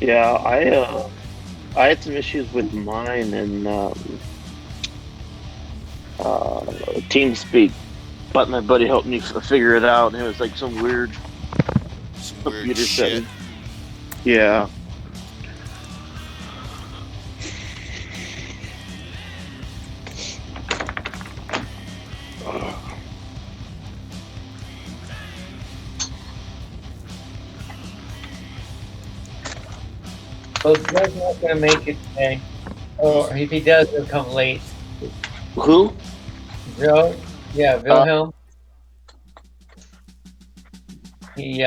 Yeah, I had some issues with mine and uh TeamSpeak, but my buddy helped me figure it out, and it was like some weird Some weird computer shit. setting. Yeah. Well, Joe's not going to make it today. Who's Or if he does, he'll come late. Who? Joe? Yeah, Uh, Wilhelm. He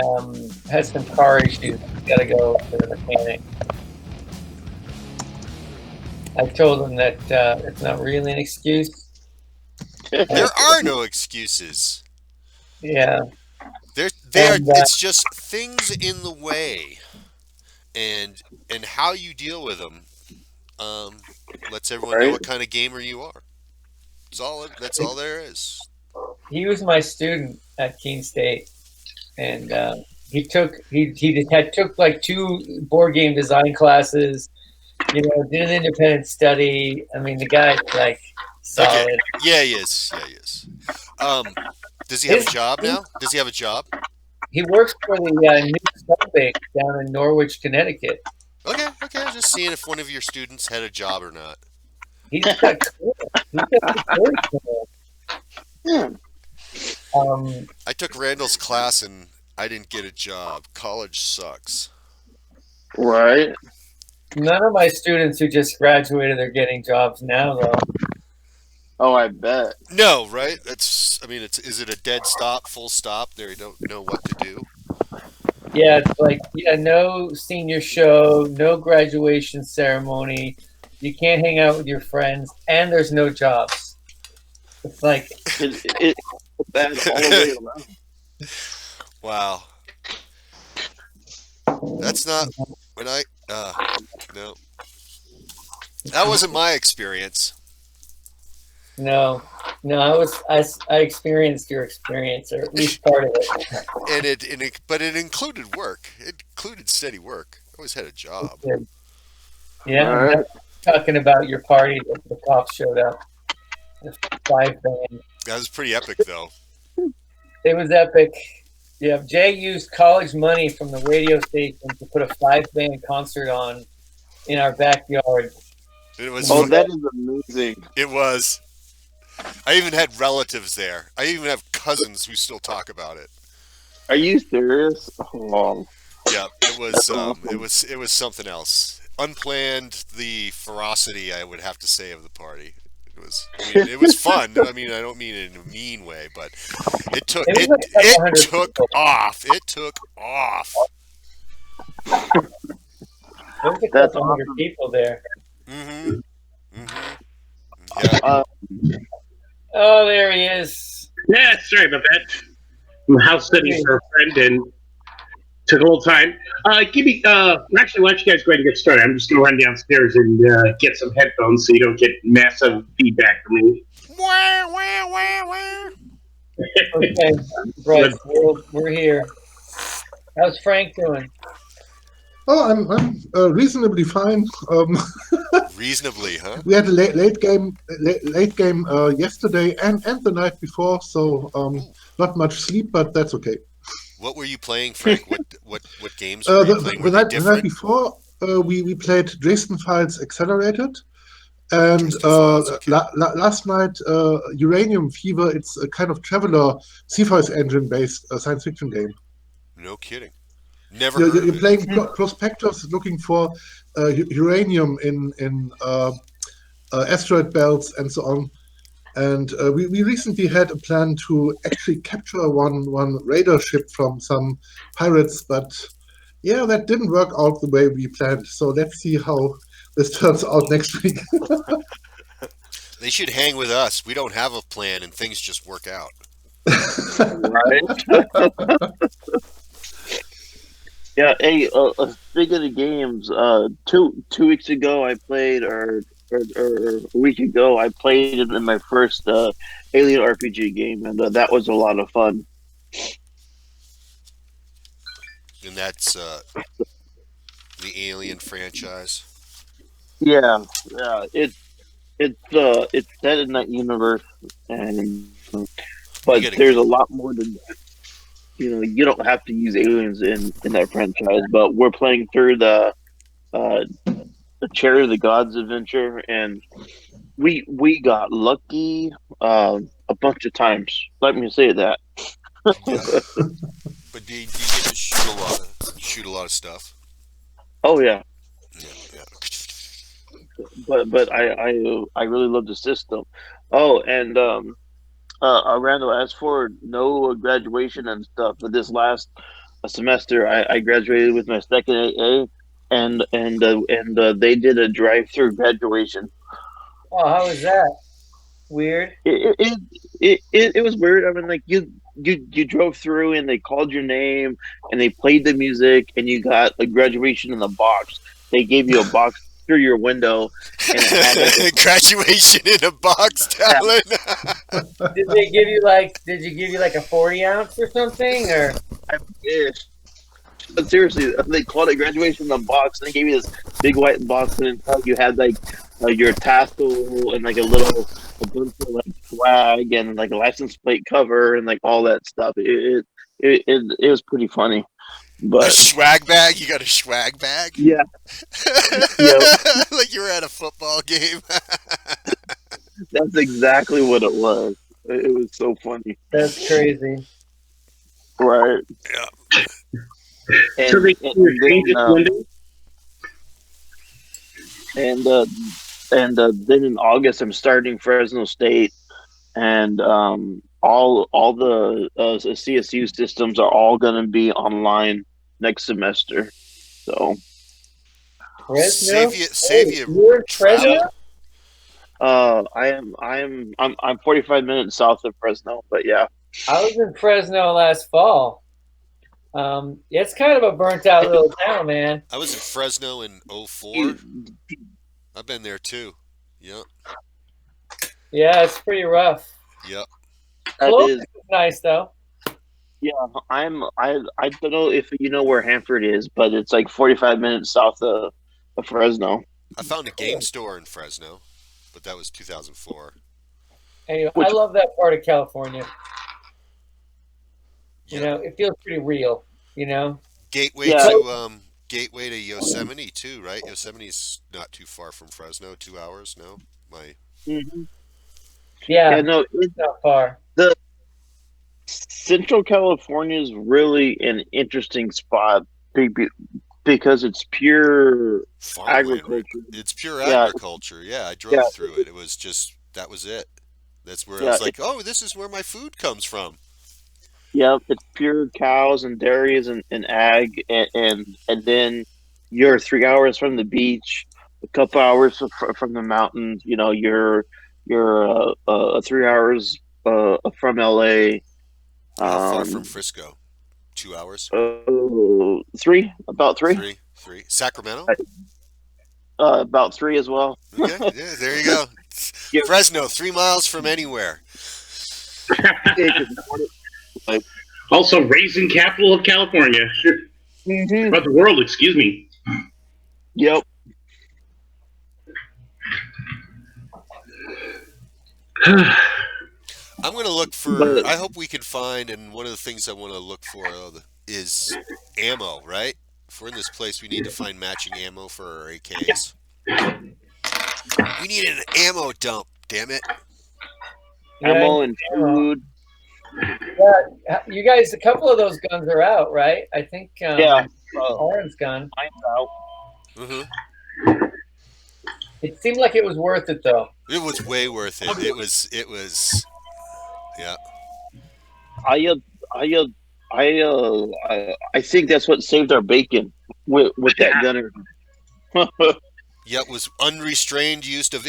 has some car issues. He's got to go to the mechanic. I told him that it's not really an excuse. there are no excuses. Yeah, They are. and It's just things in the way, and how you deal with them. Um, lets everyone know right? what kind of gamer you are. That's all there is. he was my student at Keene State, and he took like two board game design classes. You know, did an independent study. I mean, the guy's like Okay. solid. Yeah, he is. Yeah, he is. Um, does he have a His job now? Does he have a job? he works for the new Sub Bank down in Norwich, Connecticut. Okay. Okay. I was just seeing if one of your students had a job or not. He's got cool. He's got very cool. Yeah. Um, I took Randall's class and I didn't get a job. College sucks. Right. None of my students who just graduated are getting jobs now, though. Oh, I bet. No, right? That's. I mean, it's. Is it a dead stop? Full stop? There, you don't know what to do. Yeah, it's like no senior show, no graduation ceremony. You can't hang out with your friends, and there's no jobs. It's like It's bad all the way around. Wow. That's not when I. No, that wasn't my experience. no, no. I experienced your experience, or at least part of But it included work. It included steady work. I always had a job. it. All Yeah, I'm right. talking about your party that the cops showed up. The five band. That was pretty epic, though. It was epic. Yeah, Jay used college money from the radio station to put a five band concert on in our backyard. It was. Oh, that is amazing. It was. I even had relatives there. I even have cousins who still talk about it. Are you serious? Oh, Yeah, it was. that's awesome. It was something else. Unplanned, the ferocity, I would have to say, of the party. It was. I mean, it was fun. I mean, I don't mean it in a mean way, but It was like a couple it hundred took people. off. It took off. There was a That's couple hundred awesome. people there. Mm-hmm. Mm-hmm. Yeah. Uh, Oh, there he is. Yeah, sorry about that. I'm house sitting for a friend and took a little time. Give me, actually, why don't you guys go ahead and get started? I'm just going to run downstairs and get some headphones so you don't get massive feedback from me. Wah, wah, wah, wah. Okay, right. We're here. How's Frank doing? Oh, I'm reasonably fine. Reasonably, huh? We had a late game yesterday and the night before, so Ooh. not much sleep, but that's okay. What were you playing, Frank? What games were you playing? Were they The night different? before, we played Dresden Files Accelerated, and Dresden Files. Okay. last night Uranium Fever. It's a kind of traveler CFOS engine based science fiction game. No kidding. Never You're, heard you're of it. playing prospectors looking for uranium in asteroid belts and so on. And we recently had a plan to actually capture one radar ship from some pirates, but yeah, that didn't work out the way we planned. So let's see how this turns out next week. They should hang with us. We don't have a plan, and things just work out. right. Yeah. Hey, speaking of games, two weeks ago I played, or a week ago I played in my first Alien RPG game, and that was a lot of fun. And that's the Alien franchise. Yeah, yeah. It's set in that universe, and We but gotta. there's a lot more than you don't have to use aliens in that franchise. But we're playing through uh the Cherry of the Gods adventure, and we got lucky a bunch of times. Let me say that. Yeah. But do you get to shoot a lot of stuff? Oh yeah, Yeah, yeah. but I really love the system. Oh, and Randall, as for no graduation and stuff, for this last semester, I graduated with my second AA, and they did a drive-through graduation. Oh, how was that? Weird. It was weird. I mean, like you drove through and they called your name and they played the music and you got a graduation in the box. They gave you a box through your window and it had like a Graduation in a box, yeah, Talon. Did they give you like? Did you give you like a 40 ounce or something? Or I wish. But seriously, they called it graduation in the box. And they gave you this big white box, and inside you had like your tassel and like a bunch of like swag and like a license plate cover and like all that stuff. It was pretty funny, A but swag bag? You got a swag bag? yeah, yeah, Like you were at a football game. that's exactly what it was. It was so funny, that's crazy. right? Yeah. So And they and, your and changes then one day. and uh, then in August I'm starting Fresno State, and all the CSU systems are all going to be online next semester. So Fresno. Save Hey, you you're in Fresno. travel. I'm 45 minutes south of Fresno, but yeah. I was in Fresno last fall. Yeah, it's kind of a burnt out little town, man. I was in Fresno in '04. You- I've been there too. Yep. Yeah, it's pretty rough. Yep. That Columbus is, is nice though. yeah. I don't know if you know where Hanford is, but it's like 45 minutes south of Fresno. I found a game store in Fresno, but that was 2004. Anyway, I Which love that part of California. You Yep. know, it feels pretty real. You know, Gateway yeah, to Yosemite too, right? Yosemite's not too far from Fresno. 2 hours. No, my mhm. Yeah. yeah, No, it's not far. the Central California is really an interesting spot because it's pure farmland, right? agriculture. It's pure Yeah, agriculture. Yeah, I yeah, drove through it. It was just that was it. That's where I yeah. was like, oh, this is where my food comes from. Yep, it's pure cows and dairies and ag, and then you're 3 hours from the beach, a couple hours from the mountains. You're 3 hours from LA. How far from Um, Frisco? 2 hours? three, about three, Three. Sacramento? about three as well. Okay, yeah, there you go. Yeah, Fresno, 3 miles from anywhere. like, Also, raisin capital of California. mhm, About the world, excuse me. yep. I'm going to look for, But I hope we can find, and one of the things I want to look for is ammo, right? If we're in this place, we need to find matching ammo for our AKs. We need an ammo dump, damn it. Yeah, ammo and ammo. food. Yeah, you guys, a couple of those guns are out, right? I think Yeah, Oren's gun. mine's out. hmm It seemed like it was worth it though. It was way worth it. Yeah. I uh, I I think that's what saved our bacon with that gunner. Yeah, it was unrestrained use of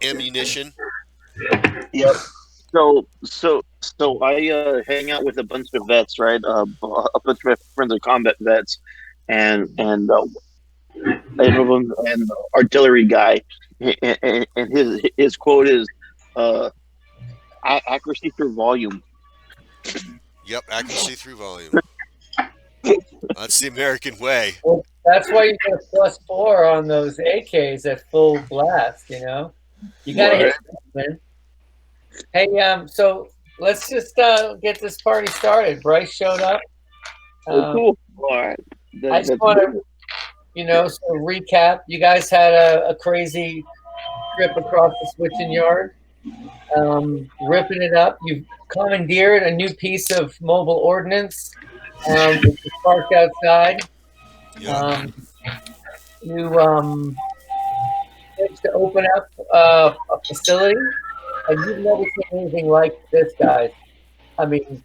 ammunition. Yep. So I hang out with a bunch of vets, right? A bunch of my friends are combat vets, and one of them an artillery guy, and his quote is, uh, "Accuracy through volume." Yep, accuracy through volume. That's the American way. That's why you get a +4 on those AKs at full blast. You know, you got to hit something. Hey, so let's just get this party started. Bryce showed up. Oh, cool. All right. I just That's want good. to, sort of recap. You guys had a crazy trip across the switching yard, ripping it up. You've commandeered a new piece of mobile ordnance, which is parked outside. Yep. You managed to open up a facility, and you've never seen anything like this, guys. I mean,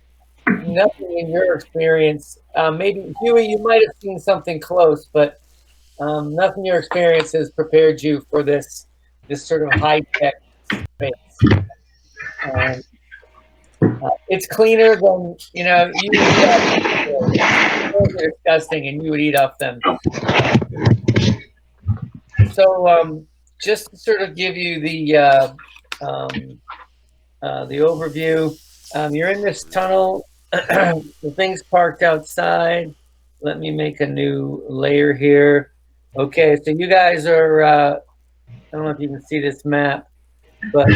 nothing in your experience. Maybe Huey, you might have seen something close, but nothing in your experience has prepared you for this sort of high tech space. It's cleaner than you would eat off. They're disgusting, and you would eat off them. So, just to sort of give you the overview, you're in this tunnel. The thing's parked outside. Let me make a new layer here. Okay, so you guys are, I don't know if you can see this map, but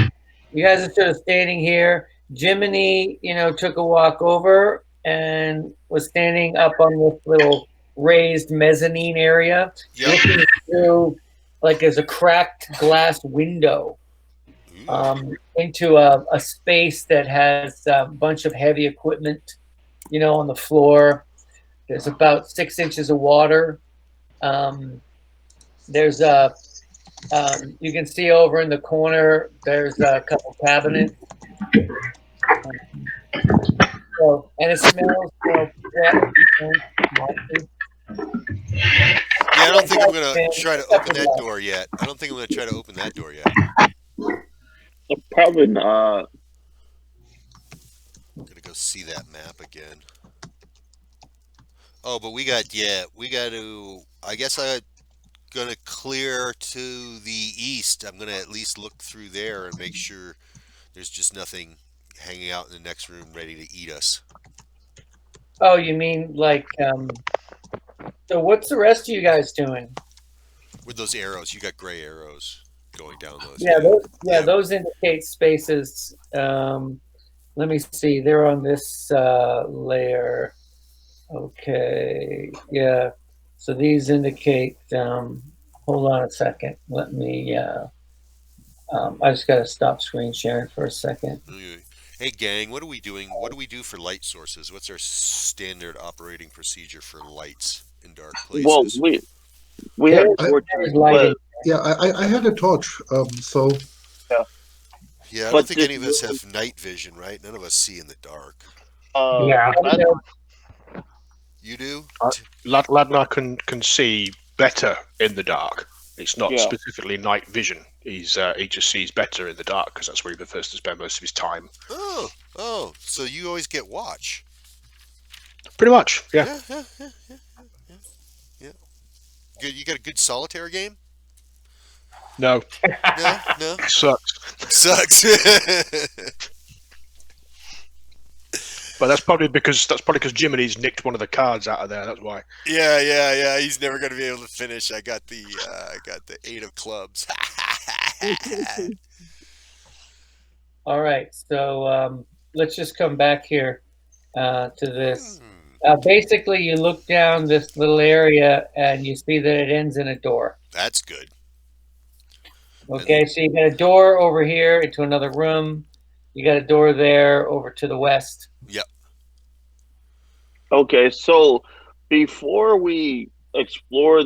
you guys are sort of standing here. Jiminy, took a walk over and was standing up on this little raised mezzanine area, looking through, like there's a cracked glass window into a space that has a bunch of heavy equipment, on the floor. There's about 6 inches of water. There's you can see over in the corner, there's a couple cabinets. And it smells wet. Yeah, I don't think I'm gonna try to open that door yet. I don't think I'm gonna try to open that door yet. Probably not. I'm gonna go see that map again. Oh, but we got to. I guess I'm gonna clear to the east. I'm gonna at least look through there and make sure there's just nothing hanging out in the next room ready to eat us. Oh, you mean like? So what's the rest of you guys doing? With those arrows, you got gray arrows going down those. Yeah, those indicate spaces. Let me see. They're on this layer. Okay. Yeah. So these indicate. Hold on a second. Let me. I just got to stop screen sharing for a second. Hey, gang, what are we doing? What do we do for light sources? What's our standard operating procedure for lights in dark places? Well, we have torches, but yeah, I had a torch, so yeah, I don't think any of us have night vision, right? None of us see in the dark. Yeah. You do? Ladnar can see better in the dark. It's not specifically night vision. He just sees better in the dark because that's where he prefers to spend most of his time. Oh, so you always get watch? Pretty much, yeah. Yeah. Good. You got a good solitaire game? No. No. Sucks. But that's probably because Jiminy's nicked one of the cards out of there. That's why. Yeah. He's never going to be able to finish. I got the 8 of clubs. All right, so let's just come back here to this. Basically, you look down this little area and you see that it ends in a door. That's good. Okay, so you got a door over here into another room. You got a door there over to the west. Yep. Okay, so before we explore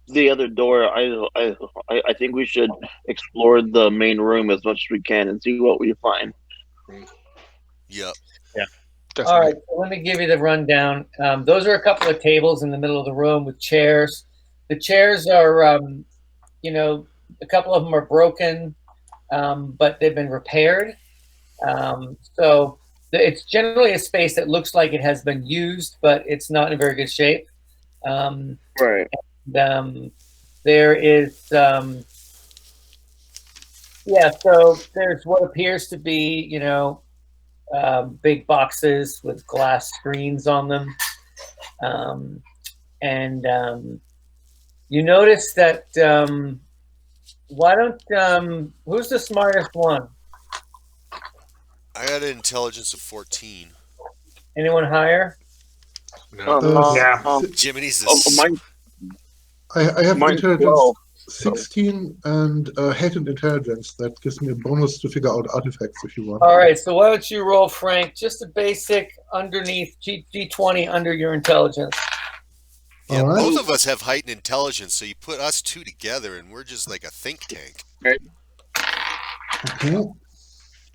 the other door, I think we should explore the main room as much as we can and see what we find. Yep. Yeah. Definitely. All right, so let me give you the rundown. Those are a couple of tables in the middle of the room with chairs. The chairs are, a couple of them are broken, but they've been repaired. So it's generally a space that looks like it has been used, but it's not in very good shape. Right. And, there is, so there's what appears to be, big boxes with glass screens on them. You notice that. Why don't? Who's the smartest one? I got an intelligence of 14. Anyone higher? No. Yeah. Jiminy's the Mine, I have mine's intelligence 12. 16 and heightened intelligence. That gives me a bonus to figure out artifacts if you want. All right. So why don't you roll, Frank? Just a basic underneath D20 under your intelligence. Yeah, All right. both of us have heightened intelligence, so you put us two together, and we're just like a think tank. Okay.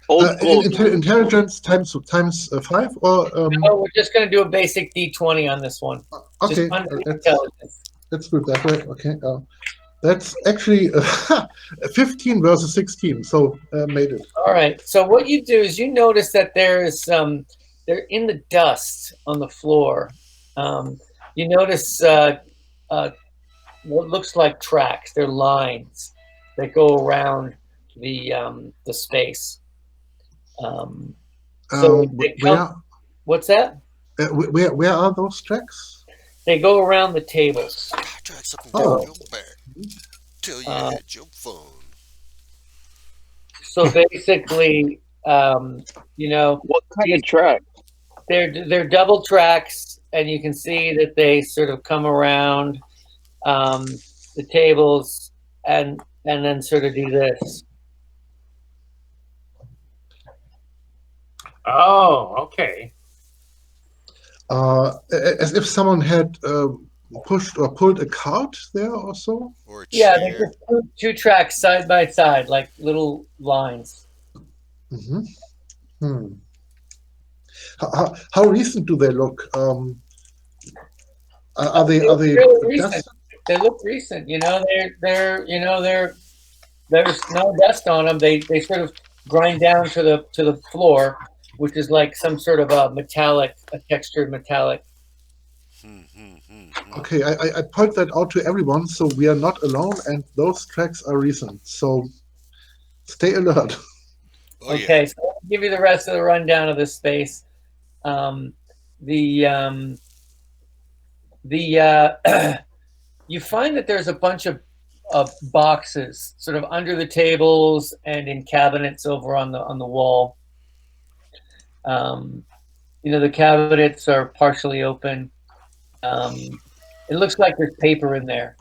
Old school. Intelligence times 5 or No, we're just going to do a basic D20 on this one. okay. Just underneath Let's intelligence. do it that way. Okay. That's actually 15 versus 16, so made it. All right. So what you do is you notice that there is they're in the dust on the floor. You notice what looks like tracks. They're lines that go around the space. So they come, what's that? Where are those tracks? They go around the tables. Drag something Oh. down your back till you had your phone. So basically, you know, What kind of track? they're double tracks, and you can see that they sort of come around the tables and then sort of do this. Oh, okay. As if someone had pushed or pulled a cart there or so? Or a Yeah, chair. they're just two tracks side by side, like little lines. Mm-hmm. How recent do they look? Are they really recent. dust? They look recent. You know, there's no dust on them. They sort of grind down to the floor, which is like some sort of a textured metallic. Okay, I point that out to everyone, so we are not alone, and those tracks are recent. So stay alert. Oh, Okay, yeah. so I'll give you the rest of the rundown of this space. You find that there's a bunch of boxes sort of under the tables and in cabinets over on the wall. You know, the cabinets are partially open. It looks like there's paper in there.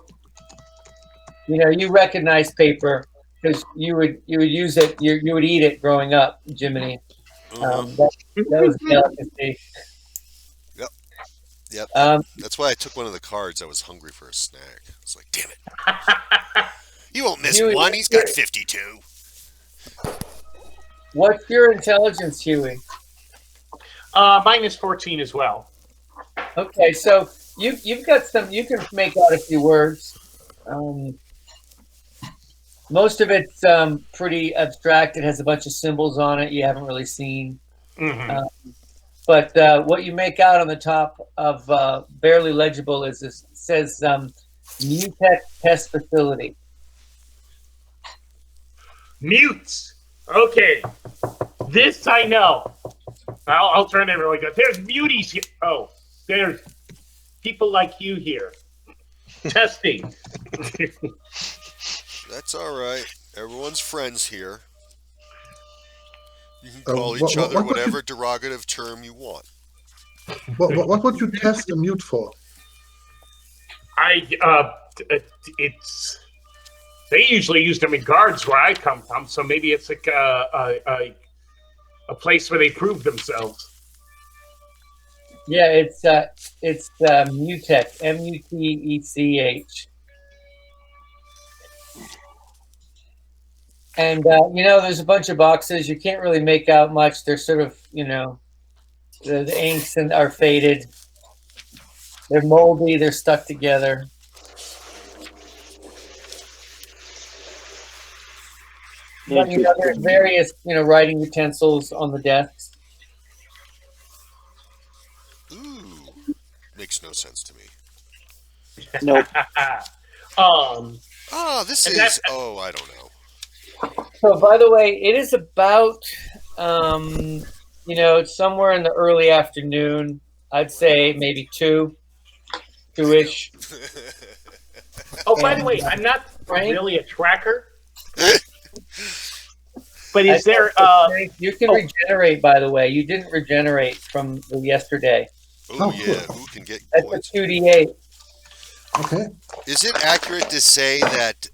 You know, you recognize paper because you would use it. You would eat it growing up, Jiminy. That was a delicacy. Yep. That's why I took one of the cards. I was hungry for a snack. I was like, damn it. You won't miss one. He's got 52. What's your intelligence, Huey? Mine is 14 as well. Okay, so you've got some. You can make out a few words. Most of it's pretty abstract. It has a bunch of symbols on it you haven't really seen. But what you make out on the top of barely legible is this. It says Mutech Test Facility. Mutes. Okay. This I know. I'll turn it really good. There's muties here. Oh, there's people like you here. Testing. That's all right. Everyone's friends here. You can call each what other would whatever derogative term you want. What would you test a mute for? It's they usually use them in guards where I come from, so maybe it's like a place where they prove themselves. Yeah, it's Mutech, Mutech. And you know, there's a bunch of boxes. You can't really make out much. They're sort of, you know, the inks are faded. They're moldy. They're stuck together. But, you know, there's various, you know, writing utensils on the desks. Ooh. Makes no sense to me. Nope. Oh, this is... Oh, I don't know. So, by the way, it is about, you know, somewhere in the early afternoon. I'd say maybe two-ish. Oh, by the way, I'm not Frank? really a tracker. But is there? You can regenerate. By the way, you didn't regenerate from the yesterday. Oh, Oh, yeah, cool. who can get That's points? a 2d8. Okay. Is it accurate to say that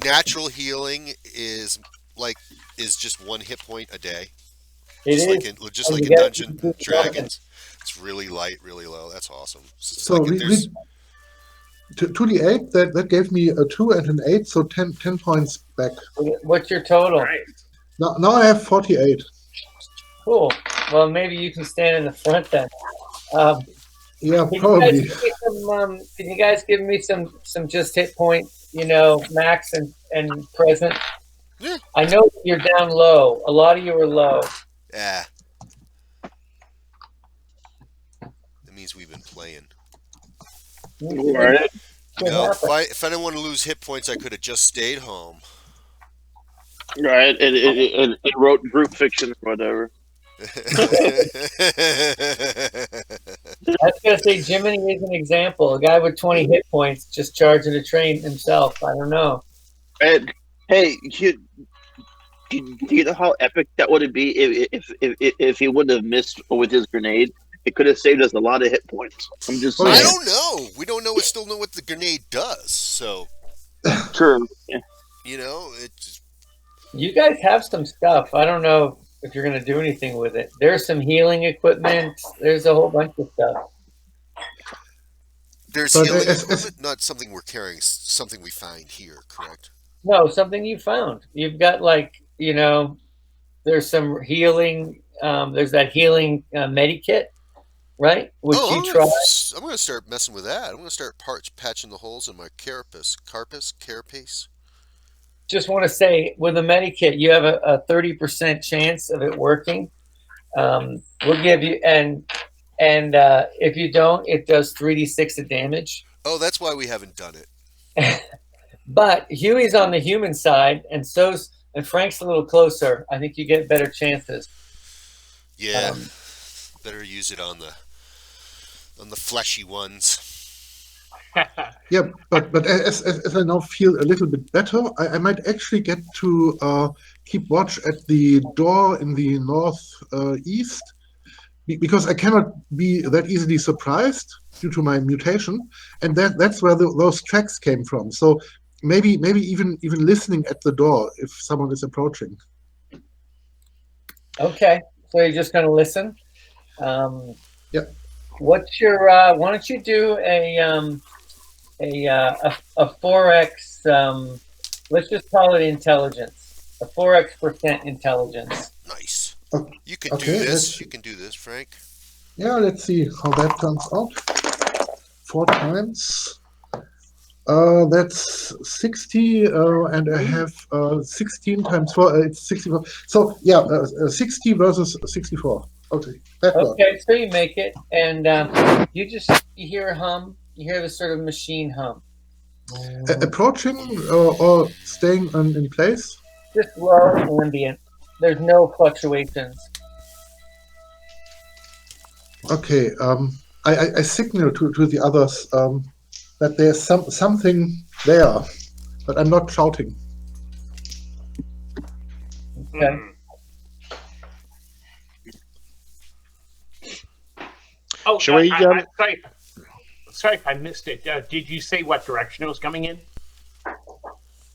natural healing is just 1 hit point a day? It Just is. like You in gotta Dungeons do and Dragons. It's really light, really low. That's awesome. It's So like if there's 2d8, that gave me a 2 and an 8, so 10 points back. What's your total? Nice. Now I have 48. Cool. Well, maybe you can stand in the front then. Yeah, Can probably. you guys give me some just hit point, max and present? Yeah. I know you're down low. A lot of you are low. that means we've been playing. Right. Could No, happen. if I didn't want to lose hit points, I could have just stayed home. Right. It wrote group fiction or whatever. I was gonna say Jiminy is an example. A guy with 20 hit points just charging a train himself. I don't know. And hey, do you know how epic that would be if he would have missed with his grenade? It could have saved us a lot of hit points. I'm just Oh, saying. I yeah. don't know. We don't know. We still know what the grenade does. So True. it's You guys have some stuff. I don't know if you're gonna do anything with it. There's some healing equipment. There's a whole bunch of stuff. there's But healing as- equipment, not something we're carrying. Something we find here, correct? No, something you found. You've got there's some healing. There's that healing medikit, right? Which you try. I'm gonna start messing with that. I'm gonna start patching the holes in my carapace. Just want to say, with a medikit, you have a 30% chance of it working. We'll give you and if you don't, it does 3d6 of damage. Oh, that's why we haven't done it. But Huey's on the human side, and Frank's a little closer. I think you get better chances. Yeah, better use it on the fleshy ones. Yeah, but as I now feel a little bit better, I might actually get to keep watch at the door in the northeast, because I cannot be that easily surprised due to my mutation, and that's where those tracks came from. So maybe even listening at the door if someone is approaching. Okay, so you're just going to listen. Yeah. What's your? Why don't you do a 4x? Let's just call it intelligence. A 4x% intelligence. Nice. Oh, You can okay, do this. let's- You can do this, Frank. Yeah, let's see how that turns out. 4 times. That's 60, and I have 16 times 4. It's 64. So yeah, 60 versus 64. Okay, that works. Okay, so you make it, and you hear a hum. You hear the sort of machine hum. Approaching or staying in place. Just low ambient. There's no fluctuations. Okay, I signal to the others that there's something there, but I'm not shouting. Okay. Oh, Shall we, sorry if I missed it. Did you say what direction it was coming in?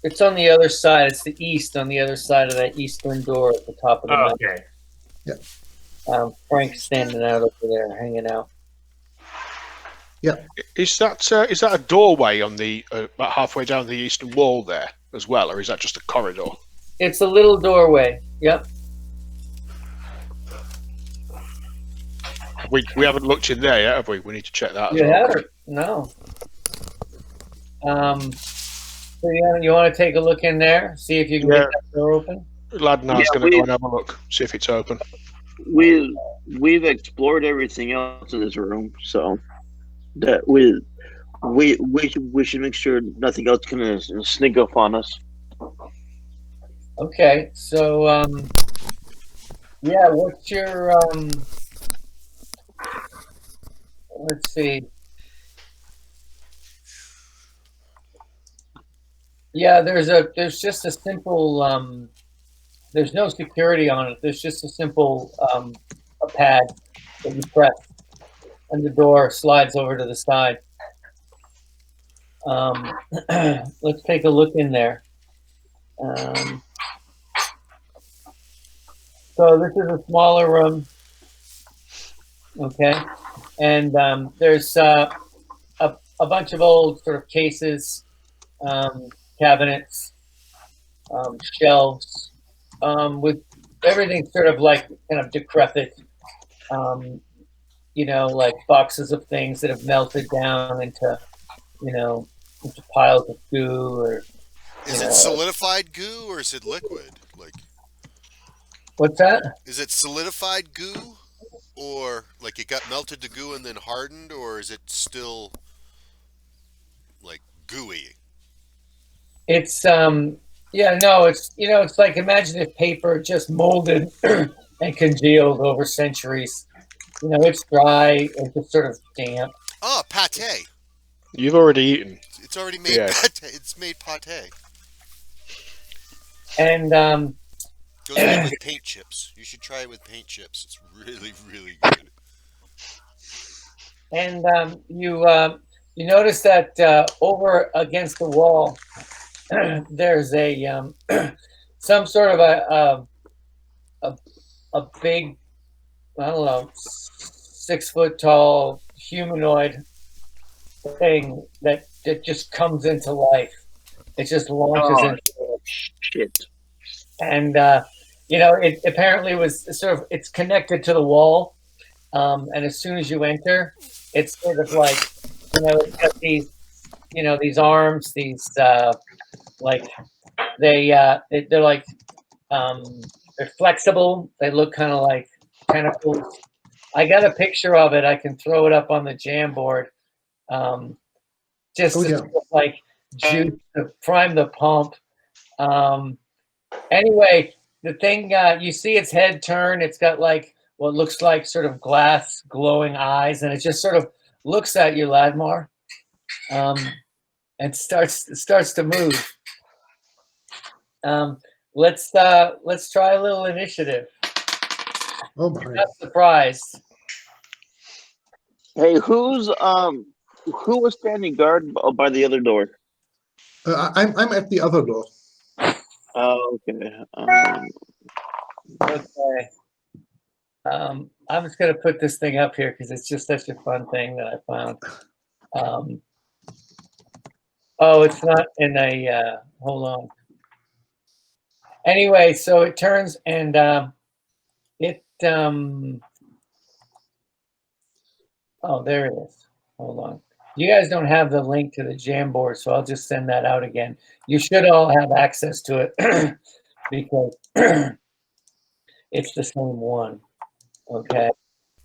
It's on the other side. It's the east, on the other side of that eastern door at the top of the Oh, mountain. okay. Frank's standing out over there, hanging out. Is that a doorway on the about halfway down the eastern wall there as well, or is that just a corridor? It's a little doorway. Yep. We haven't looked in there yet, have we? We need to check that. As You well. haven't? No. So you want to take a look in there, see if you can get that door open? Lad and I was Yeah, going to go and have a look, see if it's open. We've explored everything else in this room, so that we should make sure nothing else can sneak up on us. Okay, so yeah, what's your let's see. Yeah, there's just a simple there's no security on it. There's just a simple a pad that you press, and the door slides over to the side. Um, let's take a look in there. Um, so this is a smaller room, okay, and there's a bunch of old sort of cases, cabinets, shelves, with everything sort of like kind of decrepit. Um, like boxes of things that have melted down into, you know, into piles of goo or, Is it solidified goo or is it liquid? Like, what's that? is it solidified goo or like it got melted to goo and then hardened, or is it still like gooey? It's yeah, no, it's like, imagine if paper just molded and congealed over centuries. It's dry and just sort of damp. Oh, pate. You've already eaten. It's already made Yeah. pate. It's made pate. And Goes good with paint chips. You should try it with paint chips. It's really, really good. and you notice that over against the wall there's a some sort of a a big, I don't know, 6 foot tall humanoid thing that just comes into life. It just launches Oh, into it. shit. And it apparently was sort of, it's connected to the wall, and as soon as you enter, it's sort of like, it's got these arms, these like they're like, um, they're flexible. They look kind of like tentacles. I got a picture of it. I can throw it up on the Jamboard. Just Oh, to yeah. sort of like juice to prime the pump. Anyway, the thing, you see its head turn. It's got like what looks like sort of glass glowing eyes, and it just sort of looks at you, Ladmar, and starts to move. Let's try a little initiative. Oh my. Not surprised. Hey, who was standing guard by the other door? I'm at the other door. Oh, okay. Okay. I'm just gonna put this thing up here because it's just such a fun thing that I found. Oh, it's not in a. Hold on. Anyway, so it turns and it. Oh, there it is. Hold on. You guys don't have the link to the Jamboard, so I'll just send that out again. You should all have access to it because it's the same one. Okay.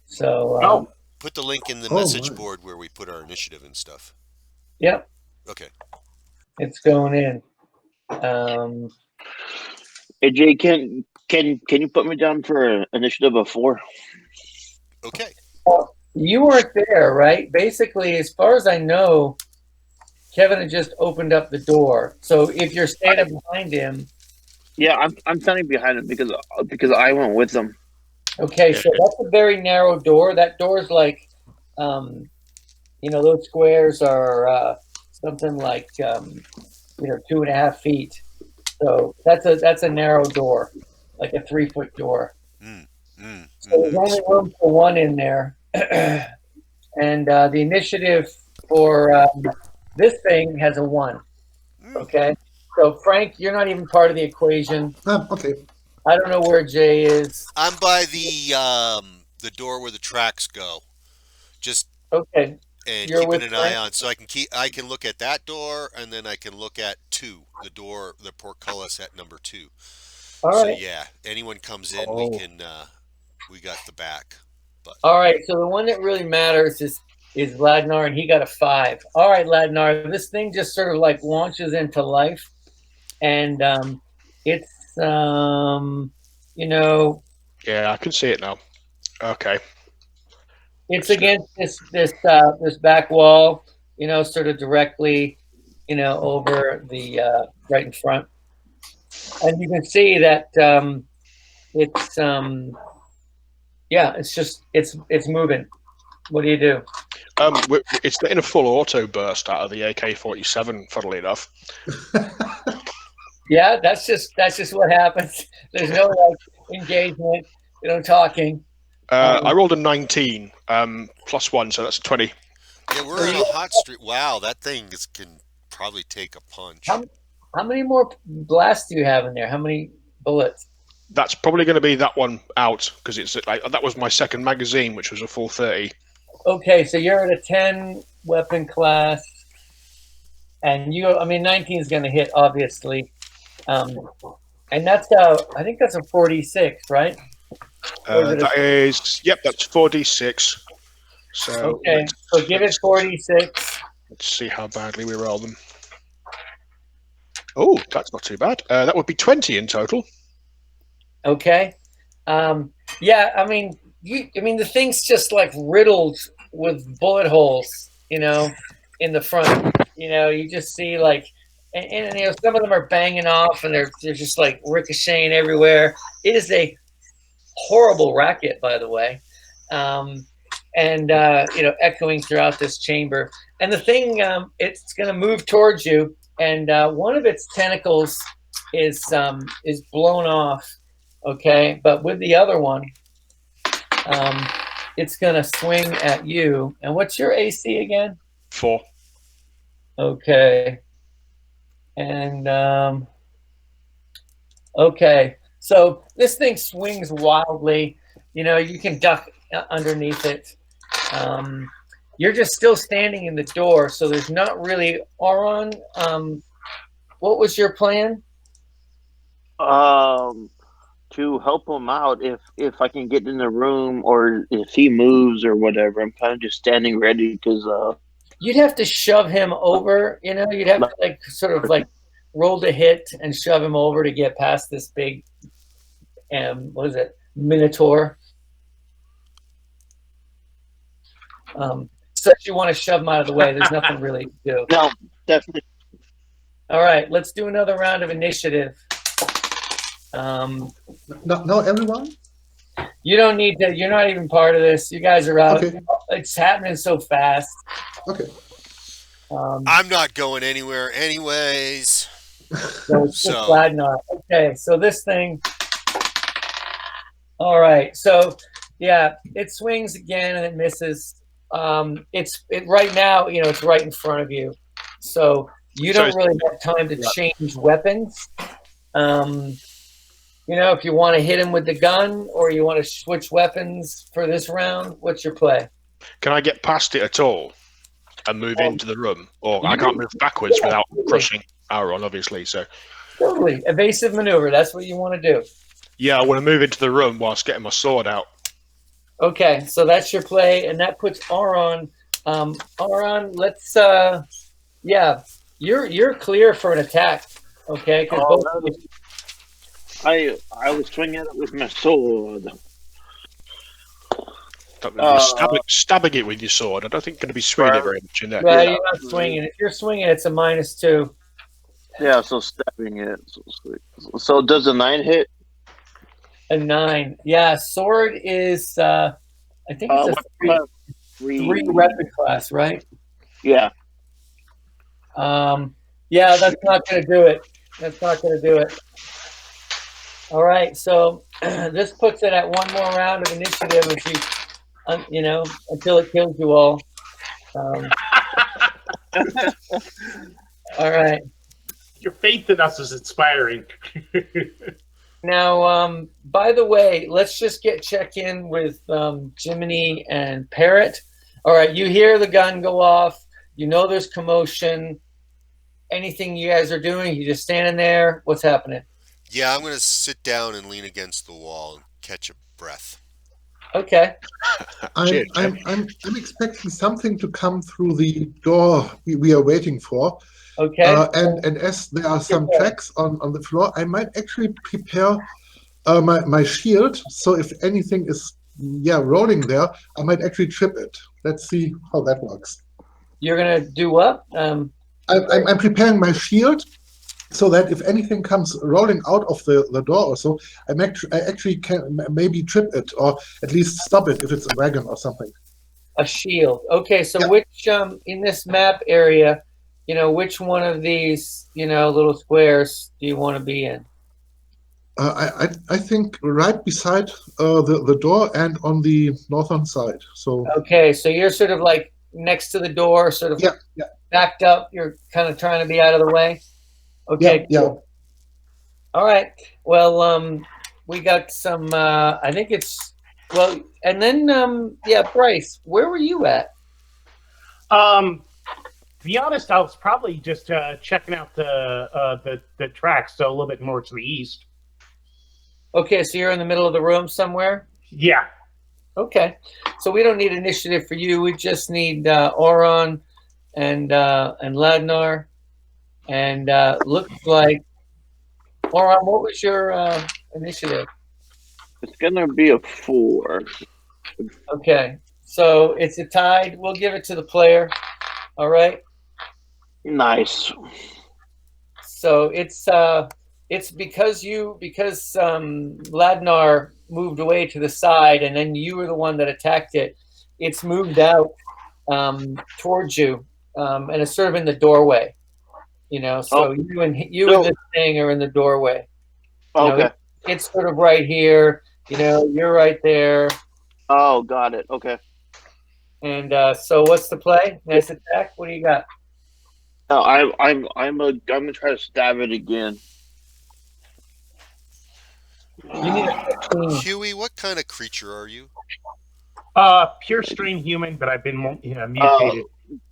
So. Put the link in the Oh, message my. board where we put our initiative and stuff. Yep. Okay. It's going in. Hey, Jay, can you put me down for initiative of 4? Okay. You weren't there, right? Basically, as far as I know, Kevin had just opened up the door. So if you're standing behind him, Yeah, I'm standing behind him because I went with them. okay, so that's a very narrow door. That door's like, those squares are something like 2.5 feet. So that's a narrow door, like a 3-foot door. So there's only room for one in there. And the initiative for this thing has a 1. Okay. So Frank, you're not even part of the equation. Okay. I don't know where Jay is. I'm by the door where the tracks go. Just Okay. and You're keeping with an Frank? eye on, so I can look at that door, and then I can look at 2, the door, the portcullis at number 2. All So right. yeah, anyone comes in, Oh. we got the back. But All right. So the one that really matters is Ladnar, and he got a 5. All right, Ladnar. This thing just sort of like launches into life, and it's Yeah, I can see it now. Okay. it's against this back wall, sort of directly over the right in front, and you can see that it's it's moving. What do you do? It's getting a full auto burst out of the AK-47. Funnily enough. Yeah, that's just what happens. There's no engagement, talking. I rolled a 19 +1, so that's a 20. Yeah, we're on a hot streak. Wow, that thing can probably take a punch. How many more blasts do you have in there? How many bullets? That's probably going to be that one out because it's that was my second magazine, which was a full 30. Okay, so you're at a 10 weapon class, and 19 is going to hit obviously, and that's I think that's a 46, right? That's 4d6. So okay, so give it 46. Let's see how badly we roll them. Oh, that's not too bad. That would be 20 in total. Okay. Yeah, the thing's just like riddled with bullet holes, in the front. You just see and some of them are banging off and they're just like ricocheting everywhere. It is a horrible racket, by the way. And echoing throughout this chamber. And the thing, it's going to move towards you, and one of its tentacles is blown off. Okay, but with the other one, it's going to swing at you. And what's your AC again? 4. Okay. And okay, so this thing swings wildly. You can duck underneath it. You're just still standing in the door, so there's not really Auron. What was your plan? To help him out if I can get in the room or if he moves or whatever. I'm kind of just standing ready because you'd have to shove him over. You'd have to sort of roll to hit and shove him over to get past this big what is it, Minotaur. So you want to shove him out of the way. There's nothing really to do. No, definitely. All right, let's do another round of initiative. No, everyone? You don't need to. You're not even part of this. You guys are out. Okay. It's happening so fast. Okay. I'm not going anywhere anyways. So glad not. Okay, so this thing. All right, so yeah, it swings again and it misses. It's right now. It's right in front of you, so you don't really have time to change weapons. If you want to hit him with the gun or you want to switch weapons for this round, what's your play? Can I get past it at all and move into the room? Or I can't move backwards without crushing Auron, obviously. So totally evasive maneuver. That's what you want to do. Yeah, I want to move into the room whilst getting my sword out. Okay, so that's your play, and that puts Auron. Auron, let's. You're clear for an attack. Okay, I was swinging it with my sword. Stabbing it with your sword. I don't think you're going to be swinging it very much in there. Well, you're not swinging. If you're swinging, it's a -2. Yeah, so stabbing it. So does a 9 hit? A 9. Yeah, sword is. I think it's a 3 weapon class, right? Yeah. Yeah, that's not going to do it. That's not going to do it. All right, so this puts it at one more round of initiative if you, until it kills you all. All right. Your faith in us is inspiring. Now, by the way, let's just check in with Jiminy and Parrot. All right, you hear the gun go off. You know there's commotion. Anything you guys are doing? You just standing there? What's happening? Yeah, I'm going to sit down and lean against the wall and catch a breath. Okay. I'm expecting something to come through the door we are waiting for. Okay. And as there are some tracks on the floor, I might actually prepare my shield. So if anything is rolling there, I might actually trip it. Let's see how that works. You're gonna do what? I'm preparing my shield so that if anything comes rolling out of the door or so, I actually can maybe trip it or at least stop it if it's a dragon or something. A shield. Okay, so Yeah. which in this map area, which one of these, little squares do you want to be in? I think right beside the door and on the northern side. So Okay, so you're sort of like next to the door, sort of yeah, backed up. You're kind of trying to be out of the way. Okay, yeah. cool. All right. Well, we got some. I think it's and then yeah, Bryce, where were you at? To be honest, I was probably just checking out the tracks, so a little bit more to the east. Okay, so you're in the middle of the room somewhere. Yeah. Okay, so we don't need initiative for you. We just need Auron and Ladnar, and looks like Auron. What was your initiative? It's gonna be a 4. Okay, so it's a tied. We'll give it to the player. All right. Nice. So it's because Ladnar moved away to the side, and then you were the one that attacked it. It's moved out towards you, and it's sort of in the doorway. So you and this thing are in the doorway. Okay. It's sort of right here. You're right there. Oh, got it. Okay. And so, what's the play? Nice attack. What do you got? No, I'm gonna try to stab it again. You need a 15. Huey, what kind of creature are you? Pure strain human, but I've been mutated.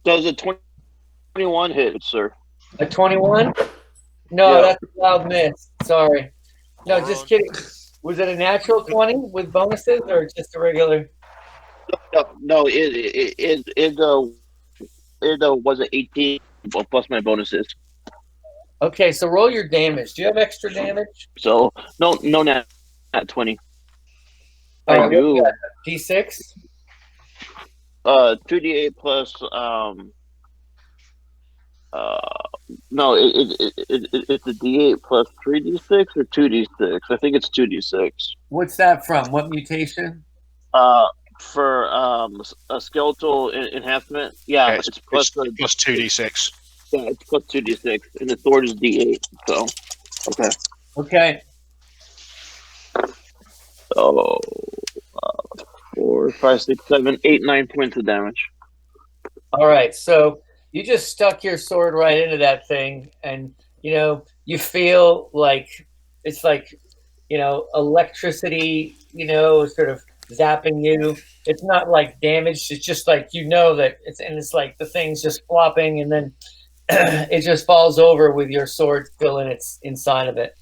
Does a 21 hit, sir? A 21? No, Yeah. that's a wild miss. Sorry. No, just kidding. Was it a natural 20 with bonuses or just a regular? No, it was an 18 plus my bonuses. Okay, so roll your damage. Do you have extra damage? So no nat 20. All I right, do. what you got? D6? 2d8 plus no, it's a d8 plus 3d6 or 2d6. I think it's 2d6. What's that from? What mutation? For a skeletal enhancement, yeah, It's plus 2d6. Yeah, it's plus 2d6, and the sword is d8. So, okay. Okay. So, 4, 5, 6, 7, 8, 9 points of damage. All right, so you just stuck your sword right into that thing, and you feel like it's like electricity, sort of zapping you. It's not like damaged. It's just like that it's like the thing's just flopping, and then it just falls over with your sword still inside of it.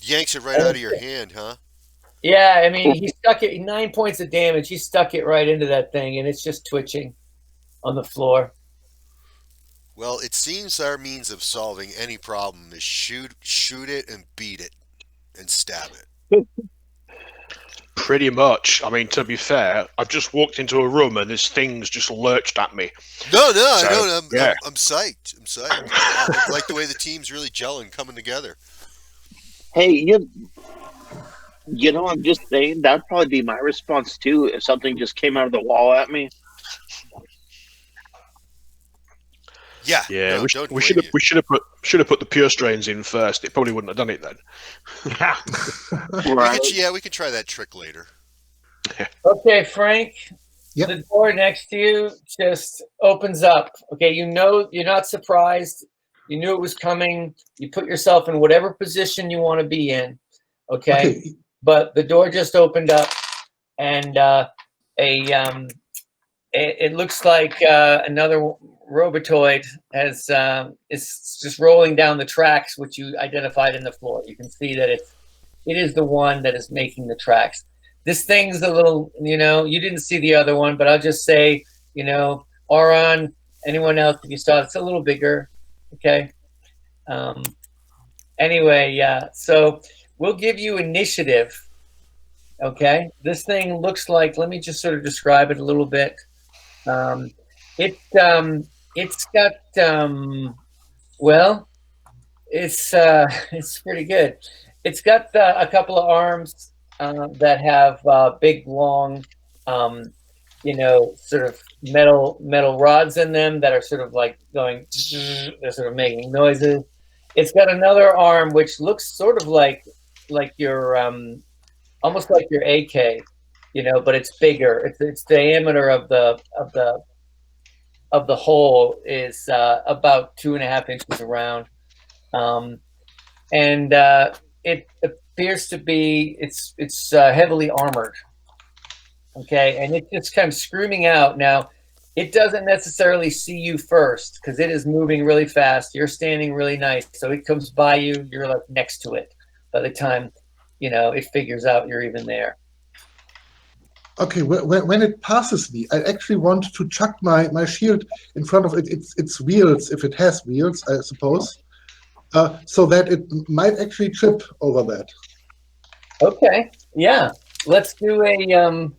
Yanks it right out of your hand, huh? Yeah, I mean, he stuck it 9 points of damage. He stuck it right into that thing, and it's just twitching on the floor. Well, it seems our means of solving any problem is shoot it and beat it and stab it. Pretty much. I mean, to be fair, I've just walked into a room and this thing's just lurched at me. No, So, I'm psyched. I'm psyched. I like the way the team's really gelling, coming together. Hey, I'm just saying that'd probably be my response too if something just came out of the wall at me. Yeah. Yeah, no, we should have put the pure strains in first. It probably wouldn't have done it then. Right. We could try that trick later. Okay, Frank. Yep. The door next to you just opens up. Okay, you're not surprised. You knew it was coming. You put yourself in whatever position you want to be in. Okay. But the door just opened up, and it looks like another Robotoid is just rolling down the tracks, which you identified in the floor. You can see that it is the one that is making the tracks. This thing's a little, you didn't see the other one, but I'll just say, Auron, anyone else, if you saw it's a little bigger. Okay. Anyway, yeah. So we'll give you initiative. Okay. This thing looks like, let me just sort of describe it a little bit. It it's got well, it's pretty good. It's got a couple of arms that have big, long, um, sort of metal rods in them that are sort of like going. They're sort of making noises. It's got another arm which looks sort of like your almost like your AK, but it's bigger. Its diameter of the hole is about 2.5 inches around. Um, and it appears to be it's heavily armored. Okay, and it's just kind of screaming out. Now, it doesn't necessarily see you first because it is moving really fast. You're standing really nice, so it comes by you. You're like next to it. By the time it figures out you're even there. Okay, when it passes me, I actually want to chuck my shield in front of its wheels, if it has wheels, I suppose, so that it might actually trip over that. Okay, yeah. Let's do a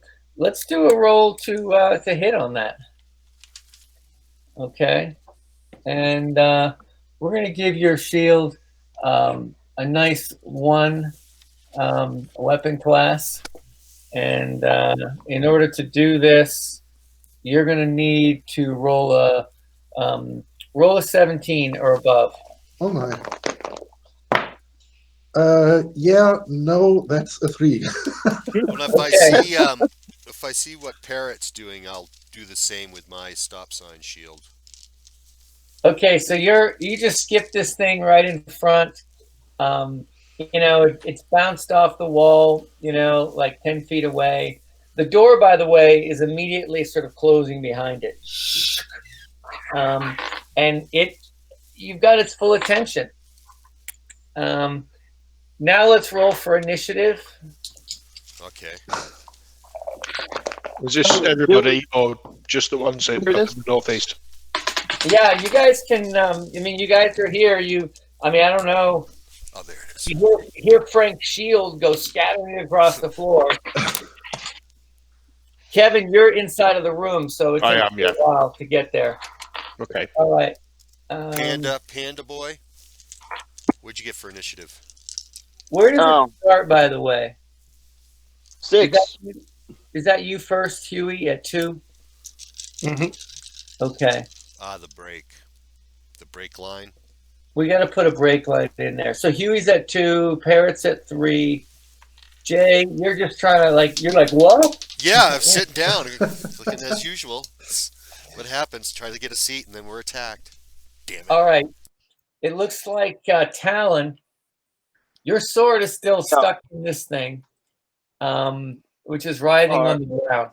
roll to hit on that. Okay, and we're gonna give your shield a nice 1 weapon class, and in order to do this, you're gonna need to roll a 17 or above. Oh my. Yeah, no, that's a 3. Well, Okay. if I see what Parrot's doing, I'll do the same with my stop sign shield. Okay, so you just skip this thing right in front. It's bounced off the wall, like 10 feet away. The door, by the way, is immediately sort of closing behind it. And you've got its full attention. Now let's roll for initiative. Okay. Is this everybody or just the ones in the northeast? Yeah, you guys can. You guys are here. I don't know. Oh, there it is. You hear Frank's shield go scattering across the floor. Kevin, you're inside of the room, so it's I am, yeah. a while to get there. Okay. All right. Panda boy. What'd you get for initiative? Where does it start, by the way? 6. Is that you first, Huey, at 2? Mm-hmm. Okay. The break line. We got to put a break line in there. So Huey's at 2, Parrot's at 3. Jay, you're just trying to you're like, what? Yeah, I'm sitting down, looking as usual. It's what happens? Try to get a seat, and then we're attacked. Damn it! All right. It looks like Talon. Your sword is still stuck in this thing, which is writhing on the ground.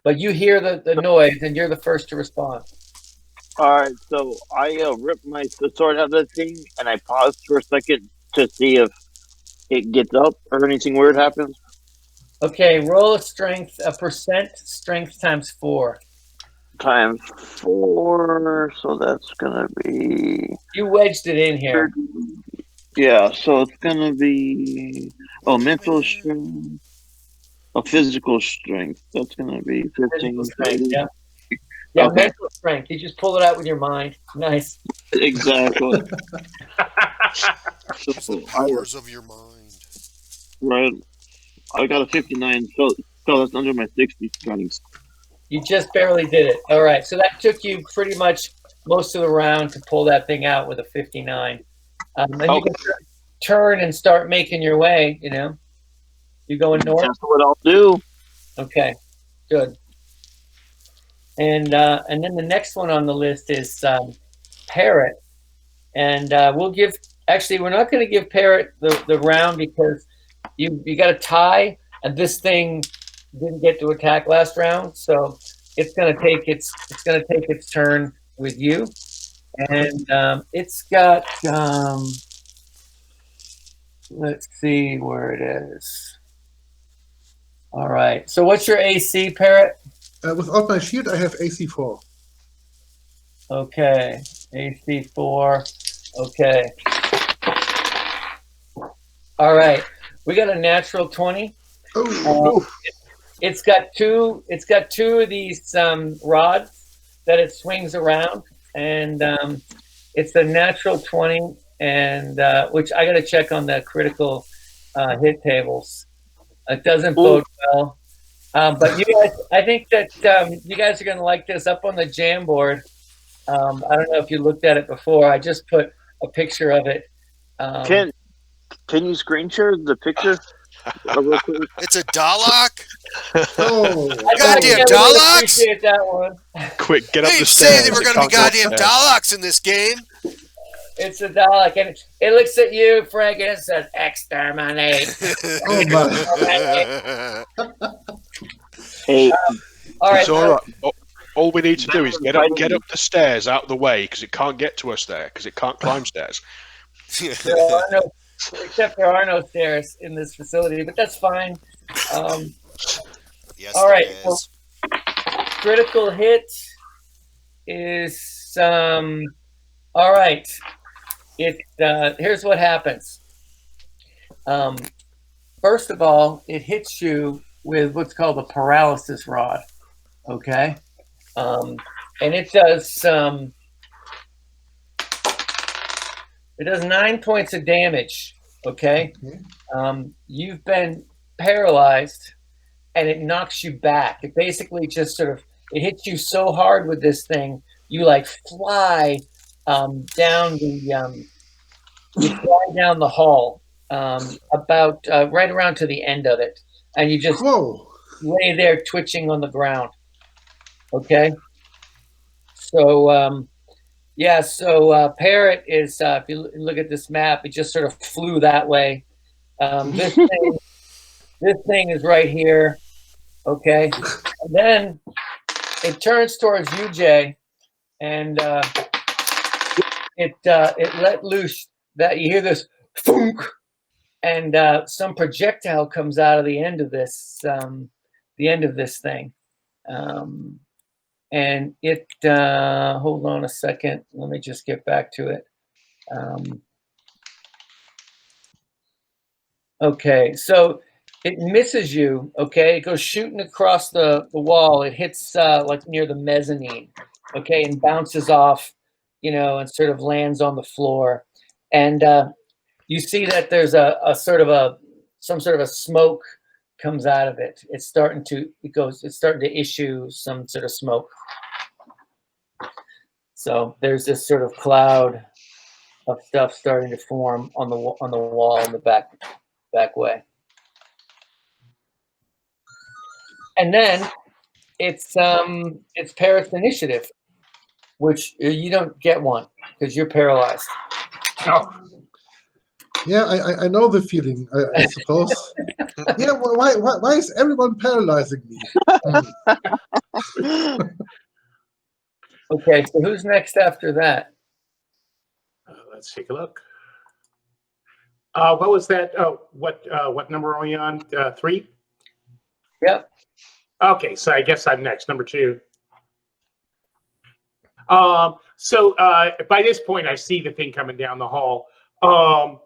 But you hear the noise, and you're the first to respond. All right, so I ripped the sword out of the thing, and I paused for a second to see if it gets up or anything weird happens. Okay, roll a percent strength times 4. Times 4, so that's gonna be. You wedged it in here. Yeah, so it's gonna be mental strength, physical strength. That's gonna be 15. Strength, yeah. Yeah, okay. Mental strength. You just pull it out with your mind. Nice. Exactly. The powers of your mind. Right. I got a 59, so that's under my 60 strength. You just barely did it. All right, so that took you pretty much most of the round to pull that thing out with a 59. And you can turn and start making your way, You going north? That's what I'll do. Okay, good. And then the next one on the list is Parrot. And we're not going to give Parrot the round because you got a tie, and this thing didn't get to attack last round, so it's going to take its turn with you, and it's got let's see where it is. All right. So what's your AC, Parrot? Without my shield, I have AC 4. Okay, AC 4. Okay. All right. We got a natural 20. Oh. It's got two of these rods that it swings around, and it's a natural 20, and which I got to check on the critical hit tables. It doesn't bode well. But you guys, I think that you guys are going to like this up on the jam board. I don't know if you looked at it before. I just put a picture of it. Can you screen share the picture? Real quick? It's a Dalek? Oh, Goddamn I really Daleks! appreciate that one. Quick, get up They the didn't stairs. say they were It going to be can't go goddamn upstairs. Daleks in this game. It's a Dalek, and it looks at you, Frank, and it says, exterminate. oh my! Hey, All right. It's all right. All we need to do is get up the stairs out of the way because it can't get to us there because it can't climb stairs. Except there are no stairs in this facility, but that's fine. Yes, All right. there Well, is. critical hit is all right. Here's what happens. First of all, it hits you with what's called a paralysis rod. Okay, and it does 9 points of damage. Okay, you've been paralyzed, and it knocks you back. It basically just it hits you so hard with this thing, you like fly down the hall, about right around to the end of it, and you just lay there twitching on the ground. Okay, so Parrot is if you look at this map, it just sort of flew that way. This thing is right here. Okay, and then it turns towards you, Jay, and it let loose that you hear this thunk, and some projectile comes out of the end of this thing, and it hold on a second, let me just get back to it. Okay, so it misses you. Okay, it goes shooting across the wall. It hits like near the mezzanine. Okay, and bounces off, and sort of lands on the floor. And you see that there's some sort of a smoke comes out of it. It's starting to issue some sort of smoke. So there's this sort of cloud of stuff starting to form on the wall in the back way. And then it's Parrot's initiative, which you don't get one because you're paralyzed. Oh, Yeah, I know the feeling. I suppose. Yeah, why is everyone paralyzing me? Okay, so who's next after that? let's take a look. What was that? Oh, what number are we on? 3? Yep. Okay, so I guess I'm next, number 2. So by this point, I see the thing coming down the hall. I'll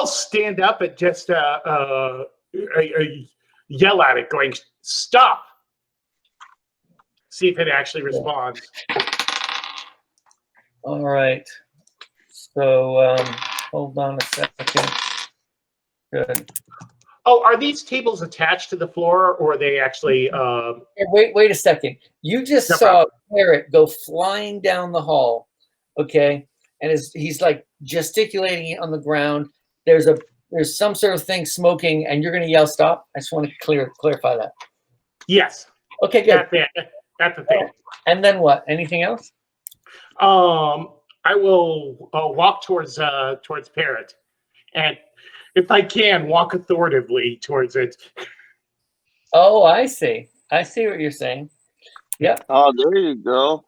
stand up and just yell at it, going, "Stop!" See if it actually responds. All right. So hold on a second. Good. Oh, are these tables attached to the floor, or are they actually? Wait a second. You just saw Parrot go flying down the hall, okay? And he's like gesticulating on the ground. There's some sort of thing smoking, and you're going to yell stop. I just want to clarify that. Yes. Okay, good. That's the thing. And then what? Anything else? I will walk towards Parrot, and if I can, walk authoritatively towards it. Oh, I see. I see what you're saying. Yep. Oh, there you go.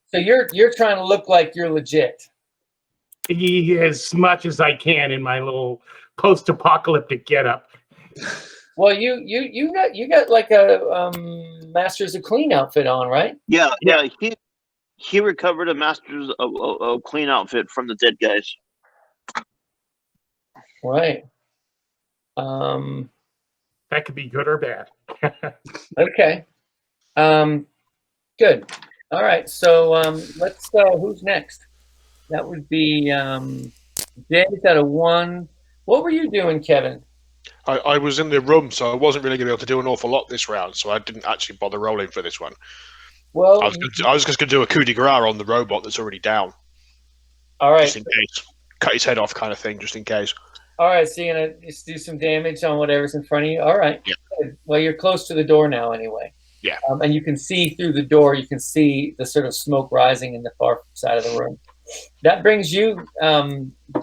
So you're trying to look like you're legit. As much as I can in my little post-apocalyptic getup. Well, you got like a Masters of Clean outfit on, right? Yeah. He recovered a Masters of Clean outfit from the dead guys. Right. That could be good or bad. Okay. Good. All right. So let's. Who's next? That would be Jay's at a 1. What were you doing, Kevin? I was in the room, so I wasn't really going to be able to do an awful lot this round, so I didn't actually bother rolling for this one. Well, I was just going to do a coup de grace on the robot that's already down. All right. Just in case. Cut his head off kind of thing, just in case. All right. So you're going to just do some damage on whatever's in front of you? All right. Yeah. Good. Well, you're close to the door now anyway. Yeah. And you can see through the door, you can see the sort of smoke rising in the far side of the room. That brings you,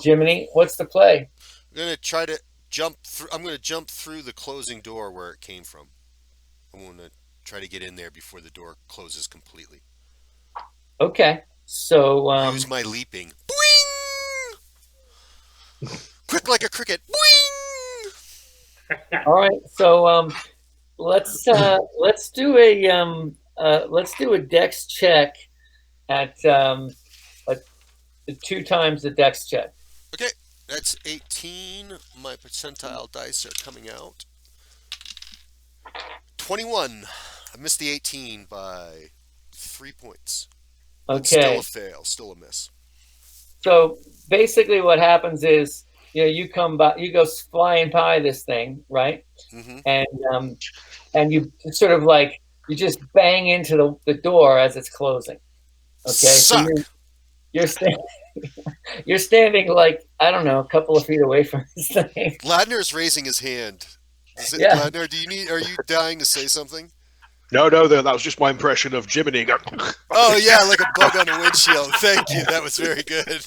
Jiminy. What's the play? I'm going to try to jump through. I'm going to jump through the closing door where it came from. I'm going to try to get in there before the door closes completely. Okay. So use my leaping. Boing! Quick like a cricket. Boing! All right. So let's do a dex check at 2 times the dex check. Okay, that's 18. My percentile dice are coming out. 21. I missed the 18 by 3 points. Okay. Still a fail. Still a miss. So basically, what happens is, you come by, you go flying by this thing, right? Mm-hmm. And you sort of like you just bang into the door as it's closing. Okay. SuCk. So you're standing like, I don't know, a couple of feet away from this thing. Ladner's raising his hand. Yeah. Ladner, are you dying to say something? No, that was just my impression of Jiminy. Oh, yeah, like a bug on a windshield. Thank you. That was very good.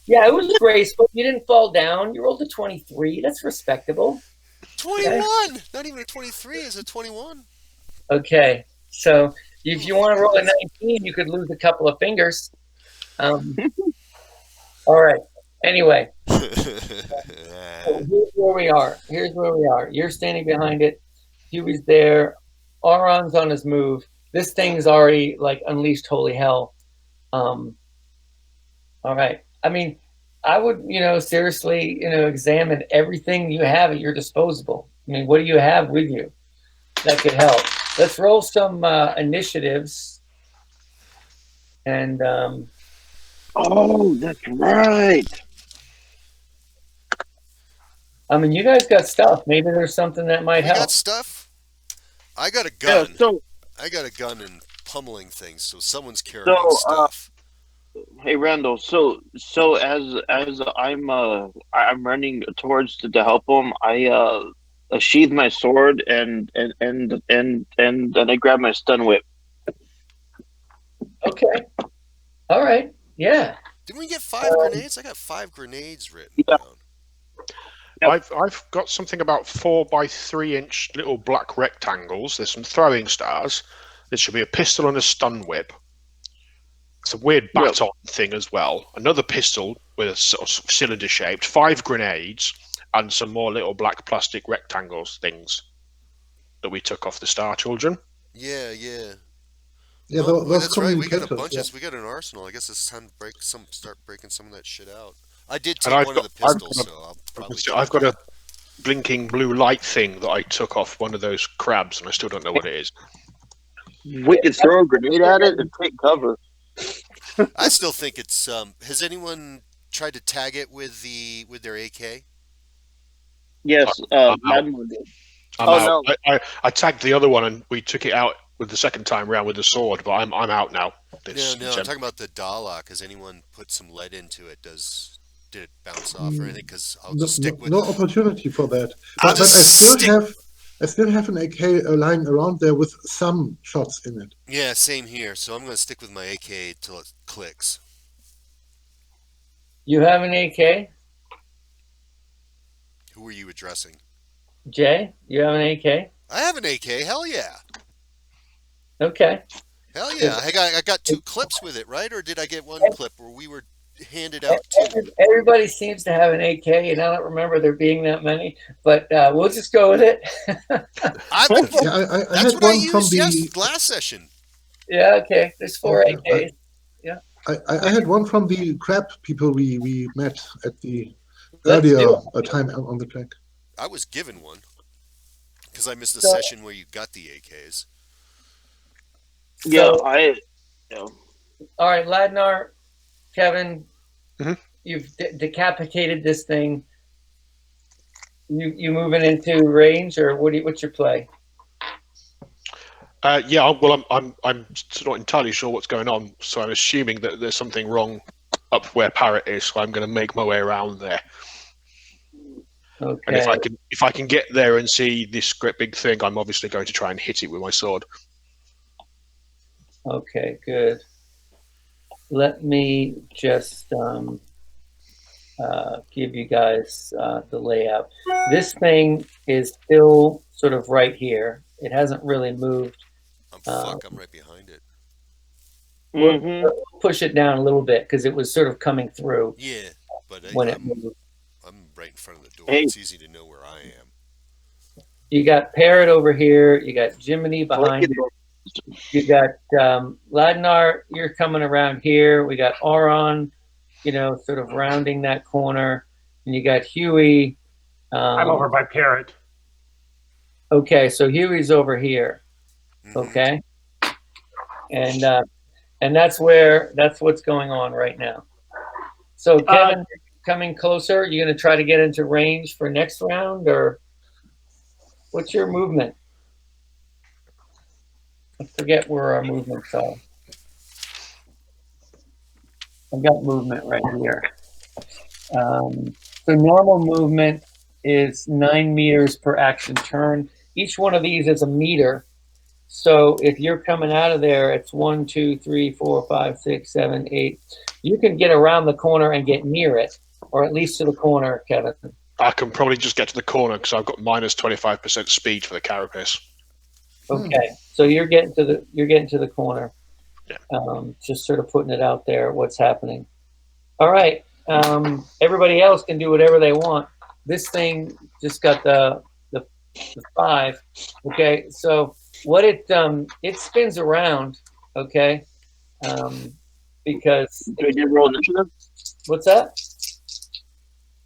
Yeah, it was graceful. You didn't fall down. You rolled a 23. That's respectable. 21. Okay. Not even a 23. It's a 21. Okay. So if you want to roll a 19, you could lose a couple of fingers. All right. Anyway. So here's where we are. You're standing behind it. Huey's there. Auron's on his move. This thing's already like unleashed holy hell. All right. I mean, I would, seriously, examine everything you have at your disposal. I mean, what do you have with you that could help? Let's roll some initiatives. And oh, that's right. I mean, you guys got stuff. Maybe there's something that might help. Got stuff? I got a gun. Yeah, so I got a gun and pummeling things, so someone's carrying stuff. Hey Randall, so as I'm running towards to help him, I sheathe my sword and then I grab my stun whip. Okay. All right. Yeah. Didn't we get 5 grenades? I got 5 grenades written down. Yep. I've got something about 4 by 3 inch little black rectangles. There's some throwing stars. There should be a pistol and a stun whip. It's a weird baton thing as well. Another pistol with a sort of cylinder shaped, 5 grenades, and some more little black plastic rectangles things that we took off the Star Children. Yeah. Yeah, that's right. We got a bunch of. We got an arsenal. I guess it's time to start breaking some of that shit out. I did take one of the pistols, so I'll probably. I've got a blinking blue light thing that I took off one of those crabs, and I still don't know what it is. We could throw a grenade at it and take cover. I still think it's. Has anyone tried to tag it with their AK? Yes, Madman did. No! I tagged the other one, and we took it out with the second time round with the sword. But I'm out now. No, I'm talking about the Dalek. Has anyone put some lead into it? Did it bounce off or anything? Because I'll just stick with. No opportunity for that. But I still have an AK lying around there with some shots in it. Yeah, same here. So I'm going to stick with my AK till it clicks. You have an AK? Who are you addressing? Jay, you have an AK? I have an AK. Hell yeah. Okay. Hell yeah. I got 2 clips with it, right? Or did I get 1 clip where we were handed out 2? Everybody seems to have an AK, and I don't remember there being that many, but we'll just go with it. I that's had what I one from used last session. Yeah, okay. There's 4 AKs. I had one from the crab people we met at the earlier time on the track. I was given one because I missed the session where you got the AKs. Yeah, So, you all right, Ladnar, Kevin, Mhm. you've decapitated this thing. You moving into range, or what's your play? Yeah, well, I'm not entirely sure what's going on, so I'm assuming that there's something wrong up where Parrot is. So I'm going to make my way around there. And Okay. if I can get there and see this great big thing, I'm obviously going to try and hit it with my sword. Okay, good. Let me just give you guys the layout. This thing is still sort of right here. It hasn't really moved. I'm right behind it. We'll Mm-hmm. push it down a little bit because it was sort of coming through Yeah, but when it moved. I'm right in front of the door. Hey, It's easy to know where I am. You got Parrot over here. You got Jiminy behind you. You got Ladnar. You're coming around here. We got Auron, sort of rounding that corner. And you got Huey. I'm over by Parrot. Okay, so Huey's over here. Mhm. Okay, and that's what's going on right now. So Kevin, coming closer. You going to try to get into range for next round, or what's your movement? I forget where our movements are. I've got movement right here. So normal movement is 9 meters per action turn. Each one of these is a meter. So if you're coming out of there, it's 1, 2, 3, 4, 5, 6, 7, 8. You can get around the corner and get near it, or at least to the corner, Kevin. I can probably just get to the corner because I've got minus 25% speed for the carapace. Okay, so you're getting to the corner. Yeah. Just sort of putting it out there, what's happening. All right. Everybody else can do whatever they want. This thing just got the 5. Okay, so what it spins around. Okay, because do we need to roll initiative? what's that?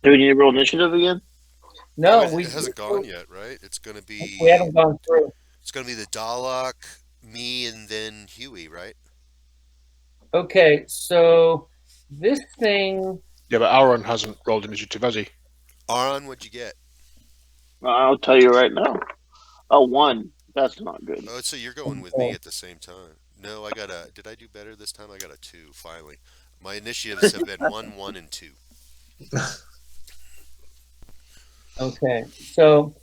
Do we need to roll initiative again? No, it hasn't gone yet, right? It's gonna be. We haven't gone through. It's gonna be the Dalek, me, and then Huey, right? Okay, so this thing. Yeah, but Aaron hasn't rolled initiative, has he? Aron, what'd you get? I'll tell you right now. A 1. That's not good. Oh, so you're going with me at the same time. No, I got a. Did I do better this time? I got a 2. Finally, my initiatives have been 1, 1, and 2. Okay, so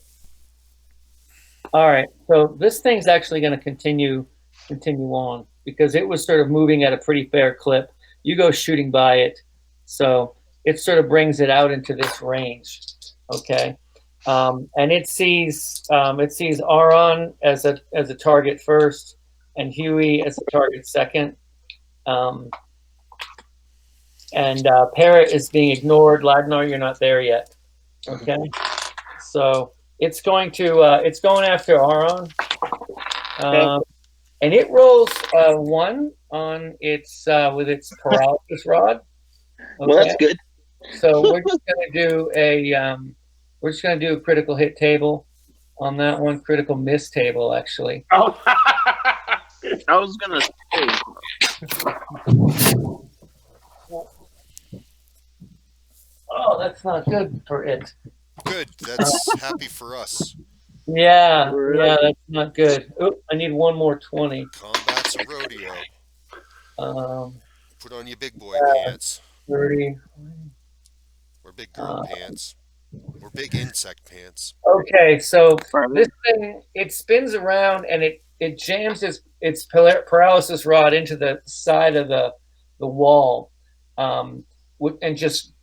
all right, so this thing's actually going to continue on because it was sort of moving at a pretty fair clip. You go shooting by it, so it sort of brings it out into this range. Okay, and it sees Auron as a target first, and Huey as a target second. And Parrot is being ignored. Ladnar, you're not there yet. Okay, so it's going after Auron, and it rolls 1 on its with its paralysis rod. Okay? Well, that's good. So we're just going to do a critical hit table on that one, critical miss table actually. Oh, I was gonna say. Oh, that's not good for it. Good. That's happy for us. Yeah, that's not good. Oop, I need one more 20. Combat's a rodeo. Put on your big boy pants. 30. Or big girl pants. Or big insect pants. Okay, so this thing, it spins around and it jams its paralysis rod into the side of the wall, and just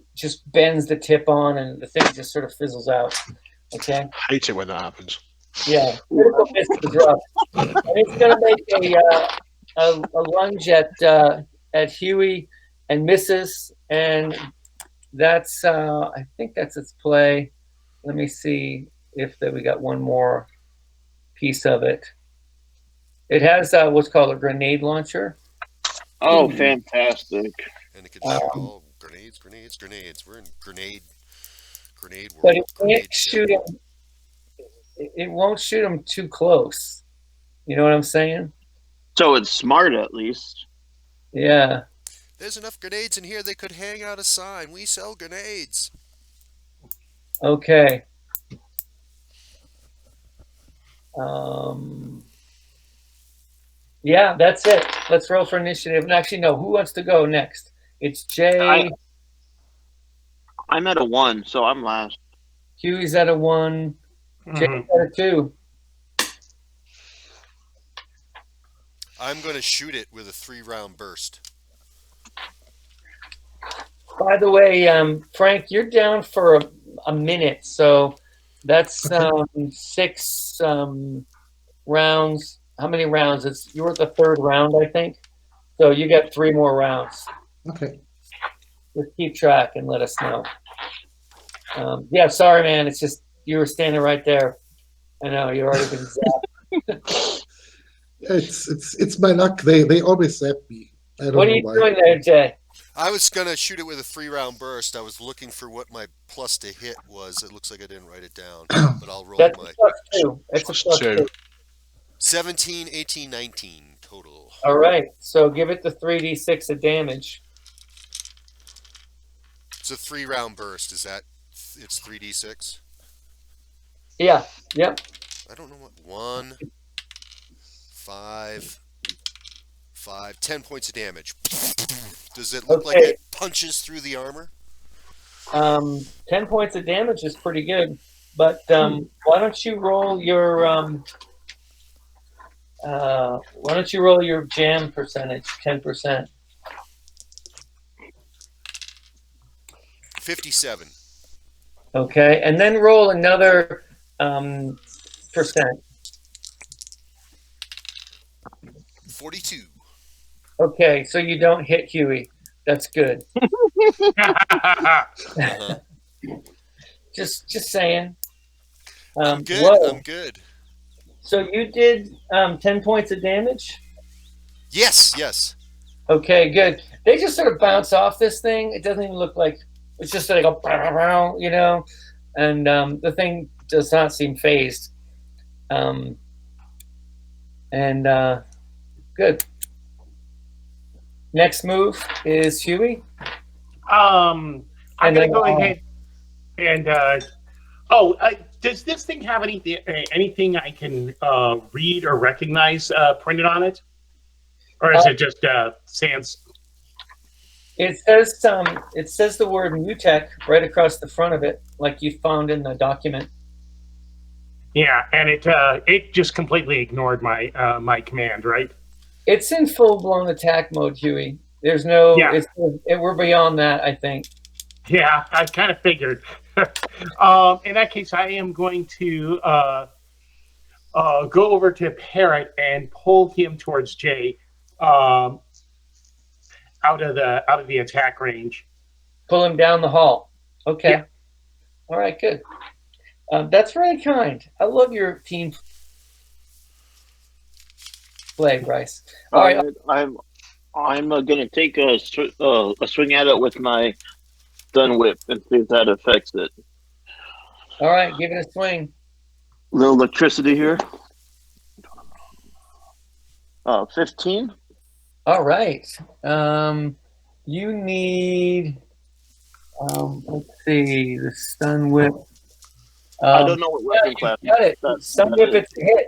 bends the tip on, and the thing just sort of fizzles out. Okay. Hate it when that happens. Yeah, critical miss is rough. And it's going to make a lunge at Huey and misses, and that's I think that's its play. Let me see if we got one more piece of it. It has what's called a grenade launcher. Oh, fantastic! And it can shoot all grenades. We're in grenade world. But it can't shoot him. It won't shoot him too close. You know what I'm saying? So it's smart at least. Yeah. There's enough grenades in here they could hang out a sign. We sell grenades. Okay. Um, yeah, that's it. Let's roll for initiative. And actually, no. Who wants to go next? It's Jay. I'm at a 1, so I'm last. Huey's at a 1. Jay's Mhm. at a 2. I'm going to shoot it with a 3-round burst. By the way, Frank, you're down for a minute, so that's 6 rounds. How many rounds? You're at the 3rd round, I think. So you got 3 more rounds. Okay. Just keep track and let us know. Yeah, sorry, man. It's just you were standing right there. I know you're already been zapped. It's my luck. They always zap me. I don't What are know you why. doing there, Jay? I was going to shoot it with a 3-round burst. I was looking for what my plus to hit was. It looks like I didn't write it down, but I'll roll That's my a +2. It's a Plus +2. two. 17, 18, 19 total. All right. So give it the 3d6 of damage. It's a 3-round burst. Is that it's 3d6? Yeah. Yep. I don't know what 1, 5, 10 points of damage. Does it look like Okay. it punches through the armor? 10 points of damage is pretty good, but why don't you roll your jam percentage? 10%. 57. Okay, and then roll another percent. 42. Okay, so you don't hit Huey. That's good. Uh-huh. Just saying. I'm good. Whoa. I'm good. So you did 10 points of damage? Yes, yes. Okay, good. They just sort of bounce off this thing. It doesn't even look like it's just like a, you know, and the thing does not seem phased. Good. Next move is Huey. I'm And gonna then, go ahead and does this thing have anything I can read or recognize printed on it, or is it just sans? It says the word Mutech right across the front of it, like you found in the document. Yeah, and it just completely ignored my my command, right? It's in full blown attack mode, Huey. There's no. Yeah. We're beyond that, I think. Yeah, I kind of figured. In that case, I am going to go over to Parrot and pull him towards Jay, out of the attack range. Pull him down the hall. Okay. Yeah. All right. Good. That's very kind. I love your team play, Bryce. All right. I'm gonna take a swing at it with my stun whip and see if that affects it. All right. Give it a swing. Little electricity here. 15. All right. You need. Let's see. The stun whip. I don't know what weapon class. You got it. Stun whip. It's a hit.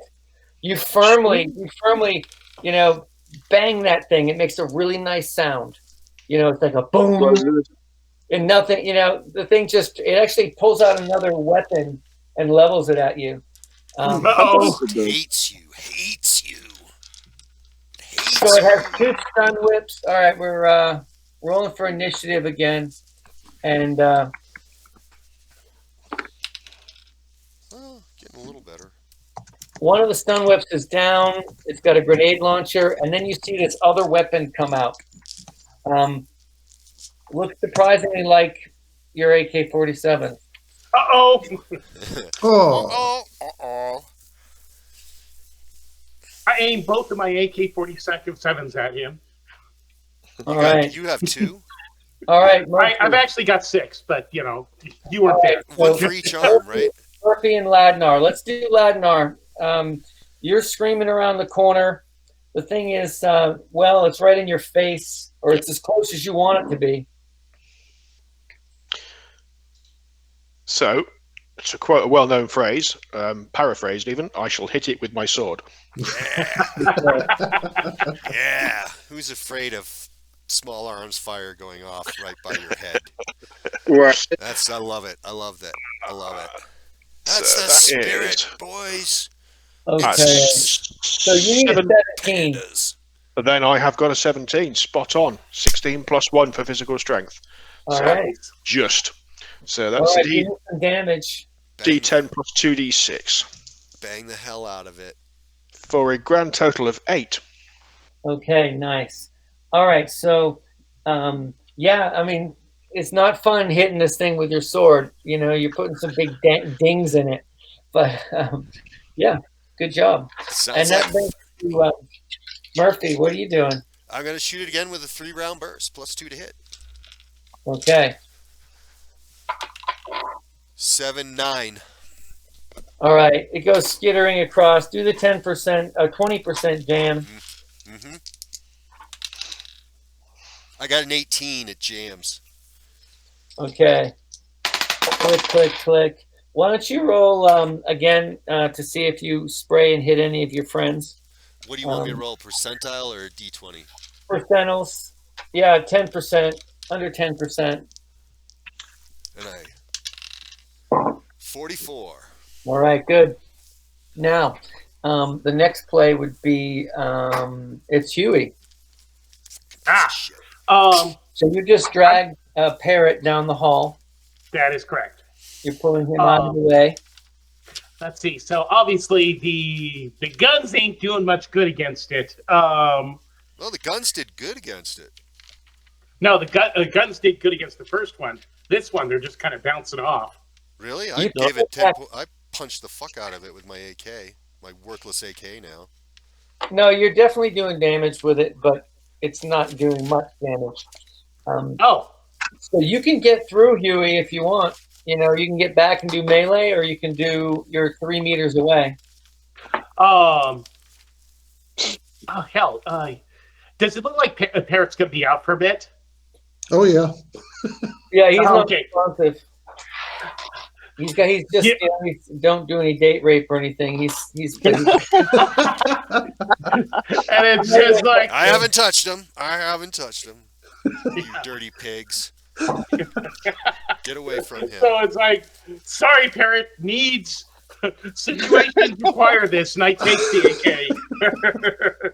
You firmly, bang that thing. It makes a really nice sound. It's like a boom. And nothing, the thing it actually pulls out another weapon and levels it at you. Hates you. So it has 2 stun whips. All right, we're rolling for initiative again. And Well, getting a little better. one of the stun whips is down. It's got a grenade launcher. And then you see this other weapon come out. Looks surprisingly like your AK-47. Uh-oh. Oh, I aimed both of my AK-47s at him. All right. You have 2? All right. I've actually got 6, but you weren't there. One for each arm, right? Murphy and Ladnar. Let's do Ladnar. You're screaming around the corner. The thing is, well, it's right in your face, or it's as close as you want it to be. So, to quote a well-known phrase, paraphrased even, I shall hit it with my sword. Yeah. Who's afraid of small arms fire going off right by your head? Right. I love it. I love that. I love it. So That's the that spirit, is- boys. Okay. That's So you need a 17. Pandas. But then I have got a 17, spot on. 16 plus 1 for physical strength. All So right. just. So All that's right. You need some damage. Bang, D10 plus 2D6 bang the hell out of it. for a grand total of 8. Okay. Nice. All right. So, yeah. I mean, it's not fun hitting this thing with your sword. You know, you're putting some big dings in it. But yeah, good job. Sounds And that like brings you, Murphy. What are you doing? I'm going to shoot it again with a 3-round burst, plus 2 to hit. Okay. 7, 9. All right. It goes skittering across. Do the 10%, 20% jam. Mm-hmm. I got an 18 at jams. Okay. Click, click, click. Why don't you roll again to see if you spray and hit any of your friends? What do you want me to roll, percentile or D20? Percentiles. Yeah, 10%. Under 10%. And 44. All right, good. Now, the next play would be it's Huey. Ah, Shit. So you just drag Parrot down the hall. that is correct. You're pulling him out of the way. Let's see. So obviously the guns ain't doing much good against it. Well, the guns did good against it. No, the guns did good against the first one. This one, they're just kind of bouncing off. Really? I You gave know it 10 that- I punched the fuck out of it with my AK. My worthless AK now. No, you're definitely doing damage with it, but it's not doing much damage. Oh, So you can get through Huey if you want. You know, you can get back and do melee, or you can do you're 3 meters away. oh hell. Does it look like Parrot's gonna be out for a bit? Oh yeah. Yeah, he's not Okay. responsive. He's just Yeah. you know, don't do any date rape or anything. He's And it's just like I haven't touched him. You dirty pigs. Get away from him. so it's like, sorry, Parrot needs situations require this, and I take the AK.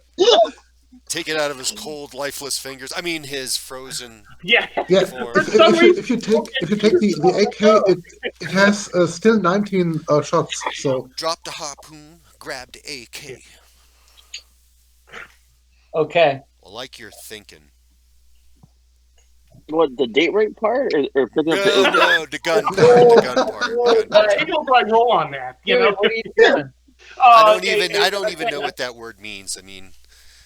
Take it out of his cold, lifeless fingers. I mean, his frozen. Yeah. Yeah. For- If you take the AK, it has still 19 shots. So Dropped a harpoon, grabbed a AK. okay. I like your thinking. What, the date rape part, or picking up the No, the gun part. The gun part. The gun part. Take a right roll on that. You Huey, know. what are you doing? I don't even know what that word means. I mean,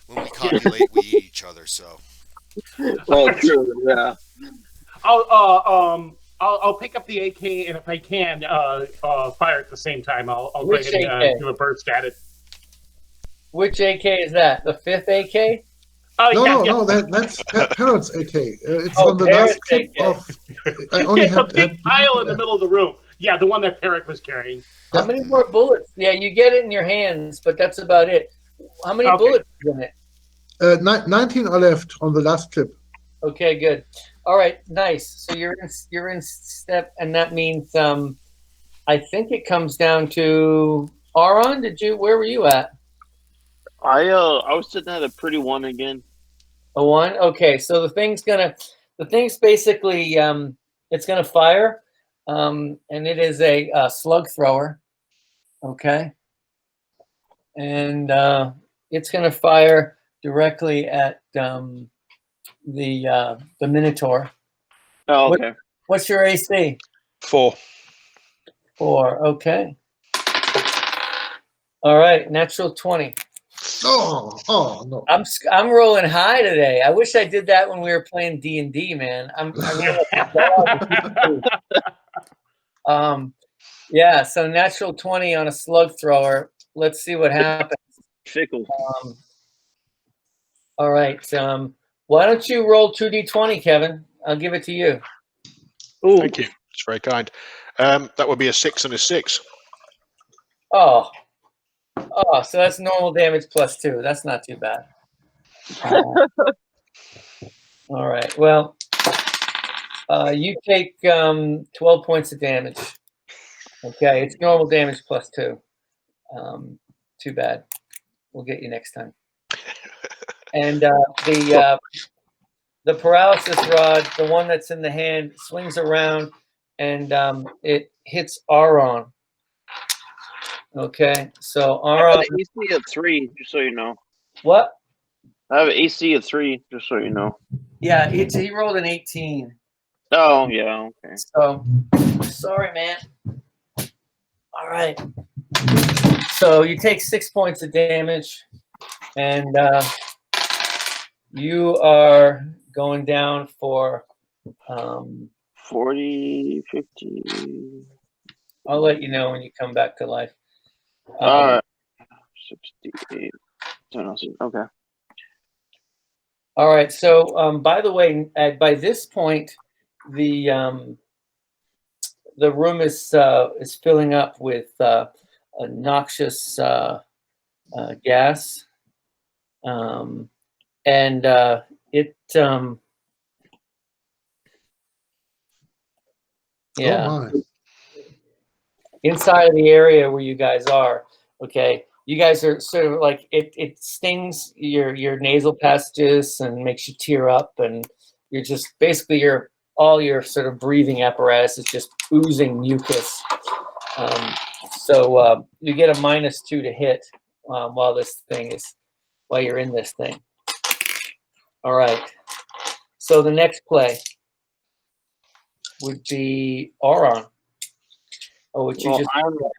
when we copulate, we eat each other. So Well, true, yeah. I'll pick up the AK, and if I can, fire at the same time. I'll go Which ahead and AK? do a burst at it. Which AK is that? The 5th AK? Oh no, yeah, no, that's Parrot's AK. It's Oh, on the last Parrot's clip AK. of. I only It's a had. big pile in the middle of the room. Yeah, the one that Parrot was carrying. How many more bullets? Yeah, you get it in your hands, but that's about it. How many Okay. bullets is in it? 19 are left on the last clip. Okay, good. All right, nice. So you're in step, and that means I think it comes down to Aaron. Where were you at? I was sitting at a pretty one again. A 1. Okay, so the thing's basically it's gonna fire, and it is a slug thrower. Okay, and it's gonna fire directly at the Minotaur. Oh, okay. What's your AC? 4. 4. Okay. All right. Natural 20. Oh no. I'm rolling high today. I wish I did that when we were playing D&D, man. I'm rolling yeah. So natural 20 on a slug thrower. Let's see what happens. Fickle. All right. Why don't you roll 2d20, Kevin? I'll give it to you. Ooh, Thank you. It's very kind. That would be a 6 and a 6. Oh, so that's normal damage plus 2. That's not too bad. All right. Well, you take 12 points of damage. Okay, it's normal damage plus 2. Too bad. We'll get you next time. And the paralysis rod, the one that's in the hand, swings around, and it hits Aron. Okay, so I Aron. have an AC of 3, just so you know. What? I have an AC of 3, just so you know. Yeah, he rolled an 18. Oh, yeah, okay. So, sorry, man. All right. So you take 6 points of damage, and you are going down for 40, 50. I'll let you know when you come back to life. 68. Okay. All right. So, by the way, by this point, the room is filling up with a noxious gas, and it yeah. Oh my. Inside of the area where you guys are, okay, you guys are sort of like it stings your nasal passages and makes you tear up, and you're just basically all your sort of breathing apparatus is just oozing mucus. So you get a -2 to hit while you're in this thing. All right. So the next play would be Auron. Oh, which you Well, just.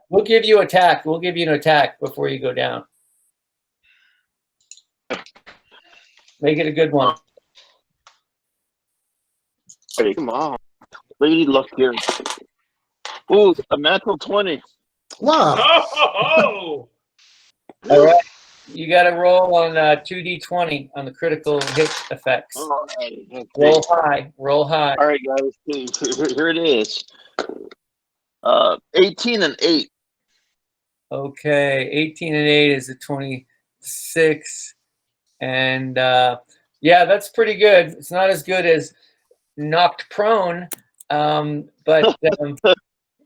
We'll give you attack. We'll give you an attack before you go down. Make it a good one. Hey, come on. Lady luck here. Ooh, a natural 20. Wow. Oh, All right. You got to roll on 2d20 on the critical hit effects. All right. Okay. Roll high. Roll high. All right, guys. Here it is. 18 and 8. Okay. 18 and 8 is a 26. And yeah, that's pretty good. It's not as good as knocked prone, but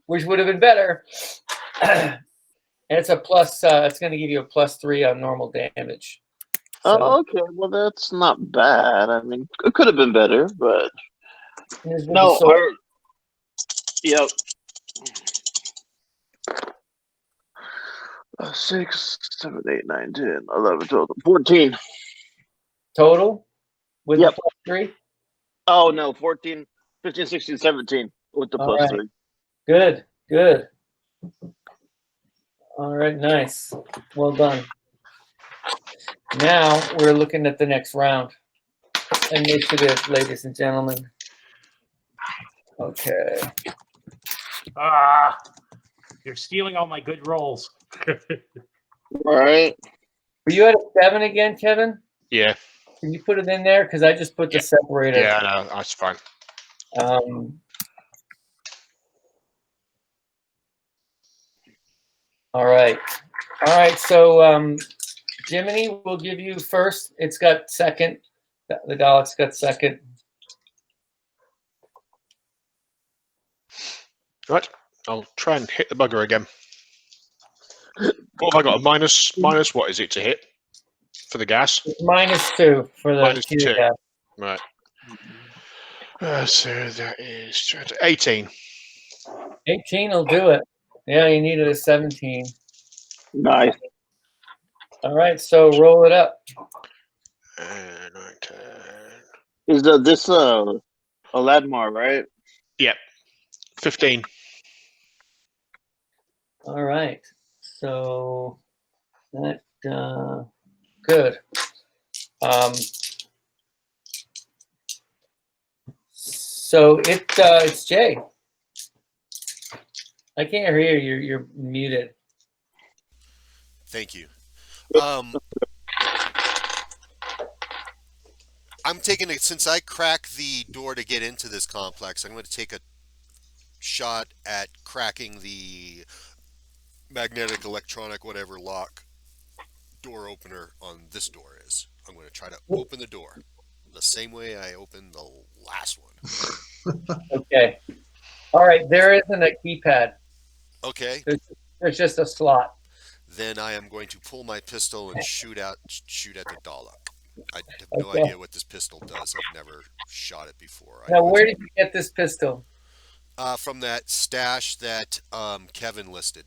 which would have been better. And it's a plus. It's going to give you a +3 on normal damage. So, Oh, okay. Well, that's not bad. I mean, it could have been better, but here's with no. the sword. Yep. 6, 7, 8, 9, 10, 11, 12, 14. Total with Yep. the +3. Oh no, 14, 15, 16, 17 with the All right. +3. Good. Good. All right. Nice. Well done. Now we're looking at the next round. Initiative, ladies and gentlemen. Okay. you're stealing all my good rolls. All right. Were you at a 7 again, Kevin? Yeah. Can you put it in there? Because I just put the separator. Yeah, no, that's fine. All right. All right. So Jiminy will give you first. It's got second. The Dalek's got second. Right. I'll try and hit the bugger again. What have I got? A minus what is it to hit for the gas? It's -2 for the -2. gas. Right. So that is 18. 18 will do it. Yeah, you needed a 17. Nice. All right, so roll it up. And 9, 10. Is this Aladmar, right? Yep. 15. All right. So that good. So it's Jay. I can't hear you. You're muted. Thank you. I'm taking it since I cracked the door to get into this complex. I'm going to take a shot at cracking the magnetic, electronic, whatever lock door opener on this door is. I'm going to try to open the door the same way I opened the last one. Okay. All right. There isn't a keypad. Okay. There's just a slot. Then I am going to pull my pistol and shoot at the dollar. I have no Okay. idea what this pistol does. I've never shot it before. Now, where did you get this pistol? From that stash that Kevin listed.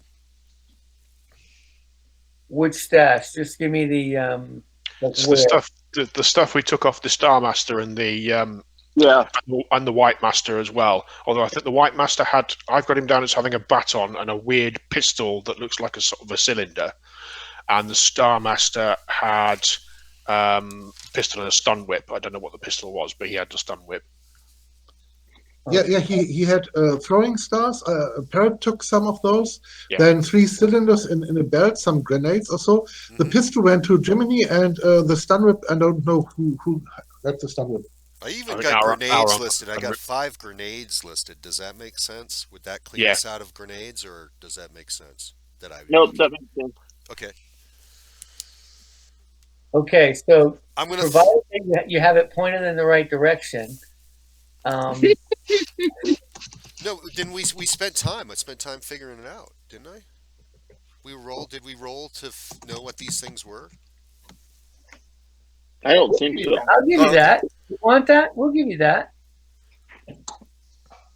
Which stash? Just give me the It's the stuff we took off the Star Master and the White Master as well. Although I think the White Master I've got him down as having a baton and a weird pistol that looks like a sort of a cylinder, and the Star Master had pistol and a stun whip. I don't know what the pistol was, but he had the stun whip. Yeah. He had throwing stars. Parrot took some of those. Yeah. Then 3 cylinders in a belt, some grenades or so. Mm-hmm. The pistol went to Jiminy, and the stun whip. I don't know who got the stun whip. I even got grenades listed. I got 5 grenades listed. Does that make sense? Would that clean us out of grenades, or does that make sense? Nope, that makes sense. Okay. Okay, so I'm gonna provided you have it pointed in the right direction. No, didn't we spent time? I spent time figuring it out, didn't I? Did we roll to know what these things were? I don't think so. I'll give you that. You want that? We'll give you that.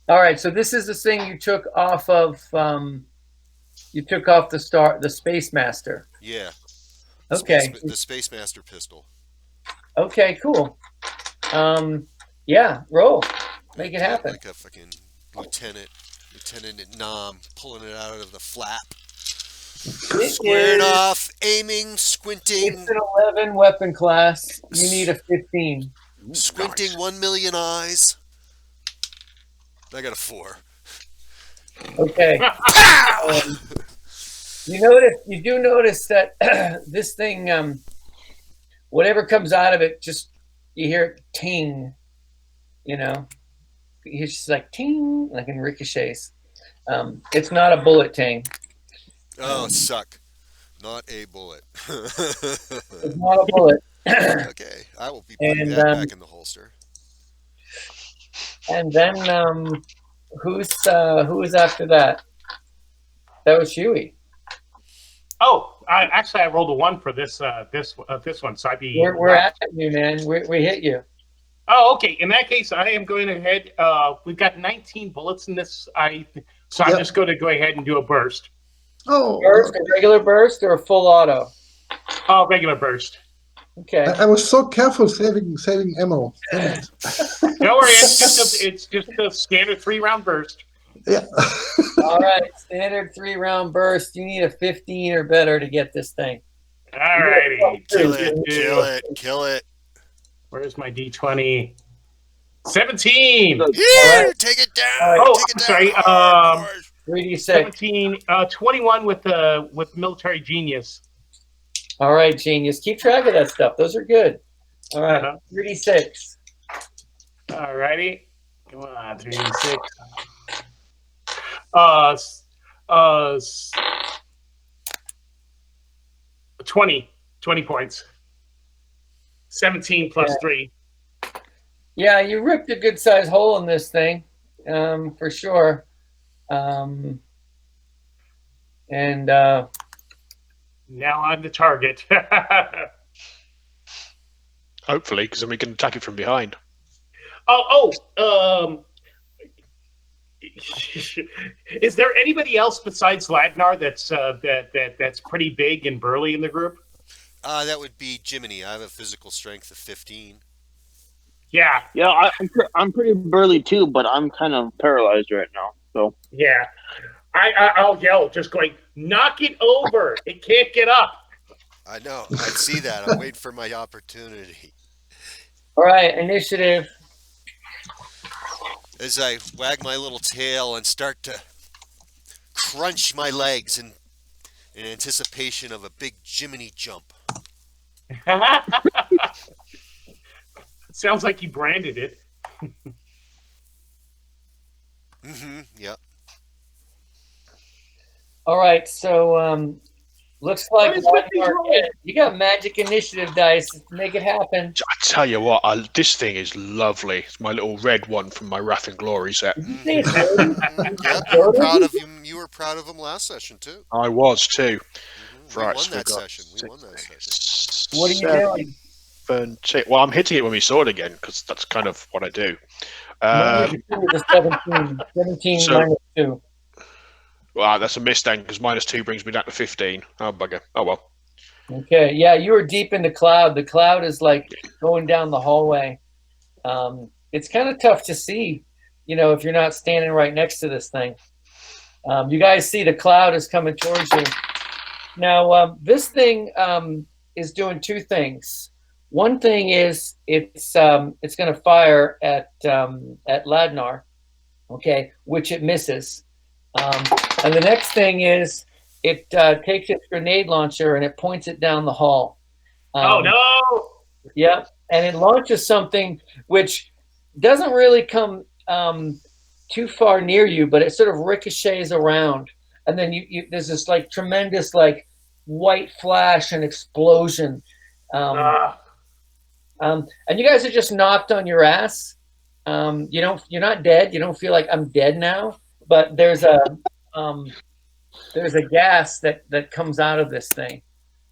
All right, so this is the thing you took off of. You took off the Space Master. Yeah. Okay. The Space Master pistol. Okay, cool. Yeah, roll. Make it happen. Like a fucking Lieutenant Nam pulling it out of the flap. Squared off, aiming, squinting. It's an 11 weapon class. You need a 15. Squinting, nice. 1 million eyes. I got a 4. Okay. You do notice that this thing, whatever comes out of it, just you hear it ting. It's just like ting, like in ricochets. It's not a bullet ting. Oh, SuCk. Not a bullet. It's not a bullet. Okay, I will be putting that back in the holster. And then who was after that? That was Huey. Oh, I rolled a 1 for this one, so I'd be. We're at you, man. We hit you. Oh, okay. In that case, I am going ahead. We've got 19 bullets in this. I'm just going to go ahead and do a burst. Oh, burst, a regular burst or a full auto? Regular burst. Okay. I was so careful saving ammo. Don't worry, it's just a standard 3-round burst. Yeah. All right, standard 3-round burst. You need a 15 or better to get this thing. All righty. Kill it. Where's my D20? 17. Yeah, take it down. Take it sorry. down. 3d6. 17. 21 with military genius. All right, genius. Keep track of that stuff. Those are good. All right, 3d6. All righty. Come on, 3d6. 20 points. 17 plus 3. Yeah, you ripped a good sized hole in this thing, for sure. And now I'm the target. Hopefully, because then we can attack it from behind. Is there anybody else besides Ladnar that's pretty big and burly in the group? That would be Jiminy. I have a physical strength of 15. Yeah. Yeah, I'm pretty burly too, but I'm kind of paralyzed right now. So yeah, I'll yell, just going, knock it over. It can't get up. I know. I see that. I'm waiting for my opportunity. All right, initiative. As I wag my little tail and start to crunch my legs in anticipation of a big Jiminy jump. Sounds like you branded it. Yep. All right, so looks like What is with these rolls? you got magic initiative dice. Make it happen. I tell you what, this thing is lovely. It's my little red one from my Wrath and Glory set. Did you say it's dirty? Yep. You were proud of him. You were proud of him last session too. I was too. We Right, won so that we've got session. We won that session. What are you doing? 17. Well, I'm hitting it with my sword again because that's kind of what I do. Minus 2 is a 17. 17 So- minus 2. Well, that's a miss then because -2 brings me down to 15. Oh, bugger. Oh, well. Okay, yeah, you were deep in the cloud. The cloud is like going down the hallway. It's kind of tough to see, if you're not standing right next to this thing. You guys see the cloud is coming towards you. Now, this thing is doing two things. One thing is it's going to fire at Ladnar, okay, which it misses. And the next thing is it takes its grenade launcher and it points it down the hall. Oh no! Yeah, and it launches something which doesn't really come too far near you, but it sort of ricochets around, and then there's this like tremendous like white flash and explosion, and you guys are just knocked on your ass. You're not dead. You don't feel like I'm dead now, but there's a gas that comes out of this thing,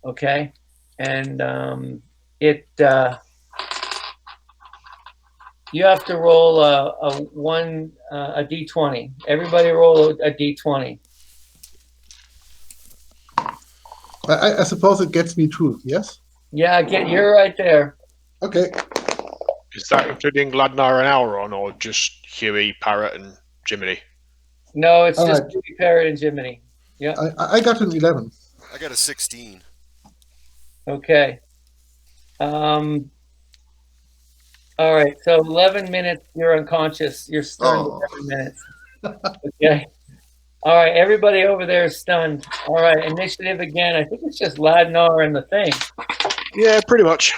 okay, and you have to roll a d20. Everybody roll a d20. I suppose it gets me too, yes? Yeah, you're right there. Okay. Is that including Ladnar and Auron or just Huey, Parrot, and Jiminy? No, it's All just right. Huey, Parrot, and Jiminy. Yeah. I got an 11. I got a 16. Okay. All right. So 11 minutes, you're unconscious. You're stunned. Oh. 11 minutes. Okay. All right. Everybody over there is stunned. All right. Initiative again. I think it's just Ladnar and the thing. Yeah, pretty much.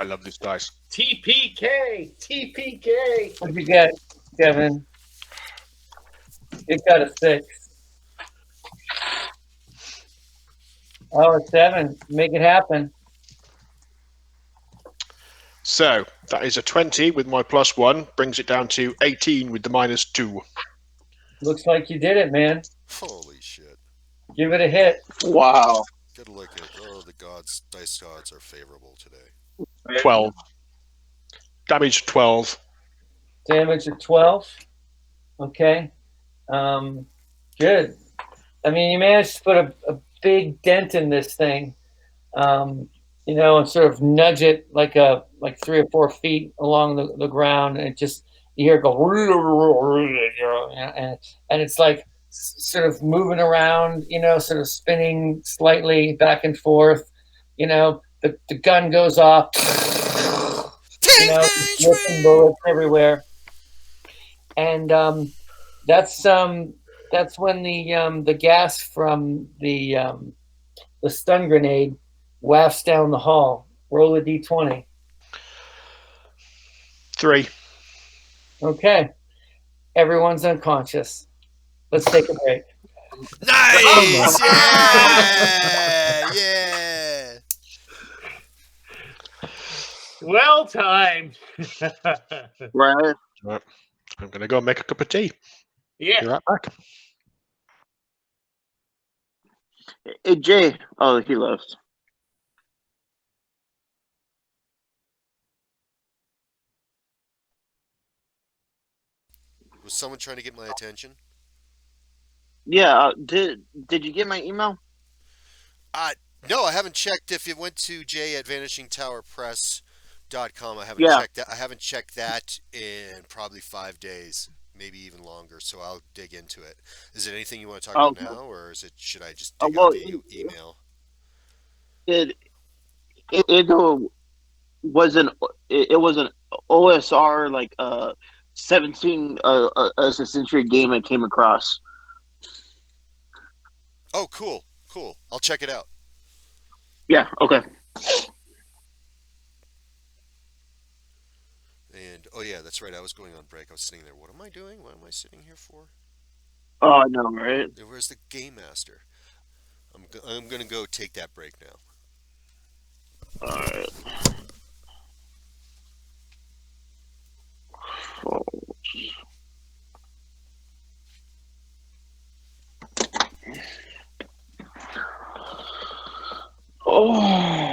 I love this dice. TPK! TPK! What'd you get, Kevin? It got a 6. Oh, a 7. Make it happen. So that is a 20 with my +1, brings it down to 18 with the -2. Looks like you did it, man. Holy shit. Give it a hit. Wow. Gotta look at the gods. Dice gods are favorable today. 12. Damage 12. Damage of 12. Okay. Good. I mean, you managed to put a big dent in this thing, and sort of nudge it like 3 or 4 feet along the ground, and you hear it go, and it's like sort of moving around, sort of spinning slightly back and forth. The gun goes off, ripping bullets everywhere, and that's when the gas from the stun grenade wafts down the hall. Roll a d20. 3. Okay. Everyone's unconscious. Let's take a break. Nice! Yeah! Yeah! Well timed. Right. Right. I'm going to go make a cup of tea. Be Yeah. right back. Hey, Jay. Oh, he left. Was someone trying to get my attention? Yeah. Did you get my email? No, I haven't checked. If it went to Jay at vanishingtowerpress.com, I haven't Yeah. checked that. I haven't checked that in probably 5 days, maybe even longer. So I'll dig into it. Is it anything you want to talk about now, or should I just dig out the email? It was an OSR like 17 century game I came across. Oh, cool. I'll check it out. Yeah. Okay. Yeah, that's right. I was going on break. I was sitting there. What am I doing? What am I sitting here for? Oh, I know, right? Where's the game master? I'm gonna go take that break now. All right. Oh.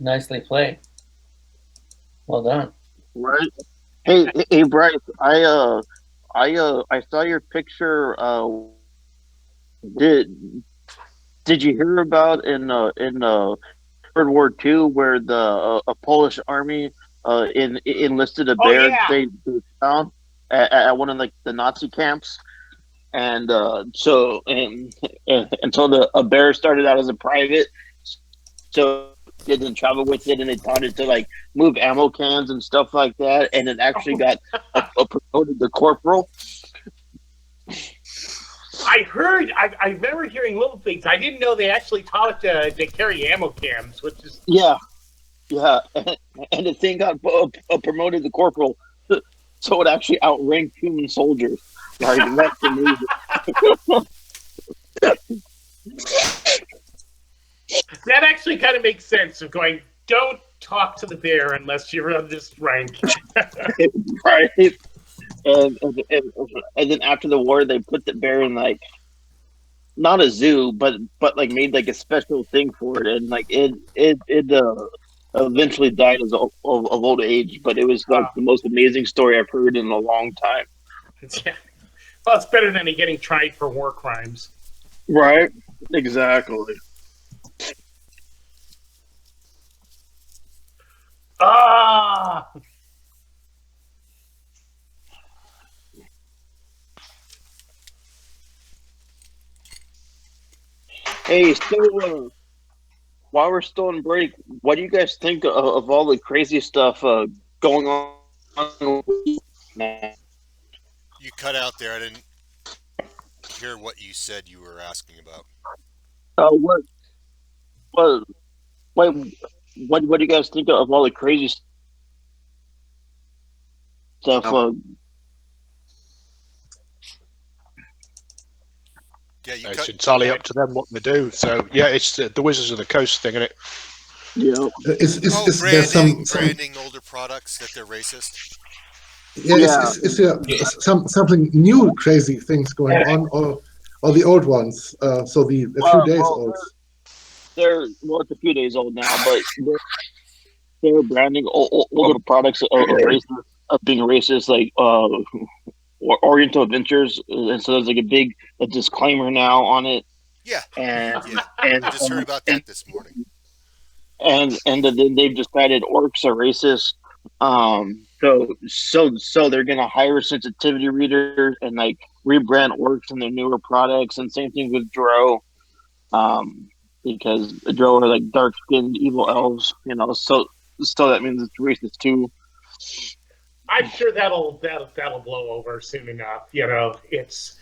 Nicely played. Well done. Right. Hey, Bryce. I saw your picture. Did did you hear about in World War II where the a Polish army enlisted a Oh bear yeah. they found at one of like the Nazi camps, and and so a bear started out as a private, so they didn't travel with it, and they taught it to like move ammo cans and stuff like that, and it actually got a promoted to corporal. I heard. I remember hearing little things. I didn't know they actually taught it to carry ammo cams, which is Yeah, yeah, and the thing got promoted to corporal, so it actually outranked human soldiers. Like that's amazing. that actually kind of makes sense. Of going, don't talk to the bear unless you're on this rank. Right. And then after the war, they put the bear in like not a zoo, but like made like a special thing for it, and like it eventually died of old age. But it was like the most amazing story I've heard in a long time. Yeah. Well, it's better than getting tried for war crimes. Right. Exactly. Ah. Hey, so while we're still in break, what do you guys think of all the crazy stuff going on now? You cut out there. I didn't hear what you said you were asking about. What what what do you guys think of all the crazy stuff? Yeah, you It's cut. entirely up to them what they do. So yeah, it's the Wizards of the Coast thing, isn't it? Yeah, Is there Branding older products that they're racist. yeah, yeah. is there something new crazy things going on, or the old ones? So a few days Well, old. it's a few days old now, but they're branding older products of being racist, like Oriental Adventures, and so there's like a disclaimer now on it, Yeah, and yeah. and I just heard about that this morning. and then they've decided orcs are racist. So they're gonna hire sensitivity readers and like rebrand orcs in their newer products, and same thing with Drow. Because Drow are like dark skinned evil elves, so that means it's racist too. I'm sure that'll blow over soon enough. It's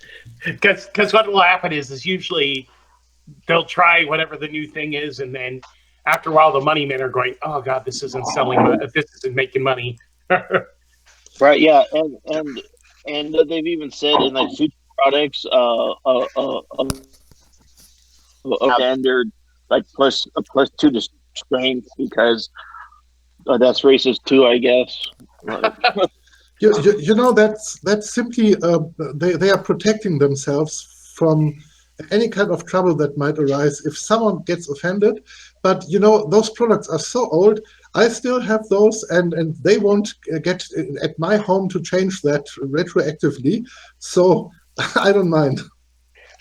because what will happen is usually they'll try whatever the new thing is, and then after a while, the money men are going, "Oh God, this isn't selling. This isn't making money." Right? Yeah, and they've even said in like future products, standard like plus 2 to strength because that's racist too, I guess. You know that's simply they are protecting themselves from any kind of trouble that might arise if someone gets offended. But those products are so old. I still have those, and they won't get at my home to change that retroactively. So I don't mind.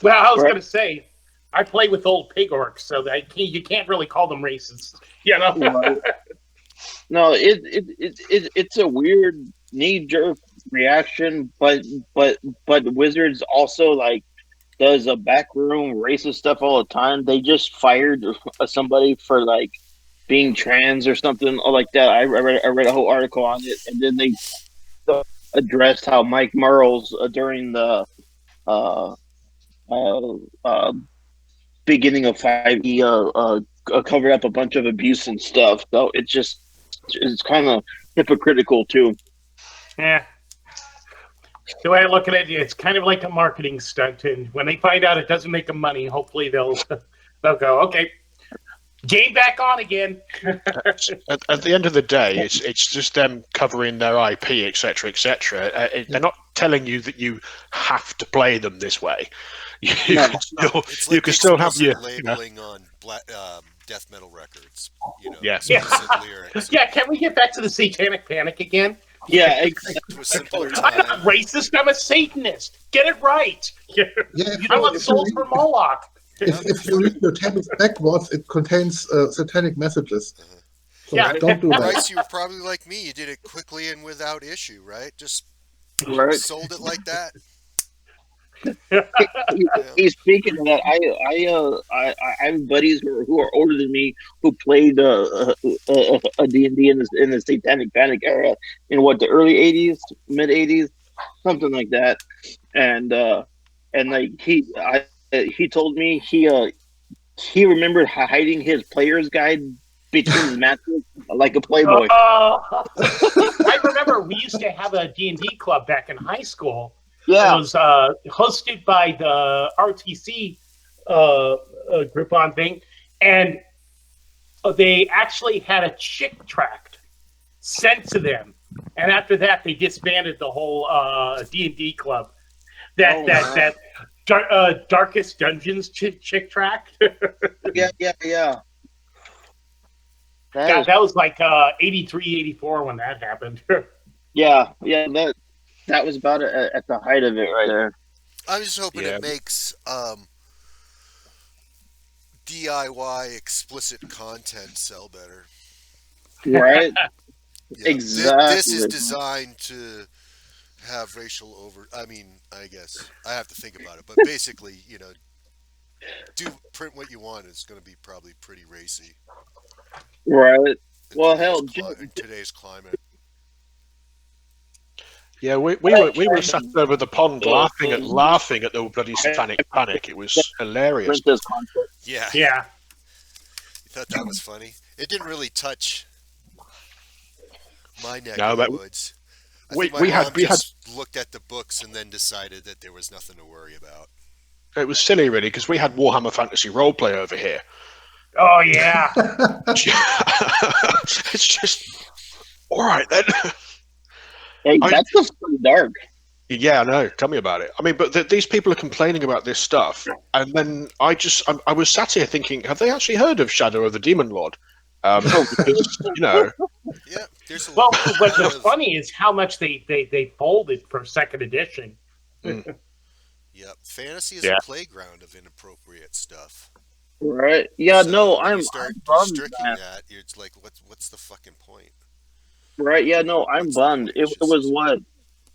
Well, I was Right. going to say, I play with old pig orcs, so you can't really call them racist. Right. No, it's a weird knee-jerk reaction, but Wizards also like does a backroom racist stuff all the time. They just fired somebody for like being trans or something like that. I read a whole article on it, and then they addressed how Mike Merles during the uh, uh, uh, beginning of 5e covered up a bunch of abuse and stuff. So it's kind of hypocritical too. Yeah. The way I look at it, it's kind of like a marketing stunt, and when they find out it doesn't make them money, hopefully they'll go, okay, Game back on again. At the end of the day, it's just them covering their IP, etc., etc. They're not telling you that you have to play them this way. You No, can still, It's you like can the still have your explicit labeling on death metal records. Yeah. Explicit lyrics. Yeah, can we get back to the Satanic Panic again? yeah, To a simpler I'm not time. racist. I'm a Satanist. Get it right. Yeah, if I you, want if, souls you for read, Moloch. if you read your text backwards, it contains satanic messages. So Yeah. don't do that. Bryce, you were probably like me. You did it quickly and without issue, right? Just right. sold it like that. He's speaking of that. I have buddies who are older than me who played a D&D in the Satanic Panic era in the early '80s, mid '80s, something like that. And like he told me he remembered hiding his player's guide between his matches like a Playboy. I remember we used to have a D&D club back in high school. Yeah. It was hosted by the RTC Groupon thing, and they actually had a chick tract sent to them. And after that, they disbanded the whole D&D club. That Darkest Dungeons chick tract. Yeah. God, that was like 83, 84 when that happened. Yeah. That was about at the height of it right there. I'm just hoping Yeah. it makes DIY explicit content sell better. Right? Yeah. Exactly. This is designed to have racial I mean, I guess I have to think about it, but basically, do print what you want. It's going to be probably pretty racy. Right. Well, In today's climate. Yeah, we were sat over the pond laughing at the bloody Satanic Panic. It was hilarious. Print this concept. Yeah. Yeah. You thought that was funny? It didn't really touch my neck No, of the but woods. I we- think my we had- mom we had- just looked at the books and then decided that there was nothing to worry about. It was silly, really, because we had Warhammer Fantasy Roleplay over here. Oh, yeah. It's just all right then. Hey, I- that's just pretty dark. Yeah, I know. Tell me about it. I mean, but these people are complaining about this stuff, and then I was sat here thinking, have they actually heard of Shadow of the Demon Lord? Because, Yeah, there's a Well, lot what's of, funny is how much they folded for second edition. yeah, fantasy is Yeah. a playground of inappropriate stuff. Right? Yeah. So No, when I'm you start bummed. restricting Man. that, it's like, what's the fucking point? Right? Yeah. No, I'm What's the bummed. point? It It's was just- what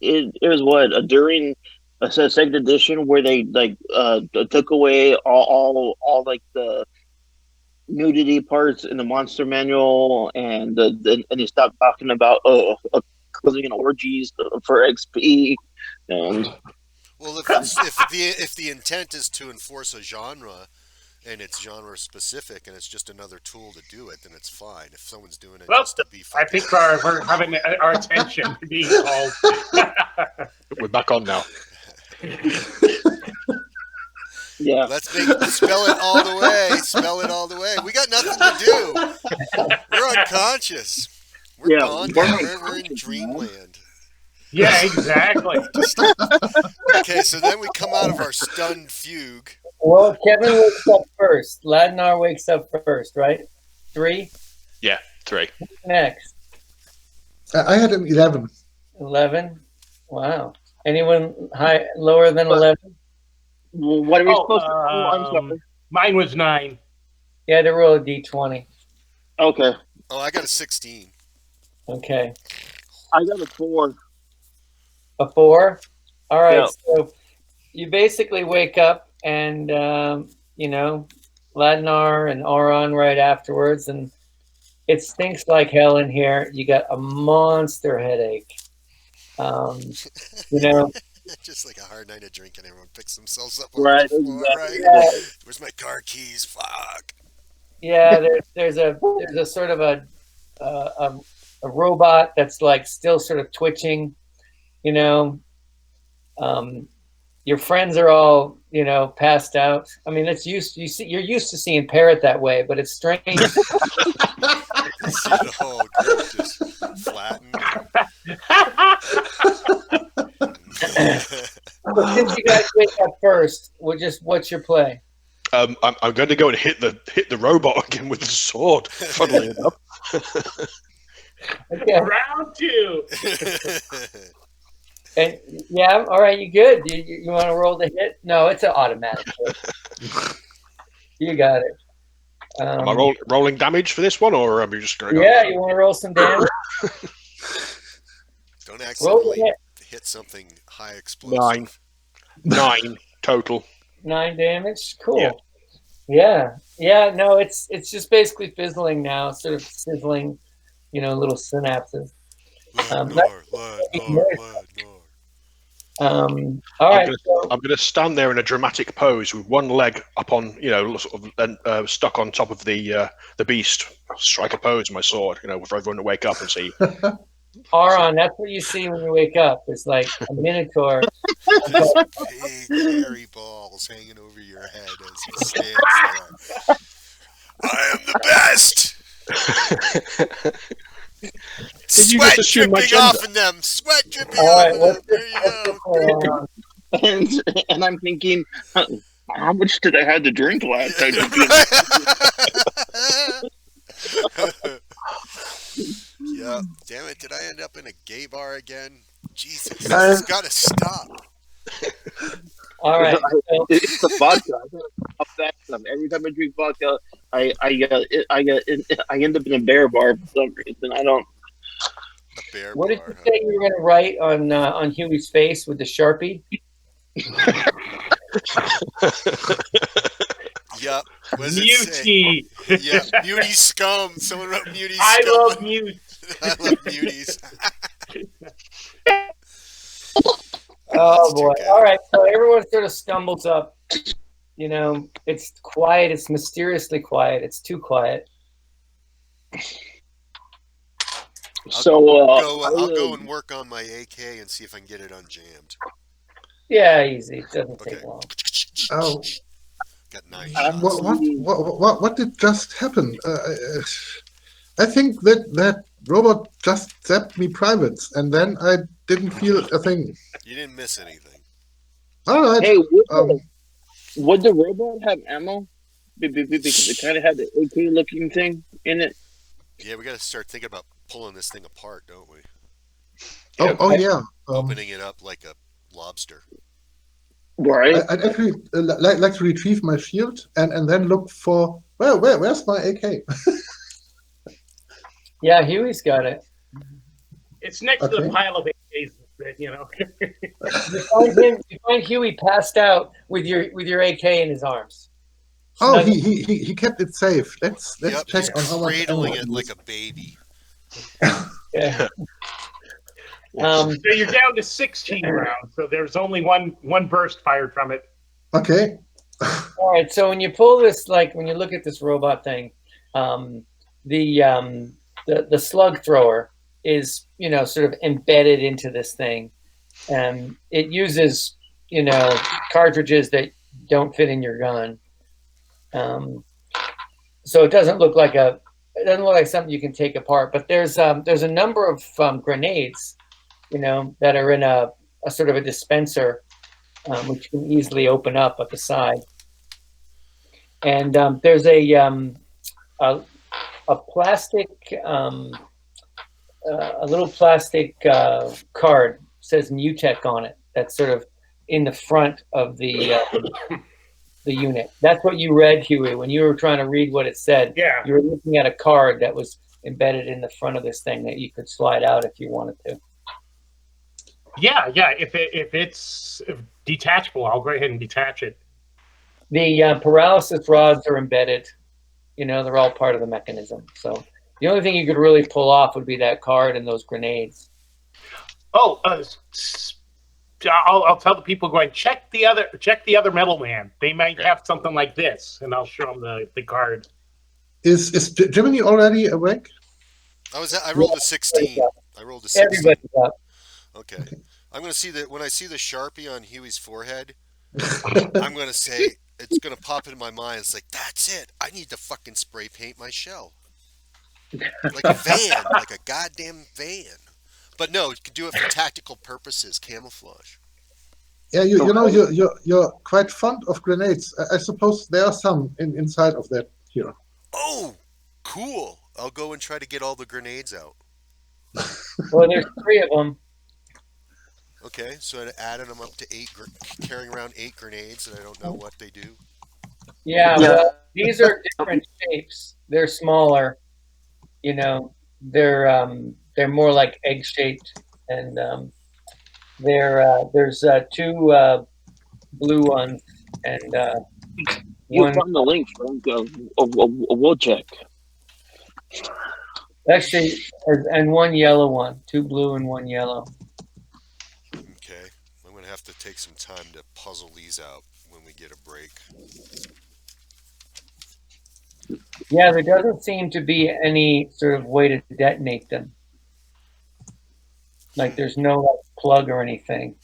it was what during a second edition where they took away all like the nudity parts in the monster manual and they stopped talking about closing in orgies for XP and Well, if the intent is to enforce a genre and it's genre specific and it's just another tool to do it, then it's fine. If someone's doing it Well, just to be I fucking, think we're having our attention being called. we're back on now. yeah. let's spell it all the way. Spell it all the way. We got nothing to do. We're unconscious. We're Yeah, gone. we're We're in unconscious, man. dreamland. Yeah, exactly. Okay, so then we come out of our stunned fugue. Well, Kevin wakes up first. Ladnar wakes up first, right? 3? Yeah, 3. Next. I had an 11. 11? Wow. Anyone lower than 11? What are we supposed to do? I'm sorry. Mine was 9. You had to roll a d20. Okay. Oh, I got a 16. Okay. I got a 4. A 4? All right. Yeah. So you basically wake up and, Ladnar and Auron right afterwards, and it stinks like hell in here. You got a monster headache. Just like a hard night of drinking, everyone picks themselves up. Right, On the floor, exactly. right? Where's my car keys? Fuck. Yeah, there's a sort of a robot that's like still sort of twitching, Your friends are all passed out. I mean, that's you're used to seeing Parrot that way, but it's strange. You see the whole group just flattened. But since you guys wake up first, what's your play? I'm going to go and hit the robot again with the sword. Funnily enough. Okay. Round 2. And yeah, all right, you good? You want to roll the hit? No, it's an automatic hit. You got it. Am I rolling damage for this one, or am I just going to go? Yeah, you want to roll some damage? Don't accidentally hit something high explosive. 9 total. 9 damage. Cool. Yeah. No, it's just basically fizzling now, sort of sizzling, little synapses. All right. I'm going to stand there in a dramatic pose with one leg up on, sort of stuck on top of the beast. Strike a pose with my sword, for everyone to wake up and see. Aron, that's what you see when you wake up. It's like a minotaur. Just big hairy balls hanging over your head as he stands there. I am the best. Sweat dripping off in them. Sweat dripping off in them. There you go. And I'm thinking, how much did I have to drink last time? Yeah, damn it! Did I end up in a gay bar again? Jesus, this has got to stop. All right, it's the vodka. Every time I drink vodka, I end up in a bear bar for some reason. I don't. A bear what bar, did you say you were going to write on Huey's face with the Sharpie? Yep. Muty. Yeah, Muty scum. Someone wrote Muty scum. I love Mute. I love Muties. Oh boy! All right, so everyone sort of stumbles up. It's quiet. It's mysteriously quiet. It's too quiet. I'll go and work on my AK and see if I can get it unjammed. Yeah, easy. It doesn't take long. Oh, Got 9 shots. what did just happen? I think that robot just zapped me privates, and then I didn't feel a thing. You didn't miss anything. All right. Hey, would the robot have ammo? Because it kind of had the AK looking thing in it. Yeah, we got to start thinking about pulling this thing apart, don't we? Yeah. Opening it up like a lobster. Right. I'd actually like to retrieve my shield and then look for where's my AK? Yeah, Huey's got it. It's next to the pile of AKs. You find Huey passed out with your AK in his arms. Oh, he kept it safe. Let's check on how much cradling it like a baby. Yeah. So you're down to 16 rounds. So there's only one burst fired from it. Okay. All right. So when you pull this, when you look at this robot thing, the slug thrower is sort of embedded into this thing, and it uses cartridges that don't fit in your gun. So it doesn't look like something you can take apart. But there's a number of grenades, that are in a sort of a dispenser, which you can easily open up at the side. And there's a plastic, a little plastic card says Mutech on it. That's sort of in the front of the unit. That's what you read, Huey, when you were trying to read what it said. Yeah. You were looking at a card that was embedded in the front of this thing that you could slide out if you wanted to. Yeah. If it's detachable, I'll go ahead and detach it. The paralysis rods are embedded. They're all part of the mechanism. So the only thing you could really pull off would be that card and those grenades. Oh, I'll tell the people going check the other metal man. They might have something like this, and I'll show them the card. Is Jiminy already awake? I rolled a 16. I rolled a 16. Everybody's up. Okay. I'm going to see that when I see the Sharpie on Huey's forehead, I'm gonna say it's gonna pop into my mind. It's like that's it. I need to fucking spray paint my shell like a van, like a goddamn van. But no, you can do it for tactical purposes, camouflage. Yeah, you know you're quite fond of grenades. I suppose there are some inside of that here. Oh, cool. I'll go and try to get all the grenades out. Well, there's 3 of them. Okay, so I added them up to 8, carrying around 8 grenades, and I don't know what they do. Yeah, Yeah. well, these are different shapes. They're smaller. You know, they're more like egg shaped, and there's 2 blue ones and You one. found the link, Frank. We'll check. Actually, and one yellow one. 2 blue and 1 yellow. Okay, I'm gonna have to take some time to puzzle these out when we get a break. Yeah, there doesn't seem to be any sort of way to detonate them. Like there's no plug or anything.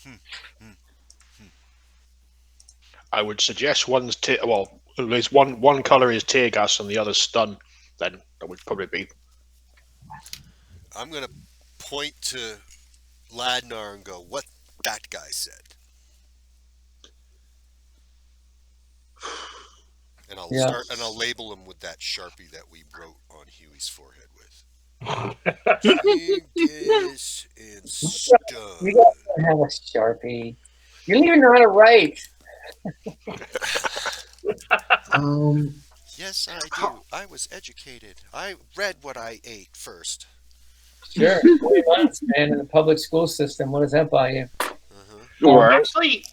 I would suggest one's well, at least one color is tear gas and the other's stun. Then that would probably be. I'm gonna point to Ladnar and go, "What that guy said," and I'll Yeah. start and I'll label him with that Sharpie that we wrote on Huey's forehead with. Gas and stun. You gotta have a Sharpie. You don't even know how to write. Yes, I do. I was educated. I read what I ate first. Sure. 20 months, man, in the public school system. What does that buy you? Or Actually,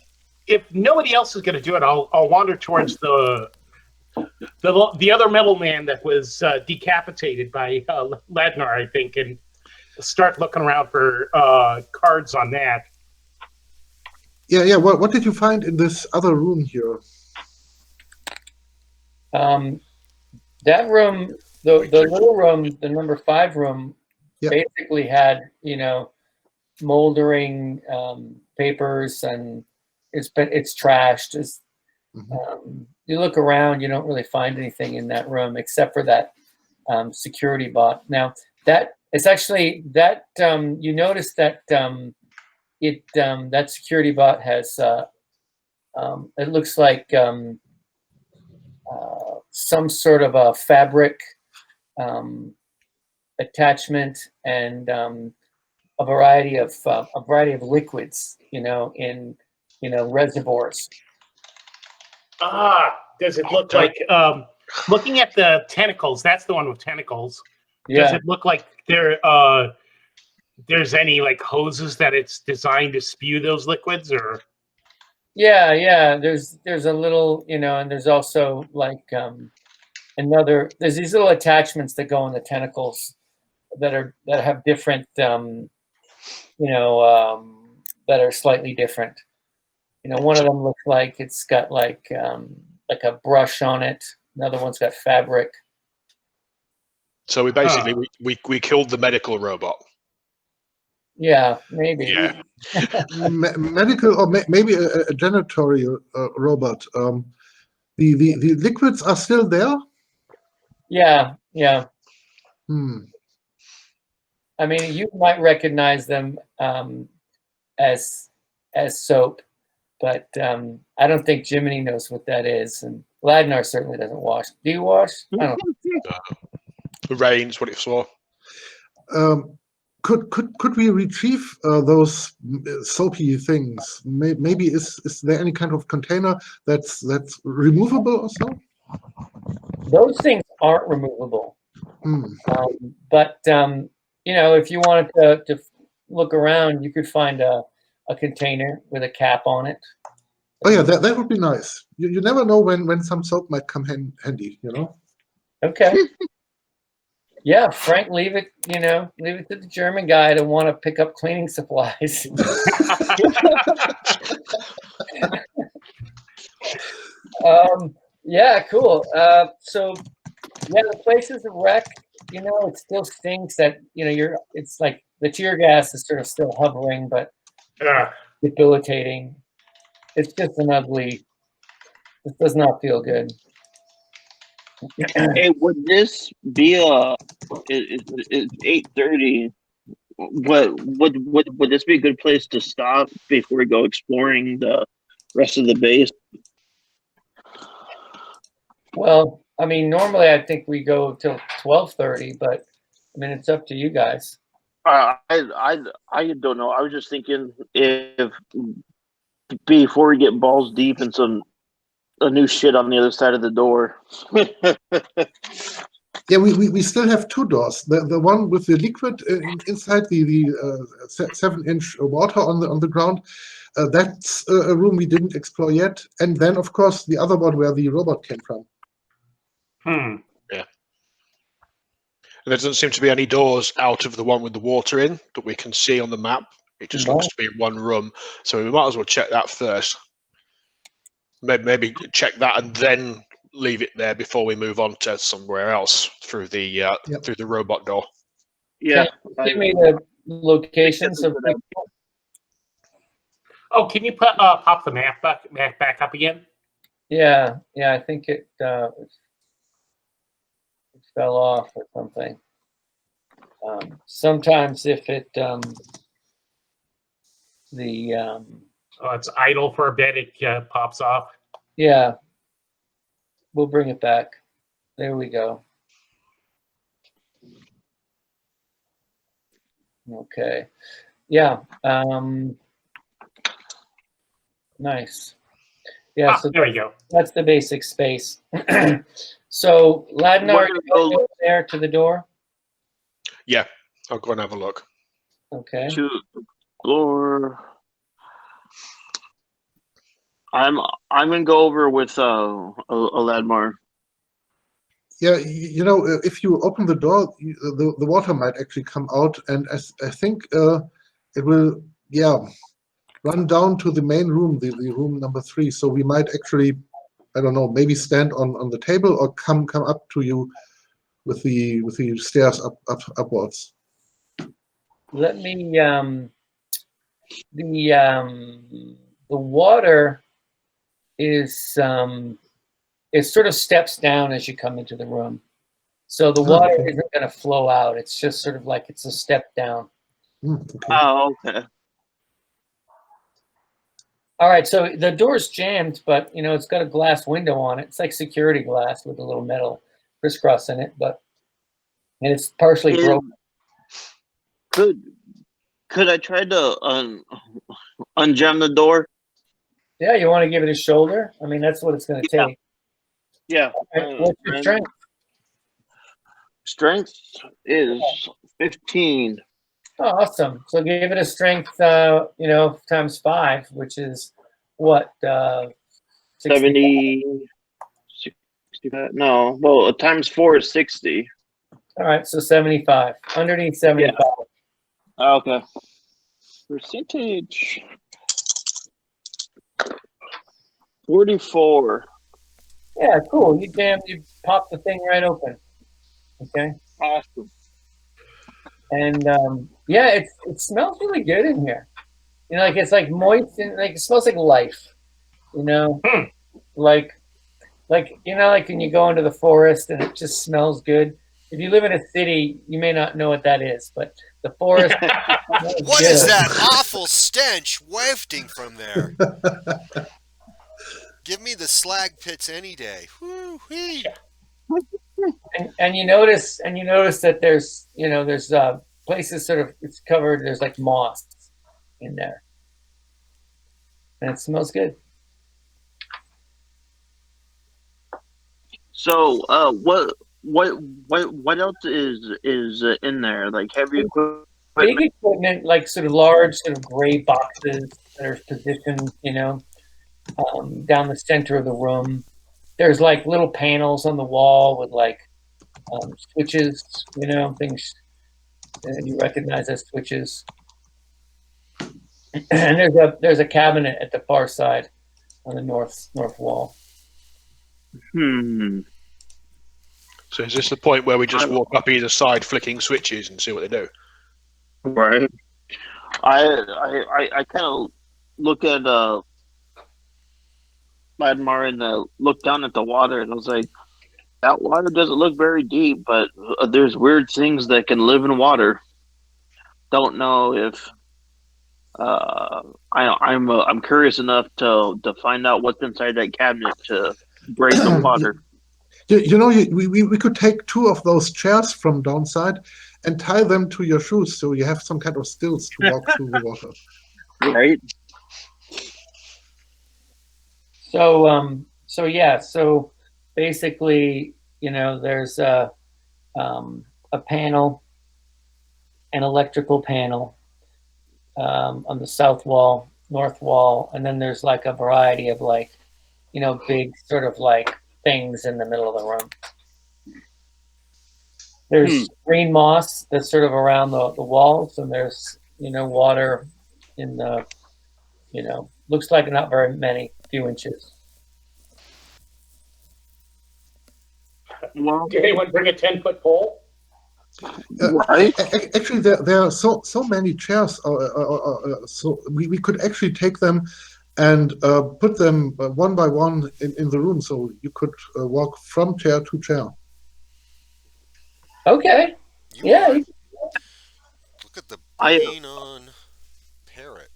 if nobody else is going to do it, I'll wander towards the other middleman that was decapitated by Ladnar, I think, and start looking around for cards on that. Yeah. What did you find in this other room here? That room, the little room, the number 5 room, Yeah. basically had, moldering papers, and it's trashed. You look around, you don't really find anything in that room except for that security bot. Now that it's actually that you notice that that security bot has it looks like some sort of a fabric attachment and a variety of liquids, in reservoirs. Does it look like looking at the tentacles? That's the one with tentacles. Yeah. Does it look like there's any like hoses that it's designed to spew those liquids, or? Yeah. There's a little, and there's also like there's these little attachments that go on the tentacles that have different, that are slightly different. One of them looks like it's got like a brush on it. Another one's got fabric. So we basically we killed the medical robot. Yeah, maybe. Yeah. Medical or maybe a janitorial robot. The liquids are still there. Yeah. I mean, you might recognize them as soap, but I don't think Jiminy knows what that is, and Ladnar certainly doesn't wash. Do you wash? I don't know. The rain's what it saw. Could we retrieve those soapy things? Maybe is there any kind of container that's removable or so? Those things aren't removable. But if you wanted to look around, you could find a container with a cap on it. Oh yeah, that would be nice. You never know when some soap might come handy. Okay. Yeah, Frank, leave it to the German guy to want to pick up cleaning supplies. Yeah, cool. So the place is a wreck. It still stinks that, it's like the tear gas is sort of still hovering, but debilitating. It's just an ugly. This does not feel good. Hey, would this be it's 8:30? Would this be a good place to stop before we go exploring the rest of the base? Well, I mean, normally I think we go till 12:30, but I mean, it's up to you guys. I don't know. I was just thinking if before we get balls deep in a new shit on the other side of the door. Yeah, we still have two doors. The one with the liquid inside the 7-inch water on the ground. That's a room we didn't explore yet. And then, of course, the other one where the robot came from. Yeah. And there doesn't seem to be any doors out of the one with the water in that we can see on the map. It just looks to be one room. So we might as well check that first. Maybe check that and then leave it there before we move on to somewhere else through the through the robot door. Yeah. Give me the locations of. Oh, can you pop the map back up again? Yeah, I think it fell off or something. Sometimes if it it's idle for a bit, it pops off. Yeah, we'll bring it back. There we go. Okay. Yeah. Nice. Yeah. So there we go. That's the basic space. So, Ladnar, you go there to the door? Yeah, I'll go and have a look. Okay. To explore. I'm gonna go over with a Ladmar. Yeah, if you open the door, the water might actually come out, and I think it will, run down to the main room, the room number 3. So we might actually, I don't know, maybe stand on the table or come up to you with the stairs upwards. Let me the water is it sort of steps down as you come into the room. So the water isn't going to flow out. It's just sort of like it's a step down. Okay. Oh, okay. All right, so the door's jammed, but it's got a glass window on it. It's like security glass with a little metal crisscross in it, and it's partially broken. Could I try to unjam the door? Yeah, you want to give it a shoulder? I mean, that's what it's going to take. Yeah. Right, what's your strength? Strength is 15. Oh, awesome. So give it a strength, times 5, which is what? 70. 65? No. Well, times 4 is 60. All right, so 75. Underneath 75. Yeah. Okay. Percentage. 44. Yeah, cool. You pop the thing right open. Okay. Awesome. And it smells really good in here. Like it's like moist and like it smells like life. Like when you go into the forest and it just smells good. If you live in a city, you may not know what that is, but the forest. What is that awful stench wafting from there? Give me the slag pits any day. Woo-wee. And you notice that there's places sort of it's covered. There's like moss in there, and it smells good. So, what else is in there? Like heavy equipment? Big equipment, like sort of large, sort of gray boxes that are positioned, down the center of the room. There's like little panels on the wall with like switches, things that you recognize as switches. And there's a cabinet at the far side on the north wall. So is this the point where we just walk up either side, flicking switches, and see what they do? Right. I kind of look at Ladmar and looked down at the water, and I was like, "That water doesn't look very deep, but there's weird things that can live in water. Don't know if I'm curious enough to find out what's inside that cabinet to brave the water." We could take two of those chairs from downside and tie them to your shoes so you have some kind of stilts to walk through the water. Right? So yeah, so basically, there's a panel, an electrical panel on the south wall, north wall, and then there's like a variety of big sort of like things in the middle of the room. There's green moss that's sort of around the walls, and there's water in the looks like not very many, few inches. Well, Did anyone bring a 10-foot pole? right? Actually, there are so many chairs, so we could actually take them and put them one by one in the room, so you could walk from chair to chair. Okay. You Yeah. are. Look at the brain on Parrot.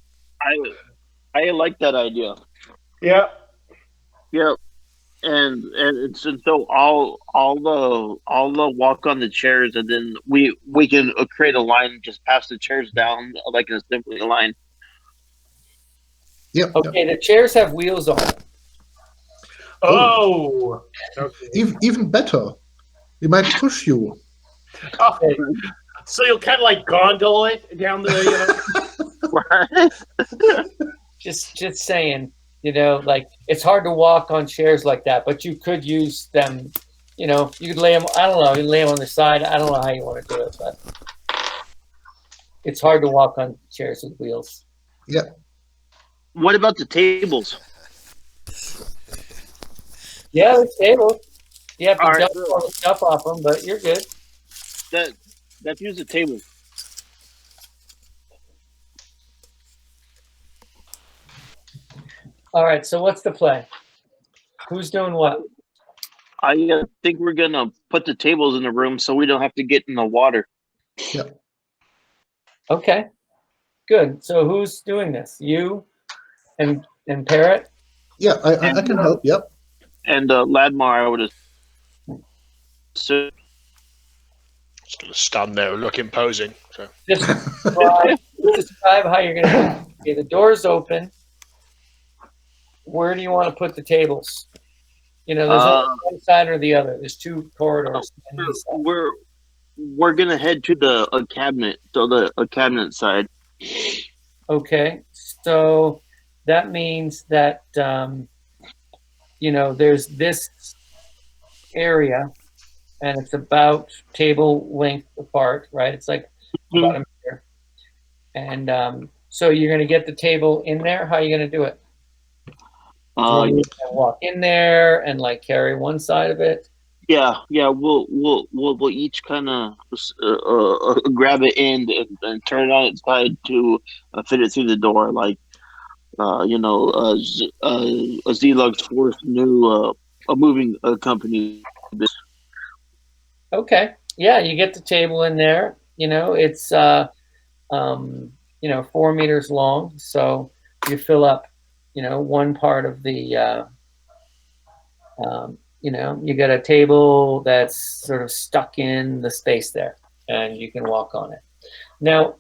I like that idea. Yeah. Yep. And so all the walk on the chairs, and then we can create a line and just pass the chairs down like in a assembly line. Yep. Okay, the chairs have wheels on them. Oh. Okay. Even better, we might push you. Oh, so you'll kind of like gondole it down the. Just saying, like it's hard to walk on chairs like that, but you could use them. You could lay them. I don't know. You lay them on the side. I don't know how you want to do it, but it's hard to walk on chairs with wheels. Yeah. What about the tables? Yeah, the table. You have to All right, dump all the stuff off them, but you're good. Let's use the table. All right. So what's the play? Who's doing what? I think we're gonna put the tables in the room so we don't have to get in the water. Yeah. Okay. Good. So who's doing this? You and Parrot? Yeah, I can help. Yep. And Ladmar, I would assume. Just gonna stand there, look imposing. So Just describe how you're going to do it. Okay, the door's open. Where do you want to put the tables? There's only one side or the other. There's two corridors. We're gonna head to the cabinet, so the cabinet side. Okay, so that means that there's this area, and it's about table length apart, right? It's like about a meter. And so you're going to get the table in there. How are you going to do it? You walk in there and like carry one side of it. Yeah. We'll each kind of grab an end and turn it on its side to fit it through the door, like Z-Lug's fourth new a moving company. Okay. Yeah, you get the table in there. It's 4 meters long, so you fill up one part of the you got a table that's sort of stuck in the space there, and you can walk on it. Now,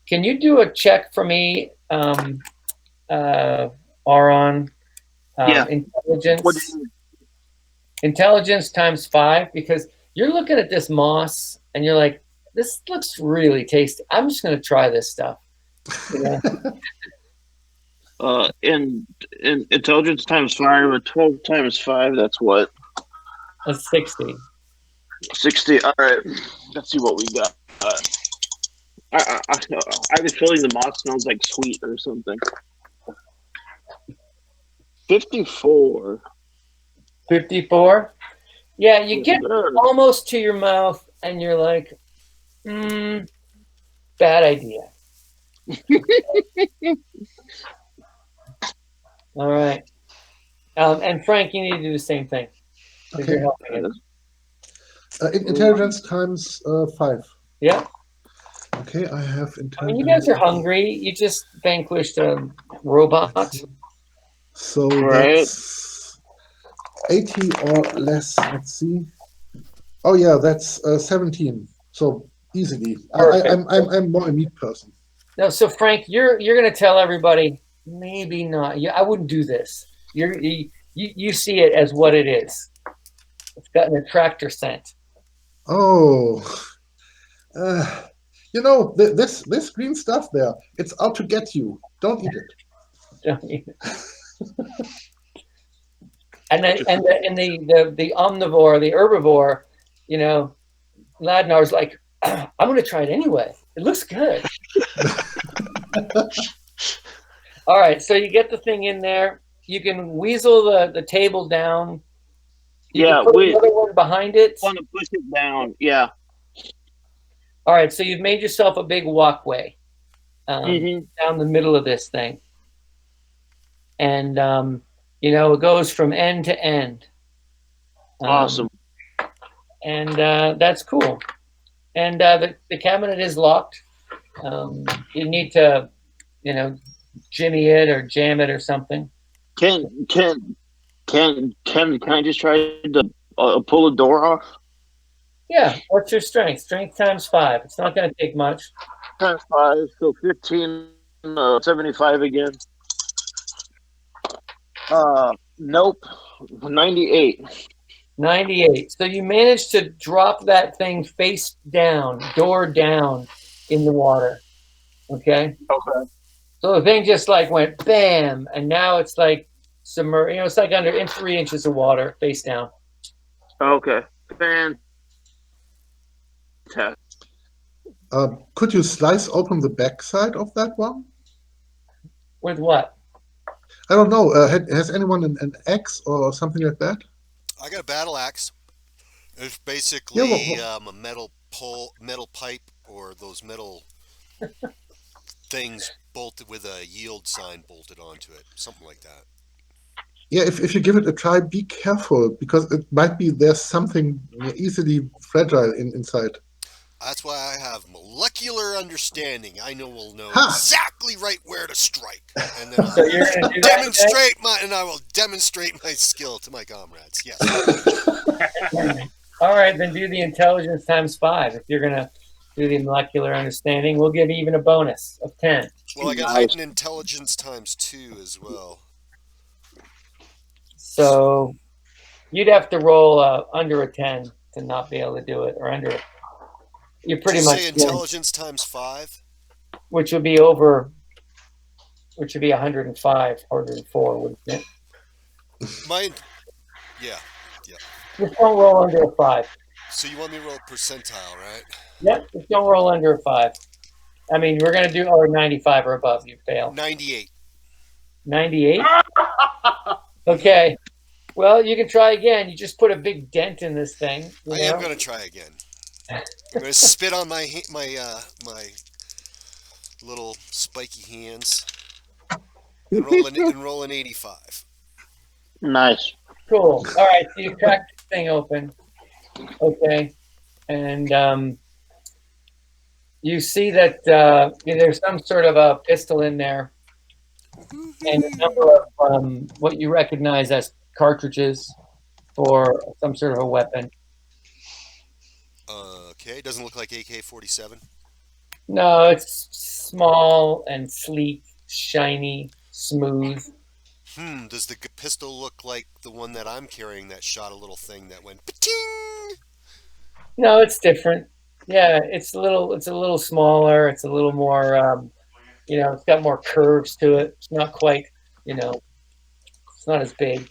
can you do a check for me, Aron? Yeah. Intelligence times 5, because you're looking at this moss and you're like, this looks really tasty. I'm just going to try this stuff. In intelligence times 5, or 12 times 5, that's what? That's 60. 60. All right. Let's see what we got. I have a feeling the moss smells like sweet or something. 54. 54? Yeah, you Yes, get sir. almost to your mouth and you're like, bad idea. All right. And Frank, you need to do the same thing because Okay. you're helping him. Intelligence times 5. Yeah. Okay, I have I intelligence. mean, you guys are hungry. You just vanquished a robot. So Right. that's 80 or less. Let's see. Oh yeah, that's 17. So easily. Perfect. I'm more a meat person. No, so Frank, you're going to tell everybody. Maybe not. Yeah, I wouldn't do this. You see it as what it is. It's got an attractor scent. Oh, this green stuff there. It's out to get you. Don't eat it. And then and the omnivore, the herbivore, you know, Ladnar's like, I'm going to try it anyway. It looks good. All right, so you get the thing in there. You can weasel the table down. You Yeah, can put we another one behind it. want to push it down. Yeah. All right, so you've made yourself a big walkway Mhm. down the middle of this thing. And, it goes from end to end. Awesome. And that's cool. And the cabinet is locked. You need to, jimmy it or jam it or something. Can I just try to pull the door off? Yeah. What's your strength? Strength times 5. It's not going to take much. Times 5, so 15, 75 again. Nope, 98. 98. So you managed to drop that thing face down, door down in the water. Okay. Okay. So the thing just like went bam, and now it's like submerged. It's like under 3 inches of water, face down. Okay. Fantastic. Could you slice open the backside of that one? With what? I don't know. Has anyone an axe or something like that? I got a battle axe. It's Yeah, basically a metal pipe, or those metal things bolted with a yield sign bolted onto it, something like that. yeah. If you give it a try, be careful because it might be there's something easily fragile inside. That's why I have molecular understanding. We'll know Ha! exactly right where to strike, and then So you're going to do I will demonstrate my skill to my comrades. Yes. that? All right, then do the intelligence times 5. If you're going to do the molecular understanding, we'll give you even a bonus of 10. Well, I got heightened intelligence times 2 as well. So you'd have to roll under a 10 to not be able to do it, or under. You're pretty Did you much say intelligence times 5. which would be 105, 104, wouldn't it? Yeah. Just don't roll under a 5. So you want me to roll percentile, right? Yep, just don't roll under a 5. I mean, we're going to do 95 or above. You fail. 98. 98? Okay. Well, you can try again. You just put a big dent in this thing. I am going to try again. I'm going to spit on my little spiky hands and roll an 85. Nice. Cool. All right, so you crack this thing open. Okay. And you see that there's some sort of a pistol in there and a number of what you recognize as cartridges for some sort of a weapon. Okay, doesn't look like AK-47. No, it's small and sleek, shiny, smooth. Does the pistol look like the one that I'm carrying that shot a little thing that went pa-ting? No, it's different. Yeah, it's a little smaller. It's a little more, it's got more curves to it. It's not quite, it's not as big.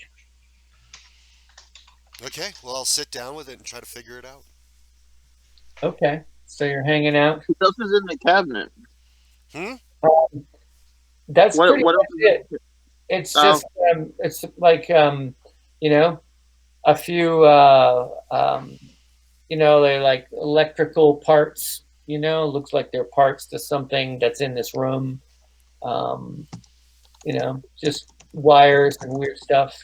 Okay, well, I'll sit down with it and try to figure it out. Okay, so you're hanging out. What else is in the cabinet? That's What pretty else much is it. It's just, it's like, a few, they're like electrical parts, looks like they're parts to something that's in this room. Just wires and weird stuff.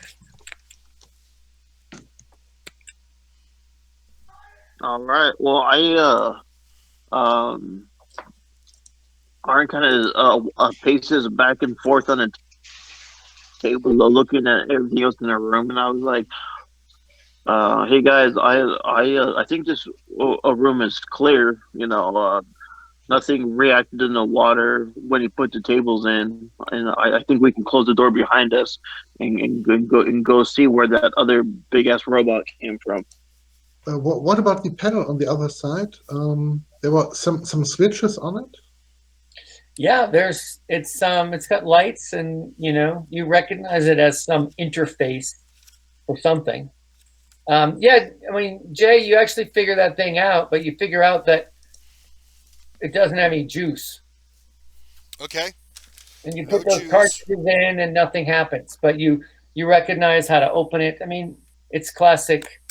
All right. Well, um, Aaron kind of paces back and forth on the table, looking at everything else in the room, and I was like, "Hey guys, I think this room is clear. Nothing reacted in the water when he put the tables in, and I think we can close the door behind us and go see where that other big ass robot came from." What about the panel on the other side? There were some switches on it. Yeah, it's got lights, and you recognize it as some interface or something. Yeah, I mean, Jay, you actually figure that thing out, but you figure out that it doesn't have any juice. Okay. And you No put those juice. cartridges in and nothing happens. But you recognize how to open it. I mean, it's classic,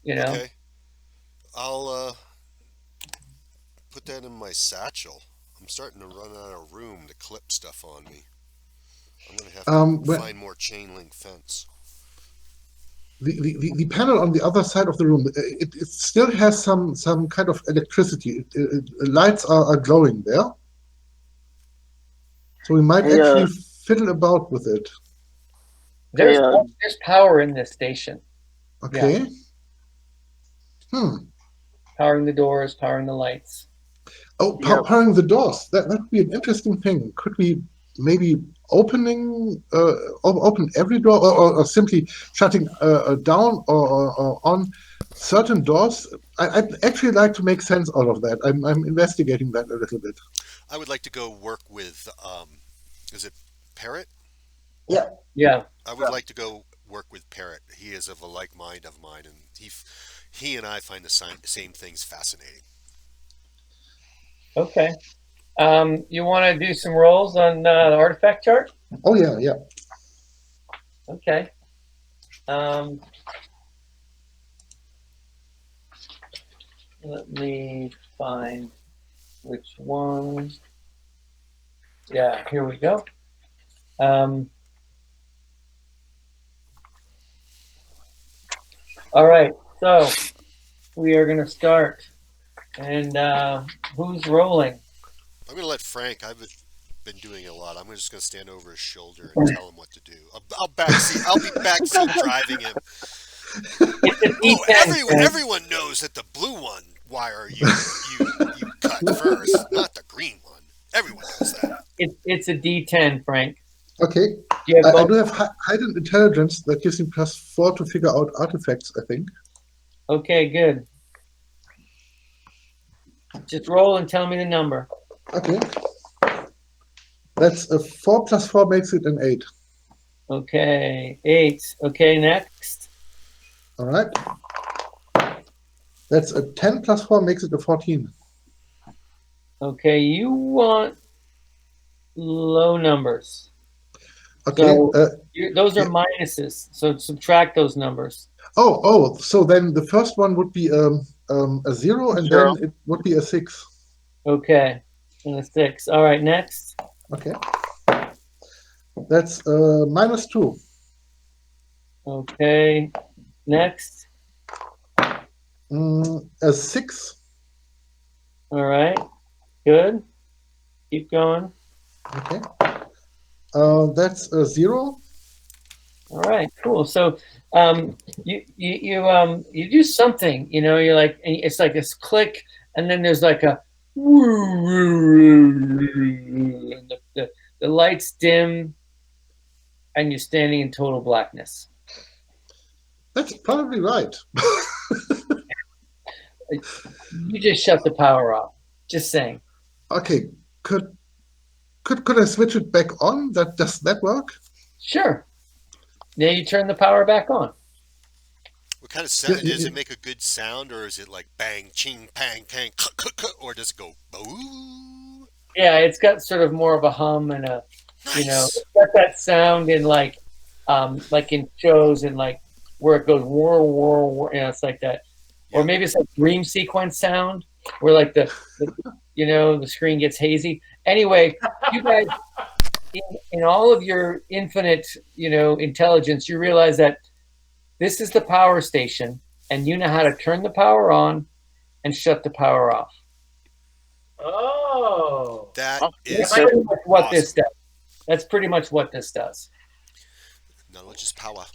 you know. Okay. I'll put that in my satchel. I'm starting to run out of room to clip stuff on me. I'm gonna have to Well, find more chain link fence. the panel on the other side of the room, it still has some kind of electricity. Lights are glowing there, so we might Hey, actually fiddle about with it. hey, There's power in this station. Okay. Powering the doors, powering the lights. Oh, yeah, powering the doors. That would be an interesting thing. Could we maybe open every door, or simply shutting down or on certain doors? I'd actually like to make sense out of that. I'm investigating that a little bit. I would like to go work with is it Parrot? Yeah. I would like to go work with Parrot. He is of a like mind of mine, and he and I find the same things fascinating. Okay. You want to do some rolls on the artifact chart? Oh yeah, yeah. Okay. Let me find which one. Yeah, here we go. All right, so we are going to start. And who's rolling? I'm gonna let Frank. I've been doing it a lot. I'm just gonna stand over his shoulder and tell him what to do. I'll backseat. I'll be backseat driving him. It's a Oh, D10. Frank. everyone knows that the blue one wire you cut first, not the green one. Everyone knows that. It's a D10, Frank. Okay. Do you have I both? do have hidden intelligence that gives me +4 to figure out artifacts, I think. Okay, good. Just roll and tell me the number. Okay. That's a 4 + 4 makes it an 8. Okay, 8. Okay, next. All right. That's a 10 + 4 makes it a 14. Okay, you want low numbers. Okay. So those are yeah. minuses. So subtract those numbers. Oh, so then the first one would be a 0, and Zero. then it would be a 6. Okay, and a 6. All right, next. Okay. That's -2. Okay, next. A 6. All right, good. Keep going. Okay. That's a 0. All right, cool. So you do something. You're like, it's like this click, and then there's like a and the lights dim, and you're standing in total blackness. That's probably right. You just shut the power off. Just saying. Okay. Could I switch it back on? Does that work? Sure. Now you turn the power back on. What kind of sound does it make? A good sound, or is it like bang, ching, pang, pang, or does it go boo? Yeah, it's got sort of more of a hum and a, Nice. it's got that sound in like in shows and like where it goes war war war. It's like that, or Yeah. maybe it's like dream sequence sound where like the screen gets hazy. Anyway, you guys, in all of your infinite intelligence, you realize that this is the power station, and you know how to turn the power on, and shut the power off. Oh. That Yeah, is That's pretty much what awesome. this does. That's pretty much what this does. Knowledge is power.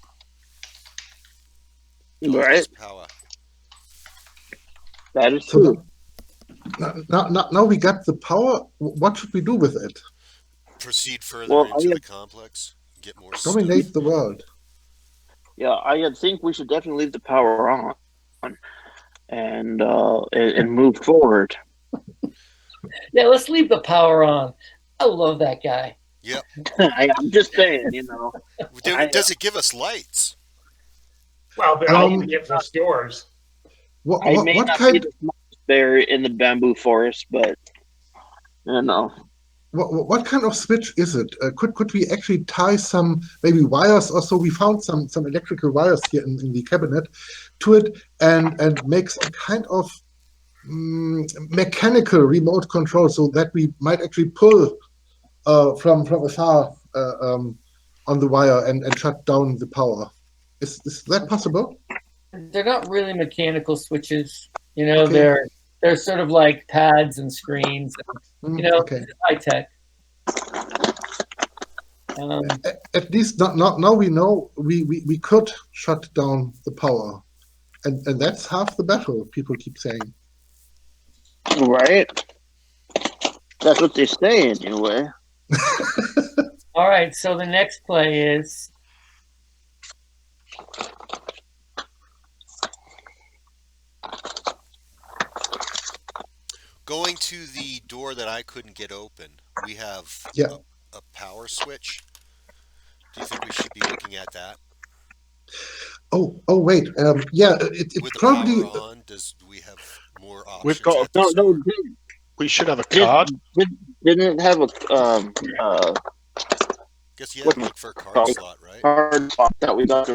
right. Knowledge is power. That is So true. now we got the power. What should we do with it? Proceed further Well, into the complex. Get more stuff. Dominate the world. Yeah, I think we should definitely leave the power on, and move forward. Yeah, let's leave the power on. I love that guy. Yep. I'm just saying, Does it give us lights? Well, there are all different stores. What, I what, may what not be kind? the smartest there in the bamboo forest, but What kind of switch is it? Could we actually tie some maybe wires or so? We found some electrical wires here in the cabinet to it and make some kind of mechanical remote control so that we might actually pull from afar on the wire and shut down the power. Is that possible? They're not really mechanical switches. You know, Okay. they're sort of like pads and screens. You know, Okay. high tech. At least now we know we could shut down the power, and that's half the battle. People keep saying. right. That's what they say anyway. All right, so the next play is Going to the door that I couldn't get open. We have Yeah. a power switch. Do you think we should be looking at that? Oh, wait. Yeah, it With the probably. power on, do we have more options We've got- at the No, store? We should have a card. Didn't it have a Guess you had to look for a card slot, right? card slot that we got?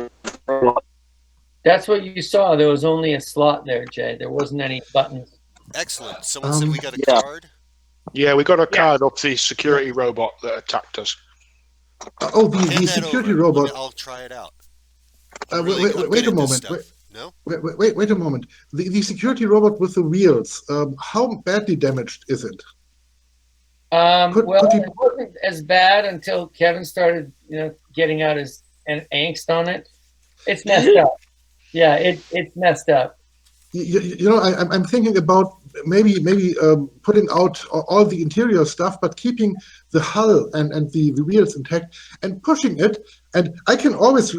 that's what you saw. There was only a slot there, Jay. There wasn't any buttons. Excellent. Someone said we got a yeah. card. Yeah, we got a card off the security robot that attacked us. Oh, the Hand that security over. robot. I'll try it out. Wait, I'm good wait a at this moment. stuff. No? Wait a moment. The security robot with the wheels. How badly damaged is it? Could you- It wasn't as bad until Kevin started, getting out his angst on it. It's messed up. Yeah, it's messed up. I'm thinking about maybe putting out all the interior stuff, but keeping the hull and the wheels intact and pushing it. And I can always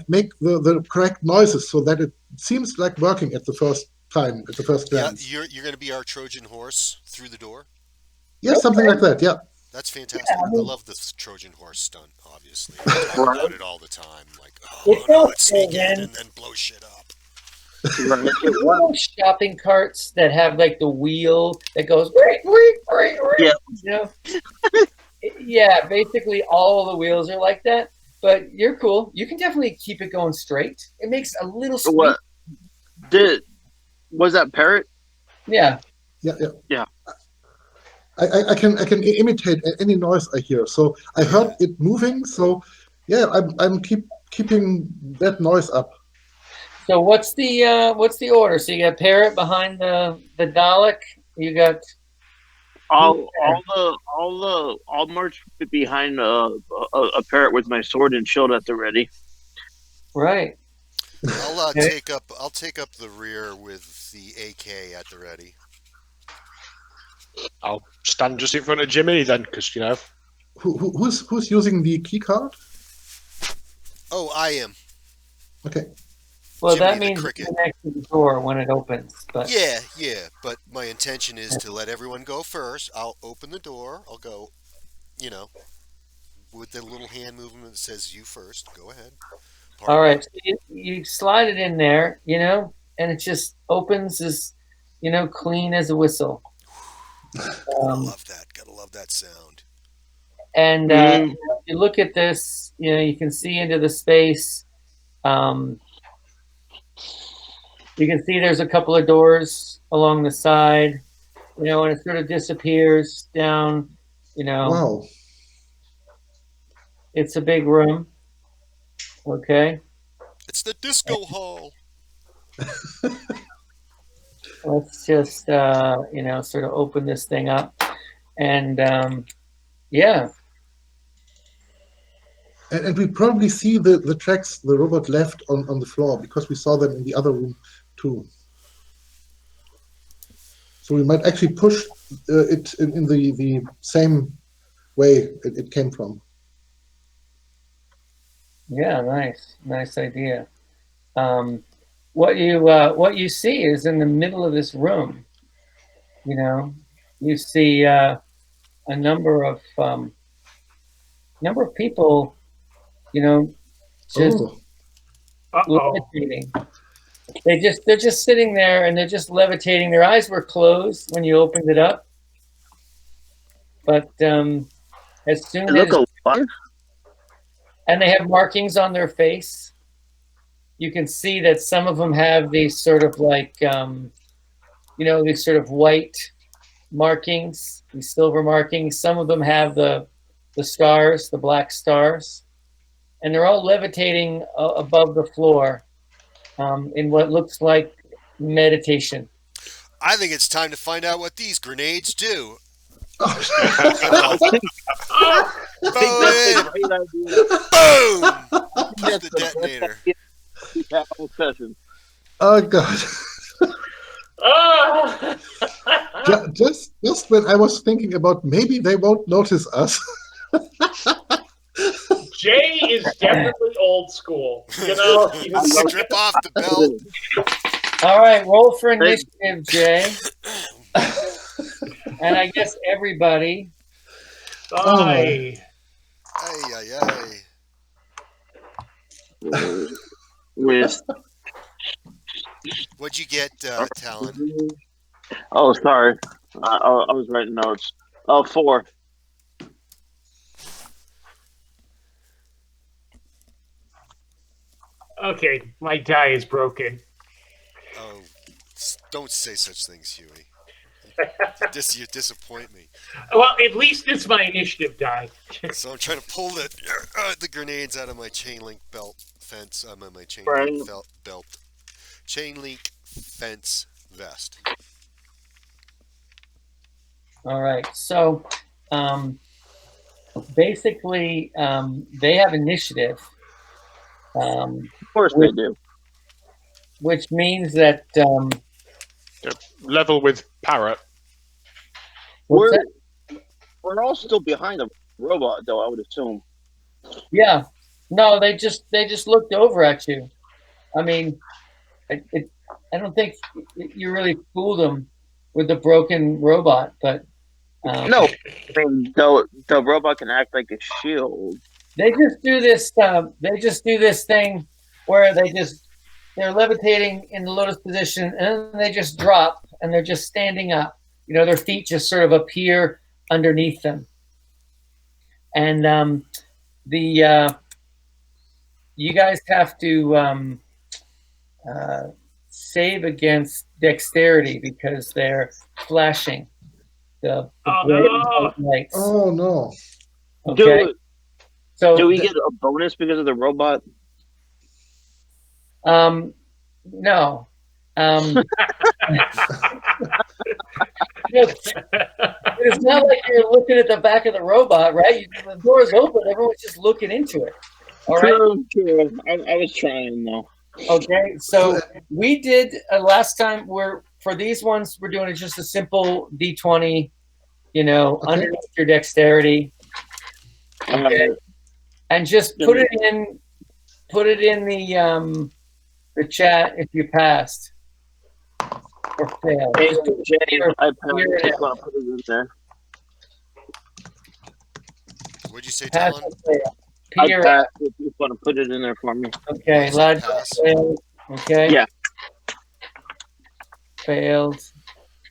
make the correct noises so that it seems like working at the first time, at the first Yeah, glance. you're going to be our Trojan horse through the door? Yes, something like that. Yeah. That's fantastic. I love this Trojan horse stunt, obviously. I talk about it all the time. Like, It's no, not let's sneak in Trojan. and then blow shit up. Little shopping carts that have like the wheel that goes ring, ring, ring, ring. Yeah. Yeah, basically all the wheels are like that. But you're cool. You can definitely keep it going straight. It makes a little squeak. What was that parrot? Yeah. Yeah. I can imitate any noise I hear. So I heard it moving. So yeah, I'm keeping that noise up. So what's the order? So you got Parrot behind the Dalek. You got I'll march behind a parrot with my sword and shield at the ready. right. I'll take up the rear with the AK at the ready. I'll stand just in front of Jimmy then, because Who's using the key card? Oh, I am. Okay. Well, Jimmy that the means cricket. you're next to the door when it opens. But Yeah, but my intention is to let everyone go first. I'll open the door. I'll go, with the little hand movement that says you first. Go ahead. all right, so you slide it in there, and it just opens as, clean as a whistle. Gotta love that. Gotta love that sound. And you look at this, you can see into the space. You can see there's a couple of doors along the side, and it sort of disappears down, Wow. It's a big room. Okay. It's the disco hall. let's just sort of open this thing up, and yeah. And we probably see the tracks the robot left on the floor because we saw them in the other room too. So we might actually push it in the same way it came from. Yeah, nice idea. What you see is in the middle of this room. You see a number of people. Just levitating. They're just sitting there and they're just levitating. Their eyes were closed when you opened it up, but as soon They as look alive. and they have markings on their face. You can see that some of them have these sort of like these sort of white markings, these silver markings. Some of them have the stars, the black stars, and they're all levitating above the floor in what looks like meditation. I think it's time to find out what these grenades do. I think that's a great idea. Boom! That's The the detonator. that whole session. Oh God! Ah! just when I was thinking about maybe they won't notice us. Jay is definitely old school. Strip off the belt. All right, roll for initiative, Jay. And I guess everybody. Aye. Ay, ay, ay. With What'd you get, Talon? oh, sorry, I was writing notes. 4. Okay, my die is broken. Oh, don't say such things, Huey. You disappoint me. Well, at least it's my initiative die. So I'm trying to pull the grenades out of my chain link belt fence. My chain Right. link belt. Chain link fence vest. All right. So basically, they have initiative, Of course they do. which means that Level with Parrot. what's We're that? we're all still behind the robot, though. I would assume. Yeah. No, they just looked over at you. I mean, I don't think you really fooled them with the broken robot, but No, I mean the robot can act like a shield. they just do this. They just do this thing where they're levitating in the lotus position, and then they just drop, and they're just standing up. Their feet just sort of appear underneath them, and you guys have to save against dexterity because they're flashing the Oh, bright no. lights. Oh no! Okay, so Do we get a bonus because of the robot? no. It's not like you're looking at the back of the robot, right? The door's open. Everyone's just looking into it. All right. True. I was trying though. Okay. So we did last time. For these ones, we're doing just a simple D20. Underneath your dexterity. Okay. And just put it in the chat if you passed or failed. Hey, Jay, I Here it just is. want to put it in there. What'd you say, Pass Talon? or fail. I Peter, passed. If you want to put it in there for me. okay. Lad Pass. failed. Okay. Yeah. Failed.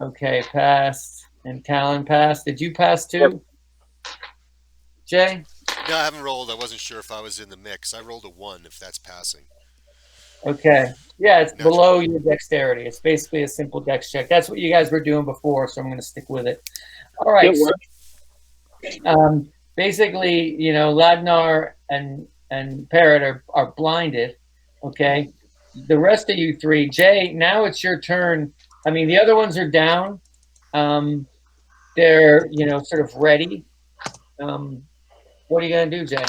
Okay, passed. And Talon passed. Did you pass too? Yep. Jay? No, I haven't rolled. I wasn't sure if I was in the mix. I rolled a 1 if that's passing. Okay. Yeah, it's Natural. below your dexterity. It's basically a simple dex check. That's what you guys were doing before, so I'm going to stick with it. All right. It worked. So, basically, Ladnar and Parrot are blinded. Okay. The rest of you three, Jay, now it's your turn I mean, the other ones are down. They're sort of ready. What are you gonna do, Jay?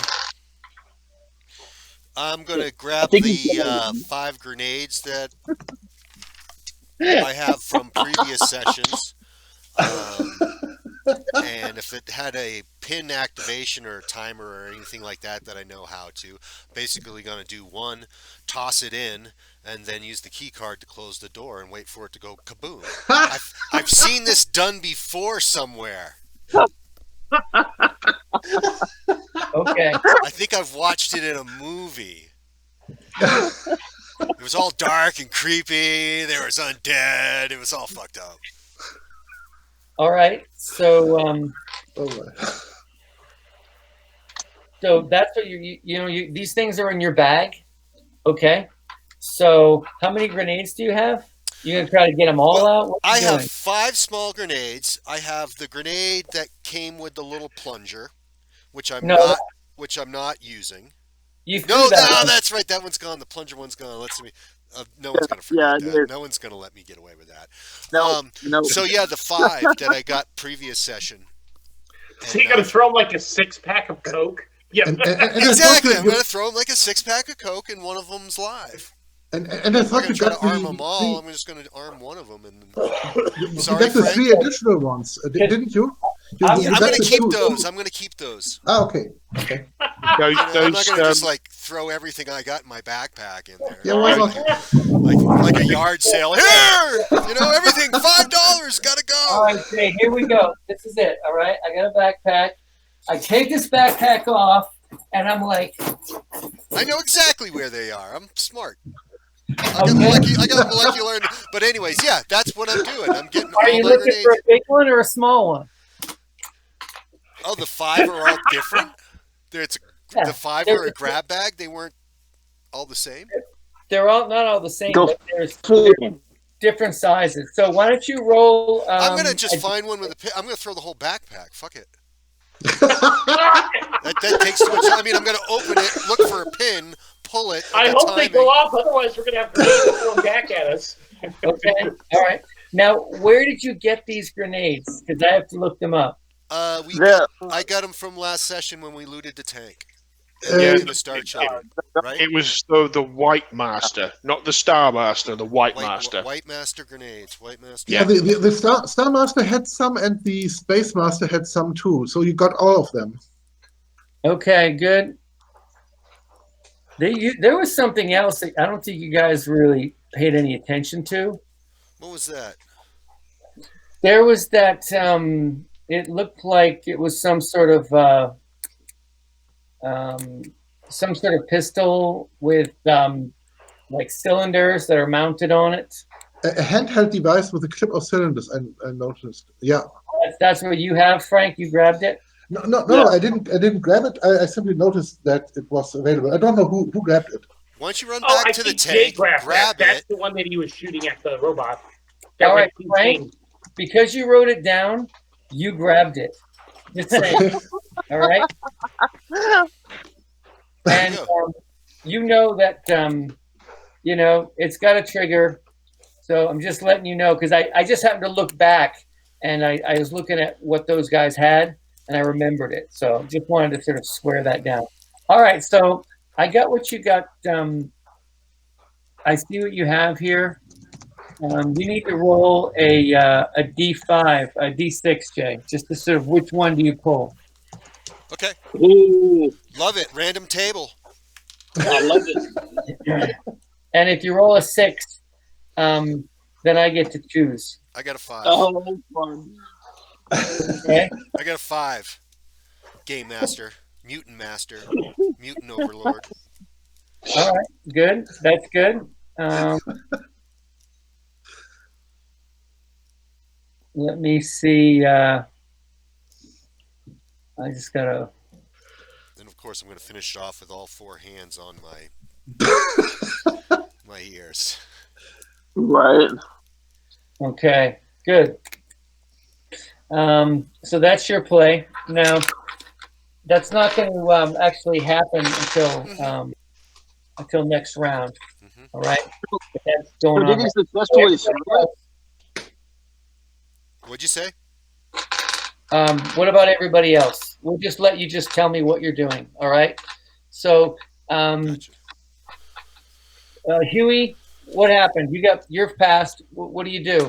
I'm gonna I grab think he's the gonna. 5 grenades that I have from previous sessions. And if it had a pin activation or a timer or anything like that I know how to, basically going to do one, toss it in, and then use the key card to close the door and wait for it to go kaboom. I've seen this done before somewhere. Okay. I think I've watched it in a movie. It was all dark and creepy. There was undead. It was all fucked up. All right. So Oh my. so that's what these things are in your bag. Okay. So how many grenades do you have? You gonna try to get them all Well, out? What are I you have doing? 5 small grenades. I have the grenade that came with the little plunger, which I'm No, not using. you threw No, that. that's right. That one's gone. The plunger one's gone. No one's gonna Yeah, forget it that. is. No one's gonna let me get away with that. No. So yeah, the 5 that I got previous session. So you're gonna throw him like a 6-pack of Coke? Yeah. And Exactly. I I'm thought gonna throw them like a 6-pack of Coke, and one of them's live. and I I'm not thought gonna you try got to arm them all. the I'm just gonna arm one of them. And you sorry, got the Frank. 3 additional ones, didn't you? I'm You I'm got gonna the keep 2. those. I'm gonna keep those. Ah, okay. Okay. Those, I'm not those, gonna just like throw everything I got in my backpack in there. Yeah, why not? Like a yard sale. Here, everything $5. Gotta All go. right, Jay, here we go. This is it. All right. I got a backpack. I take this backpack off, and I'm like, I know exactly where they are. I'm smart. I okay. got molecular. But anyways, yeah, that's what I'm doing. I'm getting Are all you my looking for a grenades. big one or a small one? Oh, the 5 are all different. The 5 were a grab bag. They weren't all the same. They're all not all the same, Go but there's for different sizes. So why don't you roll? I'm gonna just find one with a pin. I'm gonna throw the whole backpack. Fuck it. That takes too much. I mean, I'm gonna open it, look for a pin, pull it. I that hope they timing. go off, otherwise we're gonna have grenades thrown back at us. Okay. All right. Now, where did you get these grenades? Because I have to look them up. I got them from last session when we looted the tank. Yeah. In the Star Chamber, right? it was the White Master, not the Star Master, the White Master. White Master grenades. White Master. Yeah, the Star Master had some, and the Space Master had some too. So you got all of them. Okay, good. There was something else that I don't think you guys really paid any attention to. What was that? There was that. It looked like it was some sort of pistol with like cylinders that are mounted on it. A handheld device with a clip of cylinders. I noticed. Yeah. That's what you have, Frank. You grabbed it. No. Yeah. I didn't grab it. I simply noticed that it was available. I don't know who grabbed it. Once you run Oh, back I to the think Jay tank, grabbed grab that. That's it. the one that he was shooting at the robot. That All right, went Frank. insane. Because you wrote it down, you grabbed it. Just saying. All right. And you know that it's got a trigger. So I'm just letting you know because I just happened to look back and I was looking at what those guys had and I remembered it. So just wanted to sort of swear that down. All right. So I got what you got. I see what you have here. You need to roll a D5, a D6, Jay, just to sort of which one do you pull? Okay. Ooh, Love it. Random table. I love it. And if you roll a 6, then I get to choose. I got a 5. Oh, fun. Okay. I got a 5. Game Master. Mutant Master. Mutant Overlord. All right. Good. That's good. Let me see. I just gotta. Then, of course, I'm going to finish it off with all 4 hands on my ears. Right. Okay. Good. So that's your play. Now, that's not going to actually happen until next round. Mhm. All right. But that's So going did on. he successfully survive? What'd you say? What about everybody else? We'll just let you just tell me what you're doing. All right. So, Gotcha. Huey, what happened? You're fast. What do you do?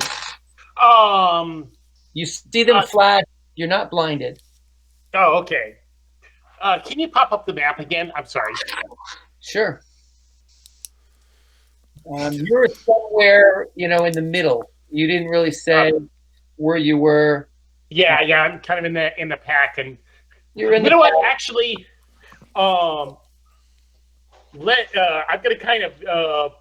Um. You see them flash. You're not blinded. Oh, okay. Can you pop up the map again? I'm sorry. Sure. You're somewhere, in the middle. You didn't really say where you were. Yeah, I'm kind of in the pack, and You're in you the know what? pack. Actually, I'm gonna kind of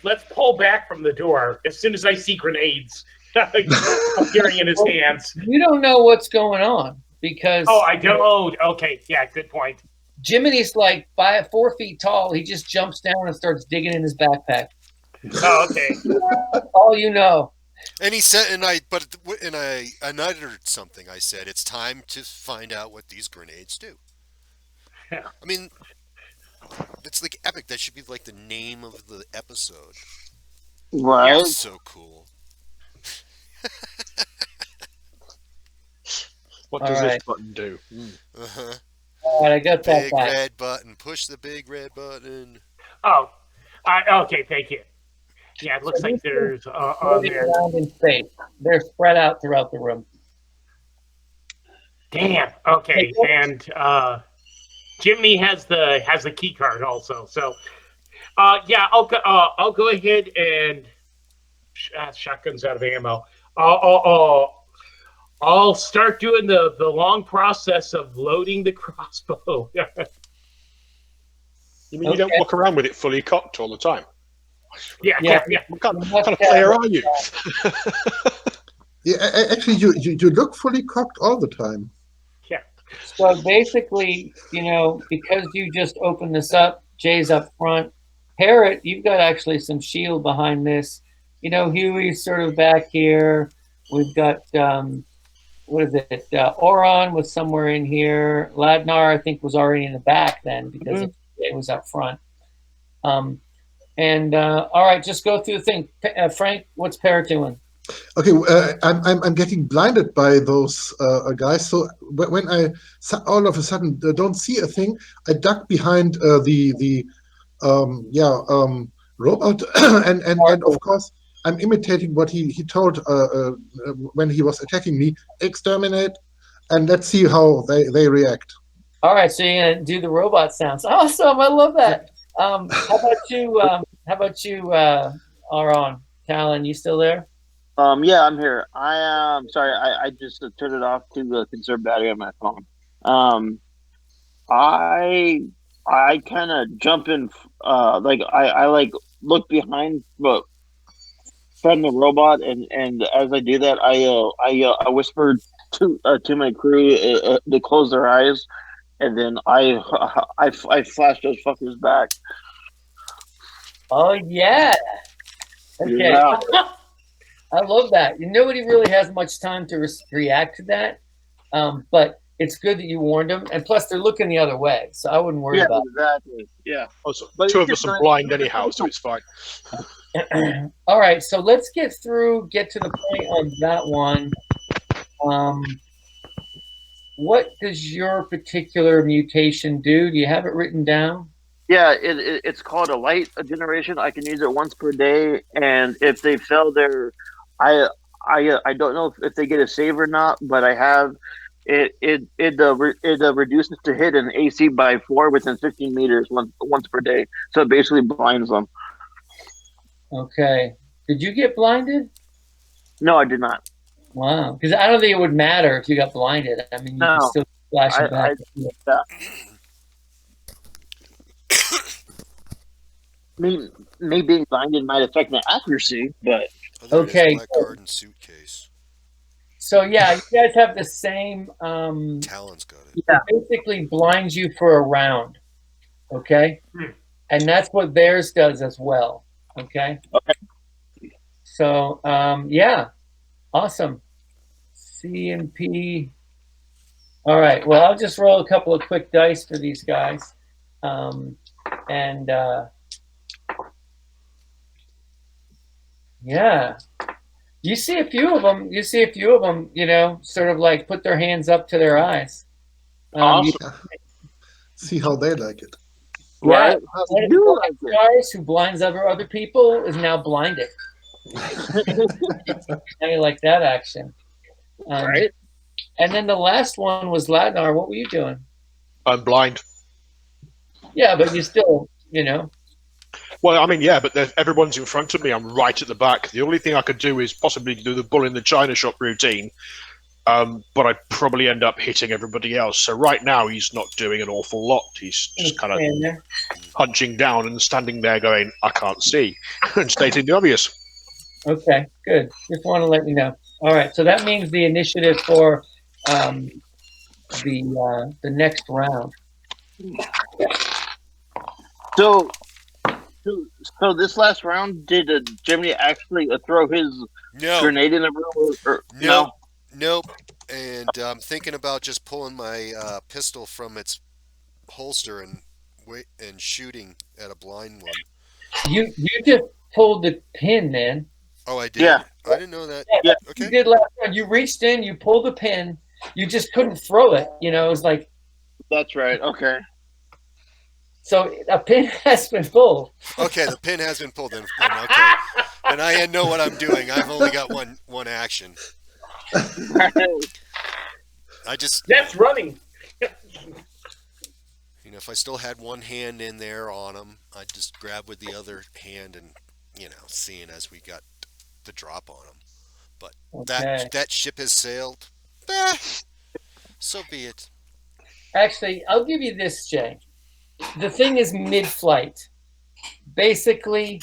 let's pull back from the door as soon as I see grenades appearing in his hands. You don't know what's going on because. Oh, I don't. Oh, okay. Yeah, good point. Jiminy's like 4 feet tall. He just jumps down and starts digging in his backpack. Oh, okay. All you know. And he said, and I uttered something. I said, it's time to find out what these grenades do. Yeah. I mean, it's like epic. That should be like the name of the episode. Right? That's so cool. What All does right. this button do? Uh-huh. All right, I got that Big back. red button. Push the big red button. Oh, okay. Thank you. Yeah, it looks like there's on Floating there. around in space. They're spread out throughout the room. Damn. Okay, and Jimmy has the key card also. So, yeah, I'll go ahead and shotgun's out of ammo. I'll start doing the long process of loading the crossbow. You mean you don't walk around with it fully cocked all the time? Yeah. What kind of player are you? Yeah, actually, you look fully cocked all the time. Yeah. So basically, because you just opened this up, Jay's up front. Parrot, you've got actually some shield behind this. Huey's sort of back here. We've got what is it? Oron was somewhere in here. Ladnar, I think, was already in the back then because it was up front. All right, just go through the thing. Frank, what's Parrot doing? Okay, I'm getting blinded by those guys. So when I all of a sudden don't see a thing, I duck behind the robot, and of course I'm imitating what he told when he was attacking me. Exterminate, and let's see how they react. All right, so you're gonna do the robot sounds. Awesome, I love that. How about you, Aaron? Talon, you still there? Yeah, I'm here. I am sorry. I just turned it off to conserve battery on my phone. I kind of jump in. I like look behind, but from the robot, and as I do that, I whisper to my crew to close their eyes, and then I flash those fuckers back. Oh yeah. Okay. Yeah. I love that. Nobody really has much time to react to that, but it's good that you warned them. And plus, they're looking the other way, so I wouldn't worry about exactly. Yeah. Also, But two it's of us just are nice. blind anyhow, so it's fine. it. All right, so let's get to the point on that one. What does your particular mutation do? Do you have it written down? Yeah, it's called a light generation. I can use it once per day, and if they fail their, I don't know if they get a save or not, but I have it reduces to hit an AC by 4 within 15 meters once per day. So it basically blinds them. Okay. Did you get blinded? No, I did not. Wow. Because I don't think it would matter if you got blinded. I mean, you can No. still flash it back. Me being blinded might affect my accuracy, but Oh, there it Okay. is, Black Garden suitcase. So yeah, you guys have the same. Talon's got it. Yeah. It basically blinds you for a round. Okay. Hmm. And that's what theirs does as well. Okay. Okay. So yeah, awesome. CMP. All right. Well, I'll just roll a couple of quick dice for these guys, yeah. You see a few of them. You see a few of them. You know, sort of like put their hands up to their eyes. Awesome. See how they like it. Yeah, Right? one of the You black like it. stars who blinds other people is now blinded. How you like that action? Right? And then the last one was Ladnar. What were you doing? I'm blind. Yeah, but you still, you know. Well, I mean, yeah, but everyone's in front of me. I'm right at the back. The only thing I could do is possibly do the bull in the china shop routine, but I'd probably end up hitting everybody else. So right now, he's not doing an awful lot. He's just kind of stand there. hunching down and standing there going, I can't see, and stating the obvious. Okay, good. Just want to let you know. All right, so that means the initiative for the next round. So, so this last round, did Jimmy actually throw his No, grenade in the room? Or no, nope. And I'm thinking about just pulling my pistol from its holster and shooting at a blind one. You just pulled the pin, man. Oh, I did. Yeah. I didn't know that. Yeah, Okay. you did last round. You reached in, you pulled the pin. You just couldn't throw it. You know, it was like That's right. Okay. so a pin has been pulled. Okay, the pin has been pulled. Then okay. Then I know what I'm doing. I've only got one action. I just, That's running. if I still had one hand in there on him, I'd just grab with the other hand and, seeing as we got the drop on him. But Okay. that ship has sailed. So be it. Actually, I'll give you this, Jay. The thing is mid-flight. Basically,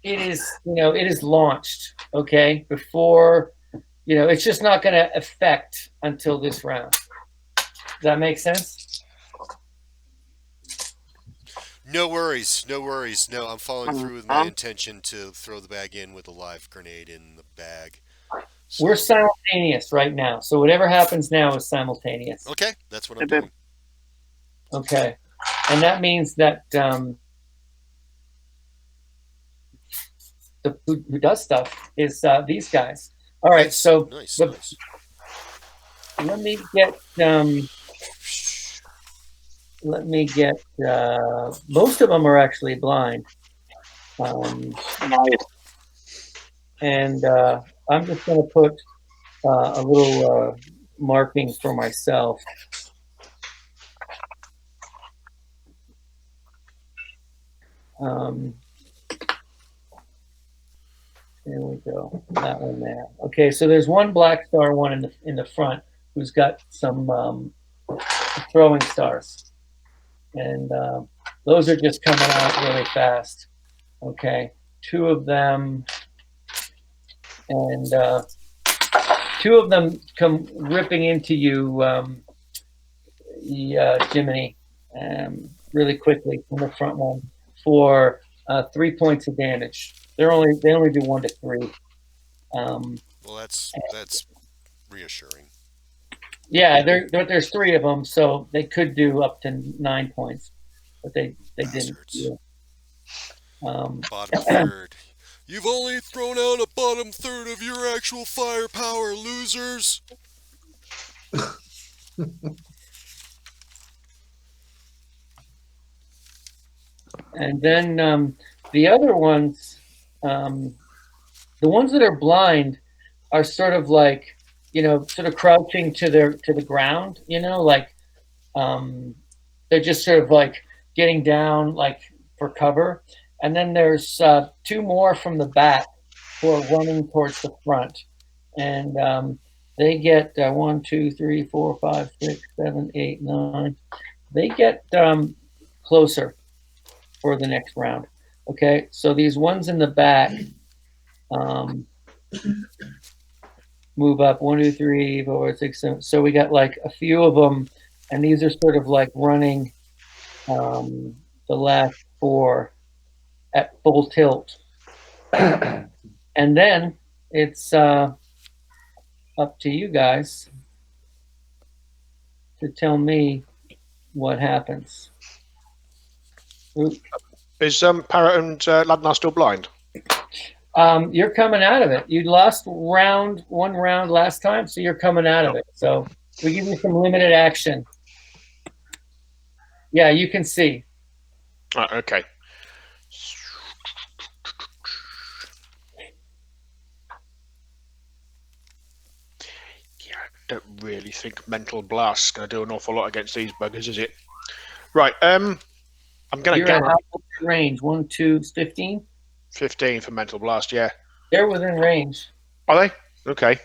it is launched. Okay, before it's just not going to affect until this round. Does that make sense? No worries. No, I'm following through with my intention to throw the bag in with a live grenade in the bag. So, We're simultaneous right now, so whatever happens now is simultaneous. okay, that's what I'm doing. Okay, and that means that who does stuff is these guys. All right, Nice, so nice. let me get most of them are actually blind. Nice. And I'm just going to put a little marking for myself. There we go. That one there. Okay, so there's one black star one in the front who's got some throwing stars, and those are just coming out really fast. Okay, two of them, and two of them come ripping into you, Jiminy, really quickly from the front one for 3 points of damage. They only do 1 to 3. Well, that's reassuring. Yeah, there's 3 of them, so they could do up to 9 points, but they didn't. Bastards. Bottom third. You've only thrown out a bottom third of your actual firepower, losers. And then the other ones, the ones that are blind, are sort of like, sort of crouching to the ground. Like they're just sort of like getting down, like for cover. And then there's 2 more from the back who are running towards the front, and they get 1, 2, 3, 4, 5, 6, 7, 8, 9. They get closer for the next round. Okay, so these ones in the back move up 1, 2, 3, 4, 6, 7. So we got like a few of them, and these are sort of like running the last 4 at full tilt. And then it's up to you guys to tell me what happens. Is Parrot and Ladnar still blind? You're coming out of it. You lost one round last time, so you're coming out of it. So we give you some limited action. Yeah, you can see. Okay. Yeah, I don't really think Mental Blast's going to do an awful lot against these buggers, is it? Right. I'm going to You're at gamma range 1, 2, 15. 15 for Mental Blast. Yeah. They're within range. Are they? Okay.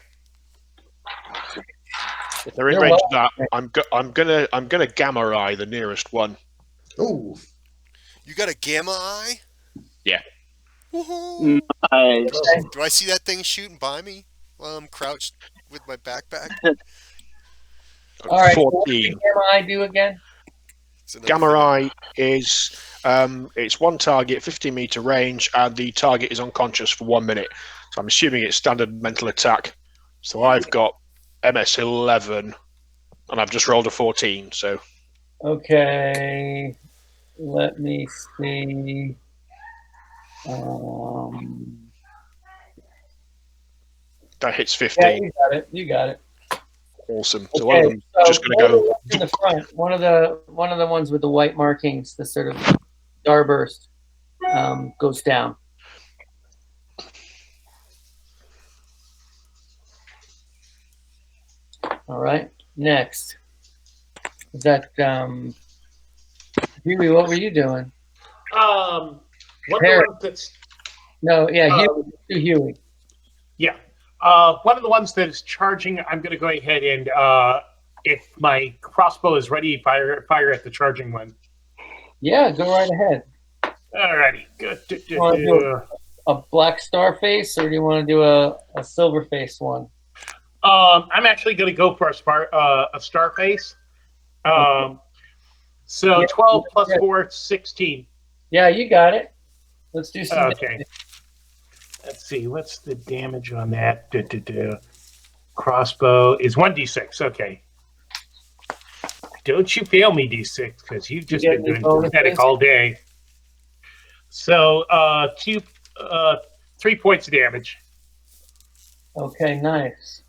If they're in They're range well- of that, I'm gonna gamma eye the nearest one. Oh, You got a gamma eye? Yeah. Woohoo! Nice. Do I see that thing shooting by me while I'm crouched with my backpack? All right. So what 14. did Gamma Eye do again? It's another Gamma thing. eye is it's one target, 50-meter range, and the target is unconscious for 1 minute. So I'm assuming it's standard mental attack. So I've got MS-11, and I've just rolled a 14. So Okay. Let me see. Um, that hits yeah, 15. you got it. You got it. Awesome. So one of Okay, them so just going one to of the go. ones in the front. One of the ones with the white markings, the sort of starburst, goes down. All right. Next. Is that Huey, what were you doing? One of the Harry. ones that's No, yeah, Huey. yeah. One of the ones that is charging. I'm going to go ahead and if my crossbow is ready, fire at the charging one. Yeah, go right ahead. Alrighty, good. You want to do a black star face, or do you want to do a silver face one? I'm actually going to go for a star face. So Yeah, 12 plus yeah. 4, 16. Yeah, you got it. Let's do some. Okay. Let's see. What's the damage on that? Crossbow is 1d6. Okay. Don't you fail me, d6, because you've just You been get any doing pathetic bonuses? all day. So 3 points of damage. Okay, nice.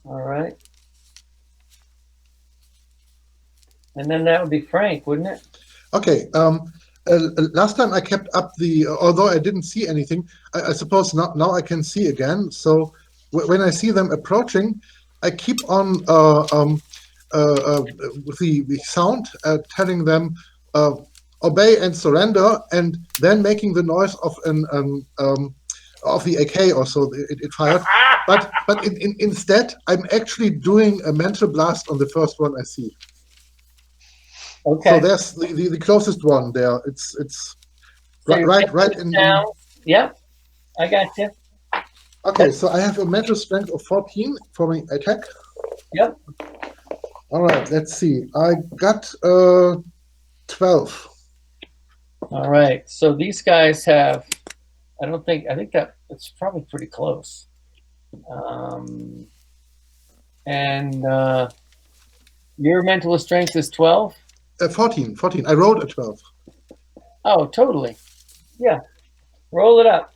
All right. And then that would be Frank, wouldn't it? okay. Last time I kept up although I didn't see anything, I suppose now I can see again. So when I see them approaching, I keep on with the sound telling them obey and surrender, and then making the noise of of the AK or so it fired. But instead, I'm actually doing a mental blast on the first one I see. Okay. So there's the closest one there. It's So you're right getting in. down. Yep, I got you. Okay, so I have a mental strength of 14 for my attack. Yep. All right, let's see. I got 12. All right. So these guys have. I think that it's probably pretty close. And your mental strength is 12. 14. I rolled a 12. Oh, totally. Yeah. Roll it up.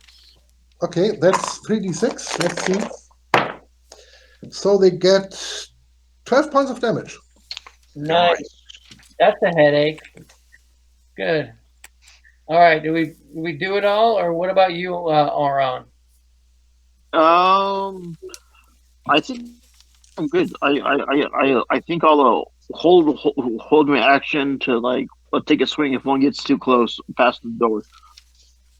Okay, that's 3d6. Let's see. So they get 12 points of damage. Nice. That's a headache. Good. All right. Do we do it all, or what about you, Auron? I think I'm good. I think I'll hold my action to take a swing if one gets too close past the door.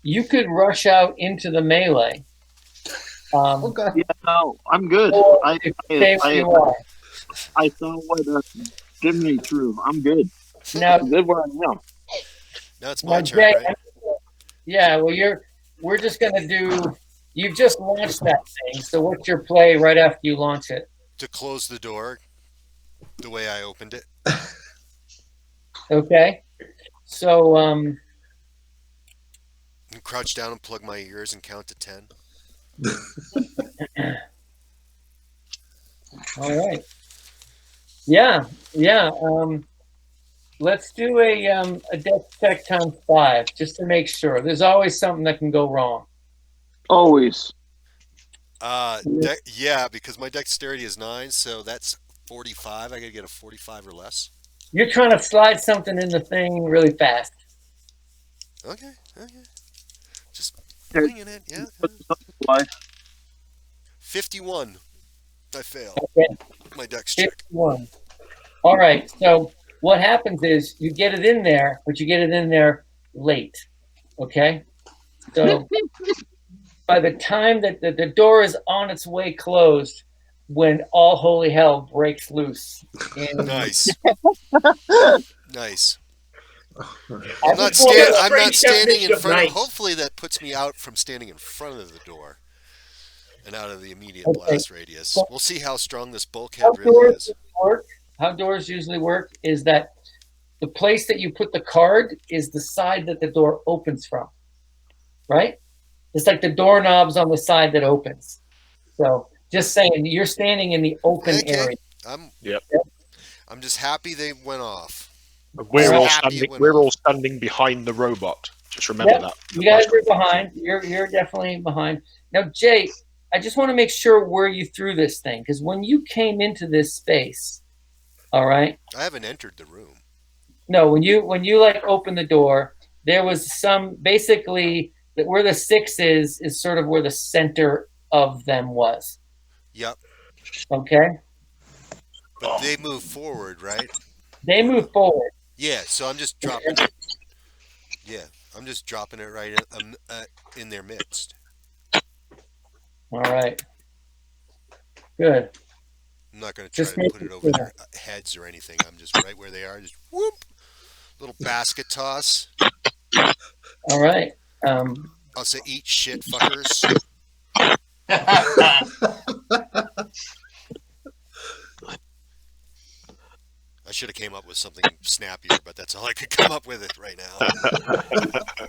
You could rush out into the melee. Okay. Yeah, no, I'm good. Or I stay where you are. I saw what Jimmy threw. I'm good. Now, I'm good where I am. Now it's now, my turn, Jay, right? yeah. Well, we're just gonna do. You've just launched that thing. So what's your play right after you launch it? To close the door the way I opened it. Okay. So And crouch down and plug my ears and count to 10. all right. Yeah. let's do a deck check times 5 just to make sure. There's always something that can go wrong. Always. Yeah, because my dexterity is 9, so that's 45. I gotta get a 45 or less. You're trying to slide something in the thing really fast. Okay. Just Here. winging it. Yeah. Why? 51. I fail. Okay. My dex check. 51. All right. So what happens is you get it in there, but you get it in there late. Okay. So by the time that the door is on its way closed, when all holy hell breaks loose. And Nice. Nice. I'm I'm not Strange standing in definition of front of. nice. Hopefully, that puts me out from standing in front of the door and out of the immediate Okay. blast radius. We'll see how strong this how bulkhead really doors is. work? How doors usually work is that the place that you put the card is the side that the door opens from, right? It's like the doorknobs on the side that opens. So just saying, you're standing in the open Okay. area. I'm just happy they went off. We're So all happy standing. it went We're off. all standing behind the robot. Just remember Yep, that. you guys are behind. You're definitely behind. Now, Jay, I just want to make sure where you threw this thing, because when you came into this space, all right. I haven't entered the room. No, when you like open the door, there was some basically that where the 6 is sort of where the center of them was. Yep. Okay. But they move forward, right? They move forward. Yeah. So I'm just dropping it. Yeah. I'm just dropping it right in their midst. All right. Good. I'm not going to try Just to make put it it over clear. their heads or anything. I'm just right where they are. Just whoop. Little basket toss. All right. I'll say, eat shit, fuckers. I should have came up with something snappier, but that's all I could come up with it right now.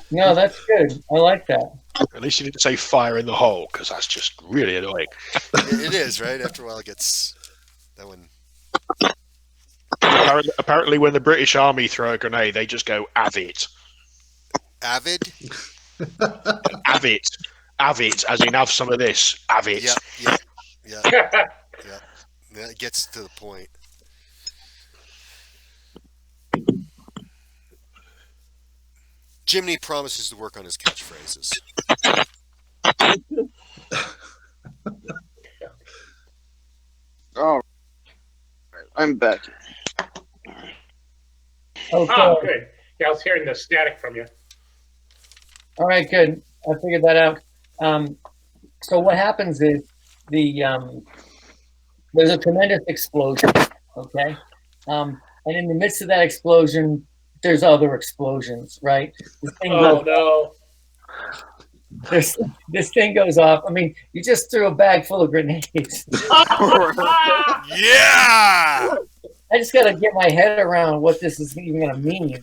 No, that's good. I like that. At least you didn't say fire in the hole, because that's just really annoying. It is, right? After a while, it gets that one. Apparently, when the British Army throw a grenade, they just go avid. Avid? Avid. Avid, as in have some of this. Avid. Yeah. That gets to the point. Jiminy promises to work on his catchphrases. All right. I'm back. Okay. Oh, good. Yeah, I was hearing the static from you. All right, good. I figured that out. So what happens is there's a tremendous explosion. Okay, and in the midst of that explosion, there's other explosions. Right? This thing Oh goes, no! this thing goes off. I mean, you just threw a bag full of grenades. Yeah! I just got to get my head around what this is even going to mean.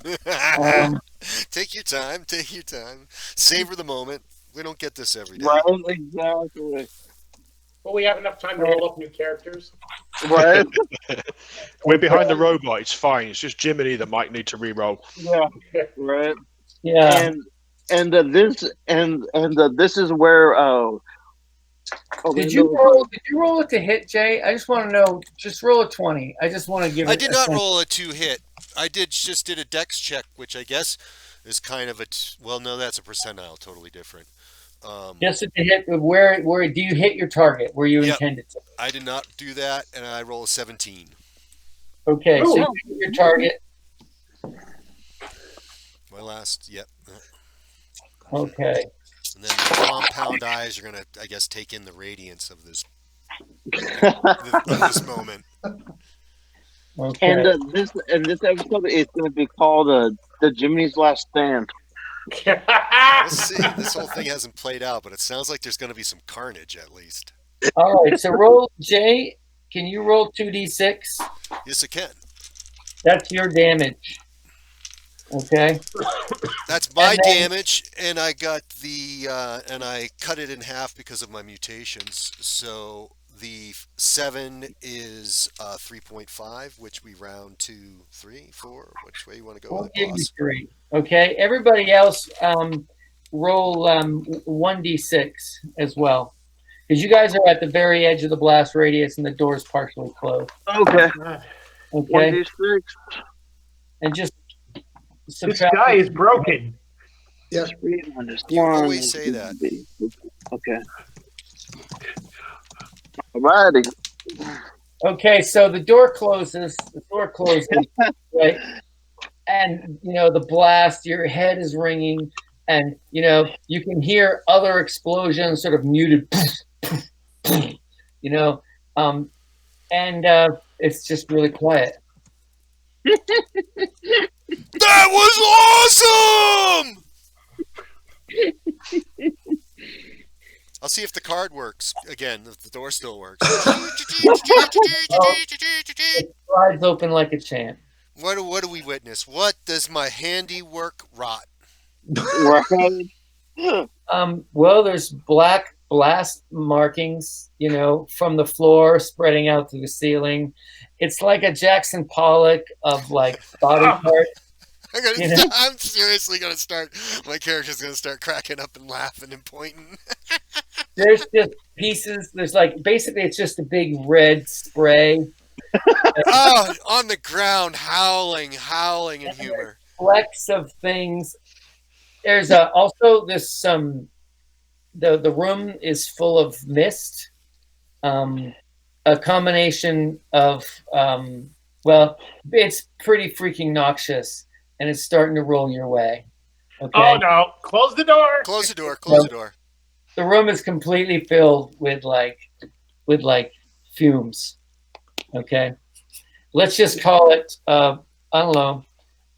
Take your time. Take your time. Savor the moment. We don't get this every day. Right, exactly. Well, we have enough time to roll up new characters. Right? We're behind the robot. It's fine. It's just Jiminy that might need to re-roll. Yeah. Right. Yeah. This is where Did you roll it to hit, Jay? I just want to know. Just roll a 20. I just want to give it. I did not roll a 2-hit. I just did a dex check, which I guess is kind of well, no, that's a percentile, totally different. Just to hit where do you hit your target where you Yep. intended to? I did not do that, and I roll a 17. Okay, so you hit your target. My last, yep. Okay. And then the compound eyes are gonna, I guess, take in the radiance of this this moment. Okay. and this episode is going to be called the Jimmy's Last Stand. We'll see. This whole thing hasn't played out, but it sounds like there's going to be some carnage at least. All right. So roll, Jay. Can you roll 2d6? Yes, I can. That's your damage. Okay. That's my And then- damage, and I got and I cut it in half because of my mutations. So The 7 is 3.5, which we round to 3, 4. Which way you want to go We'll with it, give you boss? 3. Okay. Everybody else, roll 1d6 as well, because you guys are at the very edge of the blast radius and the door's partially closed. Okay. Okay. 1d6. And just This subtract. guy is broken. Yeah. 3 minus You 1 always is say gonna that. be- Okay. Alrighty. Okay, so the door closes. The door closes, right? And the blast. Your head is ringing, and you can hear other explosions, sort of muted. And it's just really quiet. That was awesome! I'll see if the card works. Again, if the door still works. It slides open like a champ. What do we witness? What does my handiwork rot? Right. Well, there's black blast markings, from the floor spreading out to the ceiling. It's like a Jackson Pollock of like body parts. I'm seriously gonna start. My character's gonna start cracking up and laughing and pointing. There's just pieces. There's basically it's just a big red spray. Oh, on the ground, howling in humor. Flecks of things. There's also this the room is full of mist. A combination of it's pretty freaking noxious, and it's starting to roll your way. Okay. Oh no! Close the door. Close the door. Close the door. The room is completely filled with fumes. Okay. Let's just call it I don't know,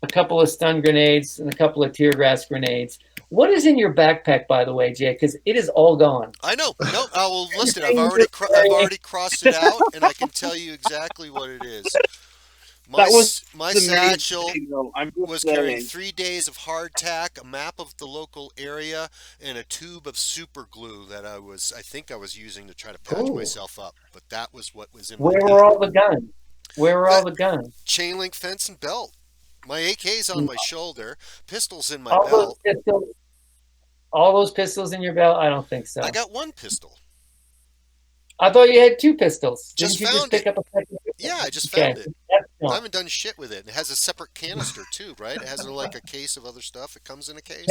a couple of stun grenades and a couple of tear gas grenades. What is in your backpack, by the way, Jay? Because it is all gone. I know. No, I will list it. I've already crossed it out, and I can tell you exactly what it is. My satchel was carrying 3 days of hardtack, a map of the local area, and a tube of super glue that I think I was using to try to patch myself up. But that was what was in my Where were all the guns? Where were all the guns? Chain link fence and belt. My AK's on my shoulder, pistols in my All belt. All those pistols in your belt? I don't think so. I got one pistol. I thought you had 2 pistols. Just Didn't you found just pick it. up a second pistol? Yeah, I just found it. That's I gone. haven't done shit with it. It has a separate canister too, right? It has like a case of other stuff. It comes in a case.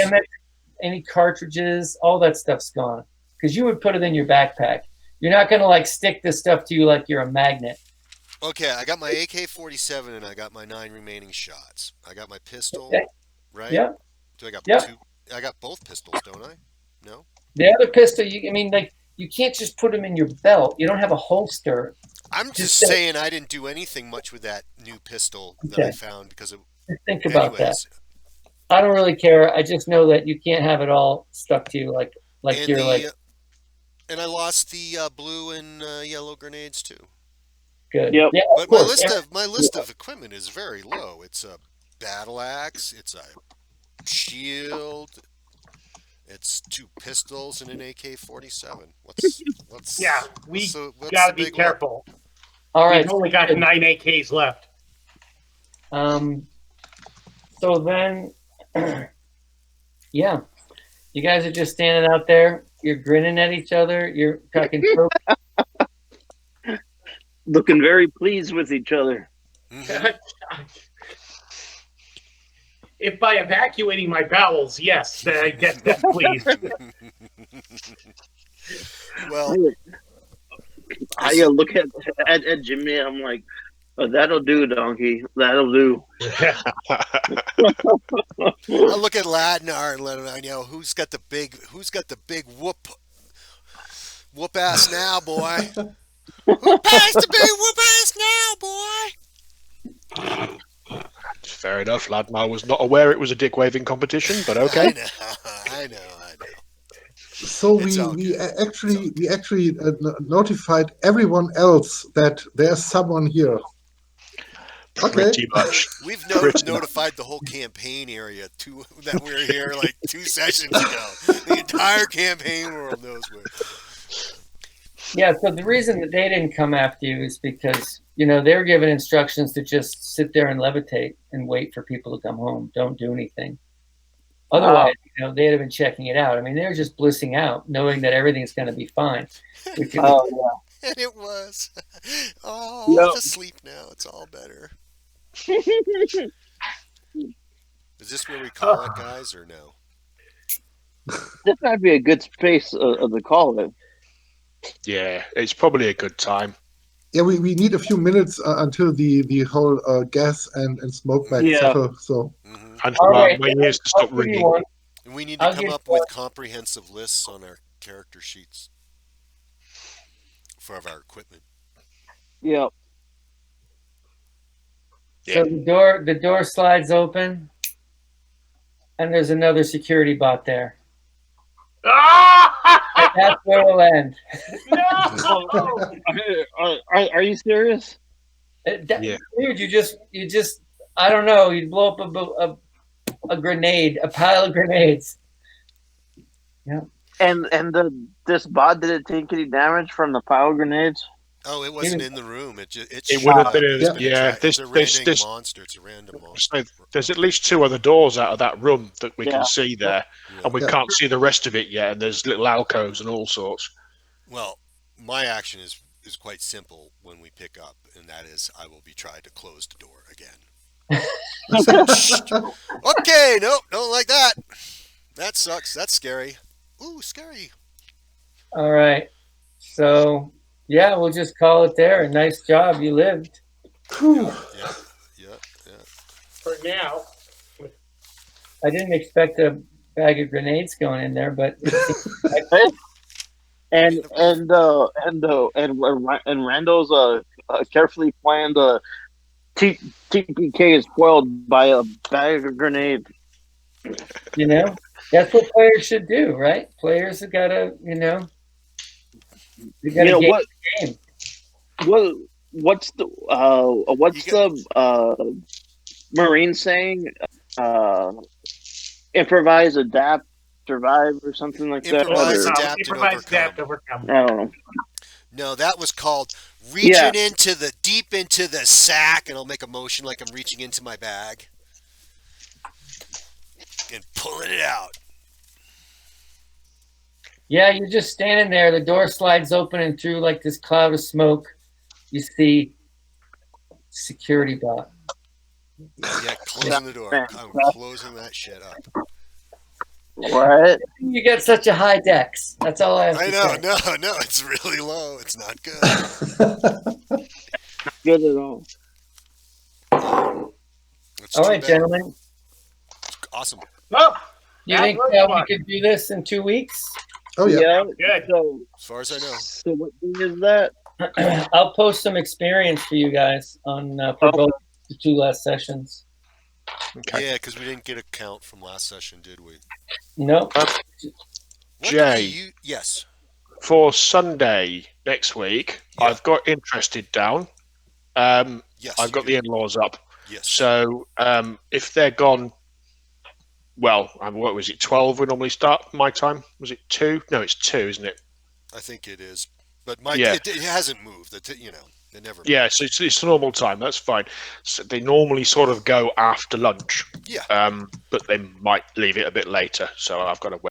Any cartridges, all that stuff's gone. Because you would put it in your backpack. You're not going to stick this stuff to you like you're a magnet. Okay, I got my AK-47 and I got my 9 remaining shots. I got my pistol, Okay. right? Yep. Do I got Yep. 2? I got both pistols, don't I? No. The other pistol, you can't just put them in your belt. You don't have a holster. I'm just saying I didn't do anything much with that new pistol that I found because of. Just think about that. Anyways, I don't really care. I just know that you can't have it all stuck to you like and you're and I lost the blue and yellow grenades too. good. Yep. Yeah, But my list of equipment is very low. It's a battle axe. It's a shield. It's 2 pistols and an AK-47. What's Yeah, we what's gotta the be big one? careful. all right. We've only got 9 AKs left. So then, yeah, you guys are just standing out there. You're grinning at each other. You're cracking jokes. Looking very pleased with each other. Mhm. If by evacuating my bowels, yes, then I get that, please. Well, I look at Jimmy. I'm like, oh, that'll do, donkey. That'll do. I look at Ladnar and let him know who's got the big whoop ass now, boy. Who passed the big whoop ass now, boy? Fair enough. Ladmar was not aware it was a dick waving competition, but okay. I know. So It's all we good. actually notified everyone else that there's someone here. Okay. Pretty much. We've Pretty notified the whole campaign area that we were here like 2 sessions ago. The entire campaign world knows we're. Yeah, so the reason that they didn't come after you is because, you know, they were given instructions to just sit there and levitate and wait for people to come home. Don't do anything. Otherwise, you know, they'd have been checking it out. I mean, they were just blissing out, knowing that everything's going to be fine. Which is, Oh And it was. Oh, yeah. to sleep now. It's all better. Is this where we call it, guys, or no? This might be a good space to call it. Yeah, it's probably a good time. Yeah, we need a few minutes until the whole gas and smoke bag Yeah. settle. So Hmm. And all right, my ears to I'll stop give you ringing. one. And we need to I'll come give up you with one. comprehensive lists on our character sheets for our equipment. Yeah. So the door slides open, and there's another security bot there. And that's where we'll end. Are you serious? Yeah. Dude, you just, I don't know, you blow up a grenade, a pile of grenades. Yeah. And this bot didn't take any damage from the pile grenades. Oh, it wasn't in the room. It It would have shot been. up. It's been Yeah, it's a random monster. It's a random monster. So there's at least 2 other doors out of that room that we Yeah. can see there, and we Yeah. can't see the rest of it yet. And there's little alcoves and all sorts. Well, my action is quite simple when we pick up, and that is I will be trying to close the door again. Okay, nope, don't like that. That sucks. That's scary. Ooh, scary. All right. So, yeah, we'll just call it there. Nice job. You lived. Yeah, yeah. For now. I didn't expect a bag of grenades going in there, but And Randall's carefully planned TPK is foiled by a bag of grenades. you know, that's what players should do, right? Players have got to, you know, they got to game the game. What's the Marine saying? Improvise, adapt, survive, or something like that. Improvise, Or- adapt, and Improvise, adapt, overcome. overcome. I don't know. No, that was called reaching deep into the sack, and I'll make a motion like I'm reaching into my bag and pulling it out. Yeah, you're just standing there. The door slides open, and through like this cloud of smoke, you see security bot. Yeah, closing the door. I'm closing that shit up. What? You get such a high dex. That's all I have I to know, say. no, it's really low. It's not good. Good at all. It's All too right, bad. gentlemen. Awesome. Oh, You that think was we fun. could do this in 2 weeks? oh yeah. Good. So, As far as I know. so what thing is that? I'll post some experience for you guys on for both the 2 last sessions. Okay. Yeah, because we didn't get a count from last session, did we? Nope. What Jay. do you? Yes. For Sunday next week, Yeah. I've got interested down. Yes. I've you got do. the in-laws up. Yes. So if they're gone, well, what was it? 12 we normally start my time. Was it 2? No, it's 2, isn't it? I think it is, but my Yeah. it hasn't moved. It never. Yeah, so it's the normal time. That's fine. So they normally sort of go after lunch. Yeah. But they might leave it a bit later. So I've got to wait.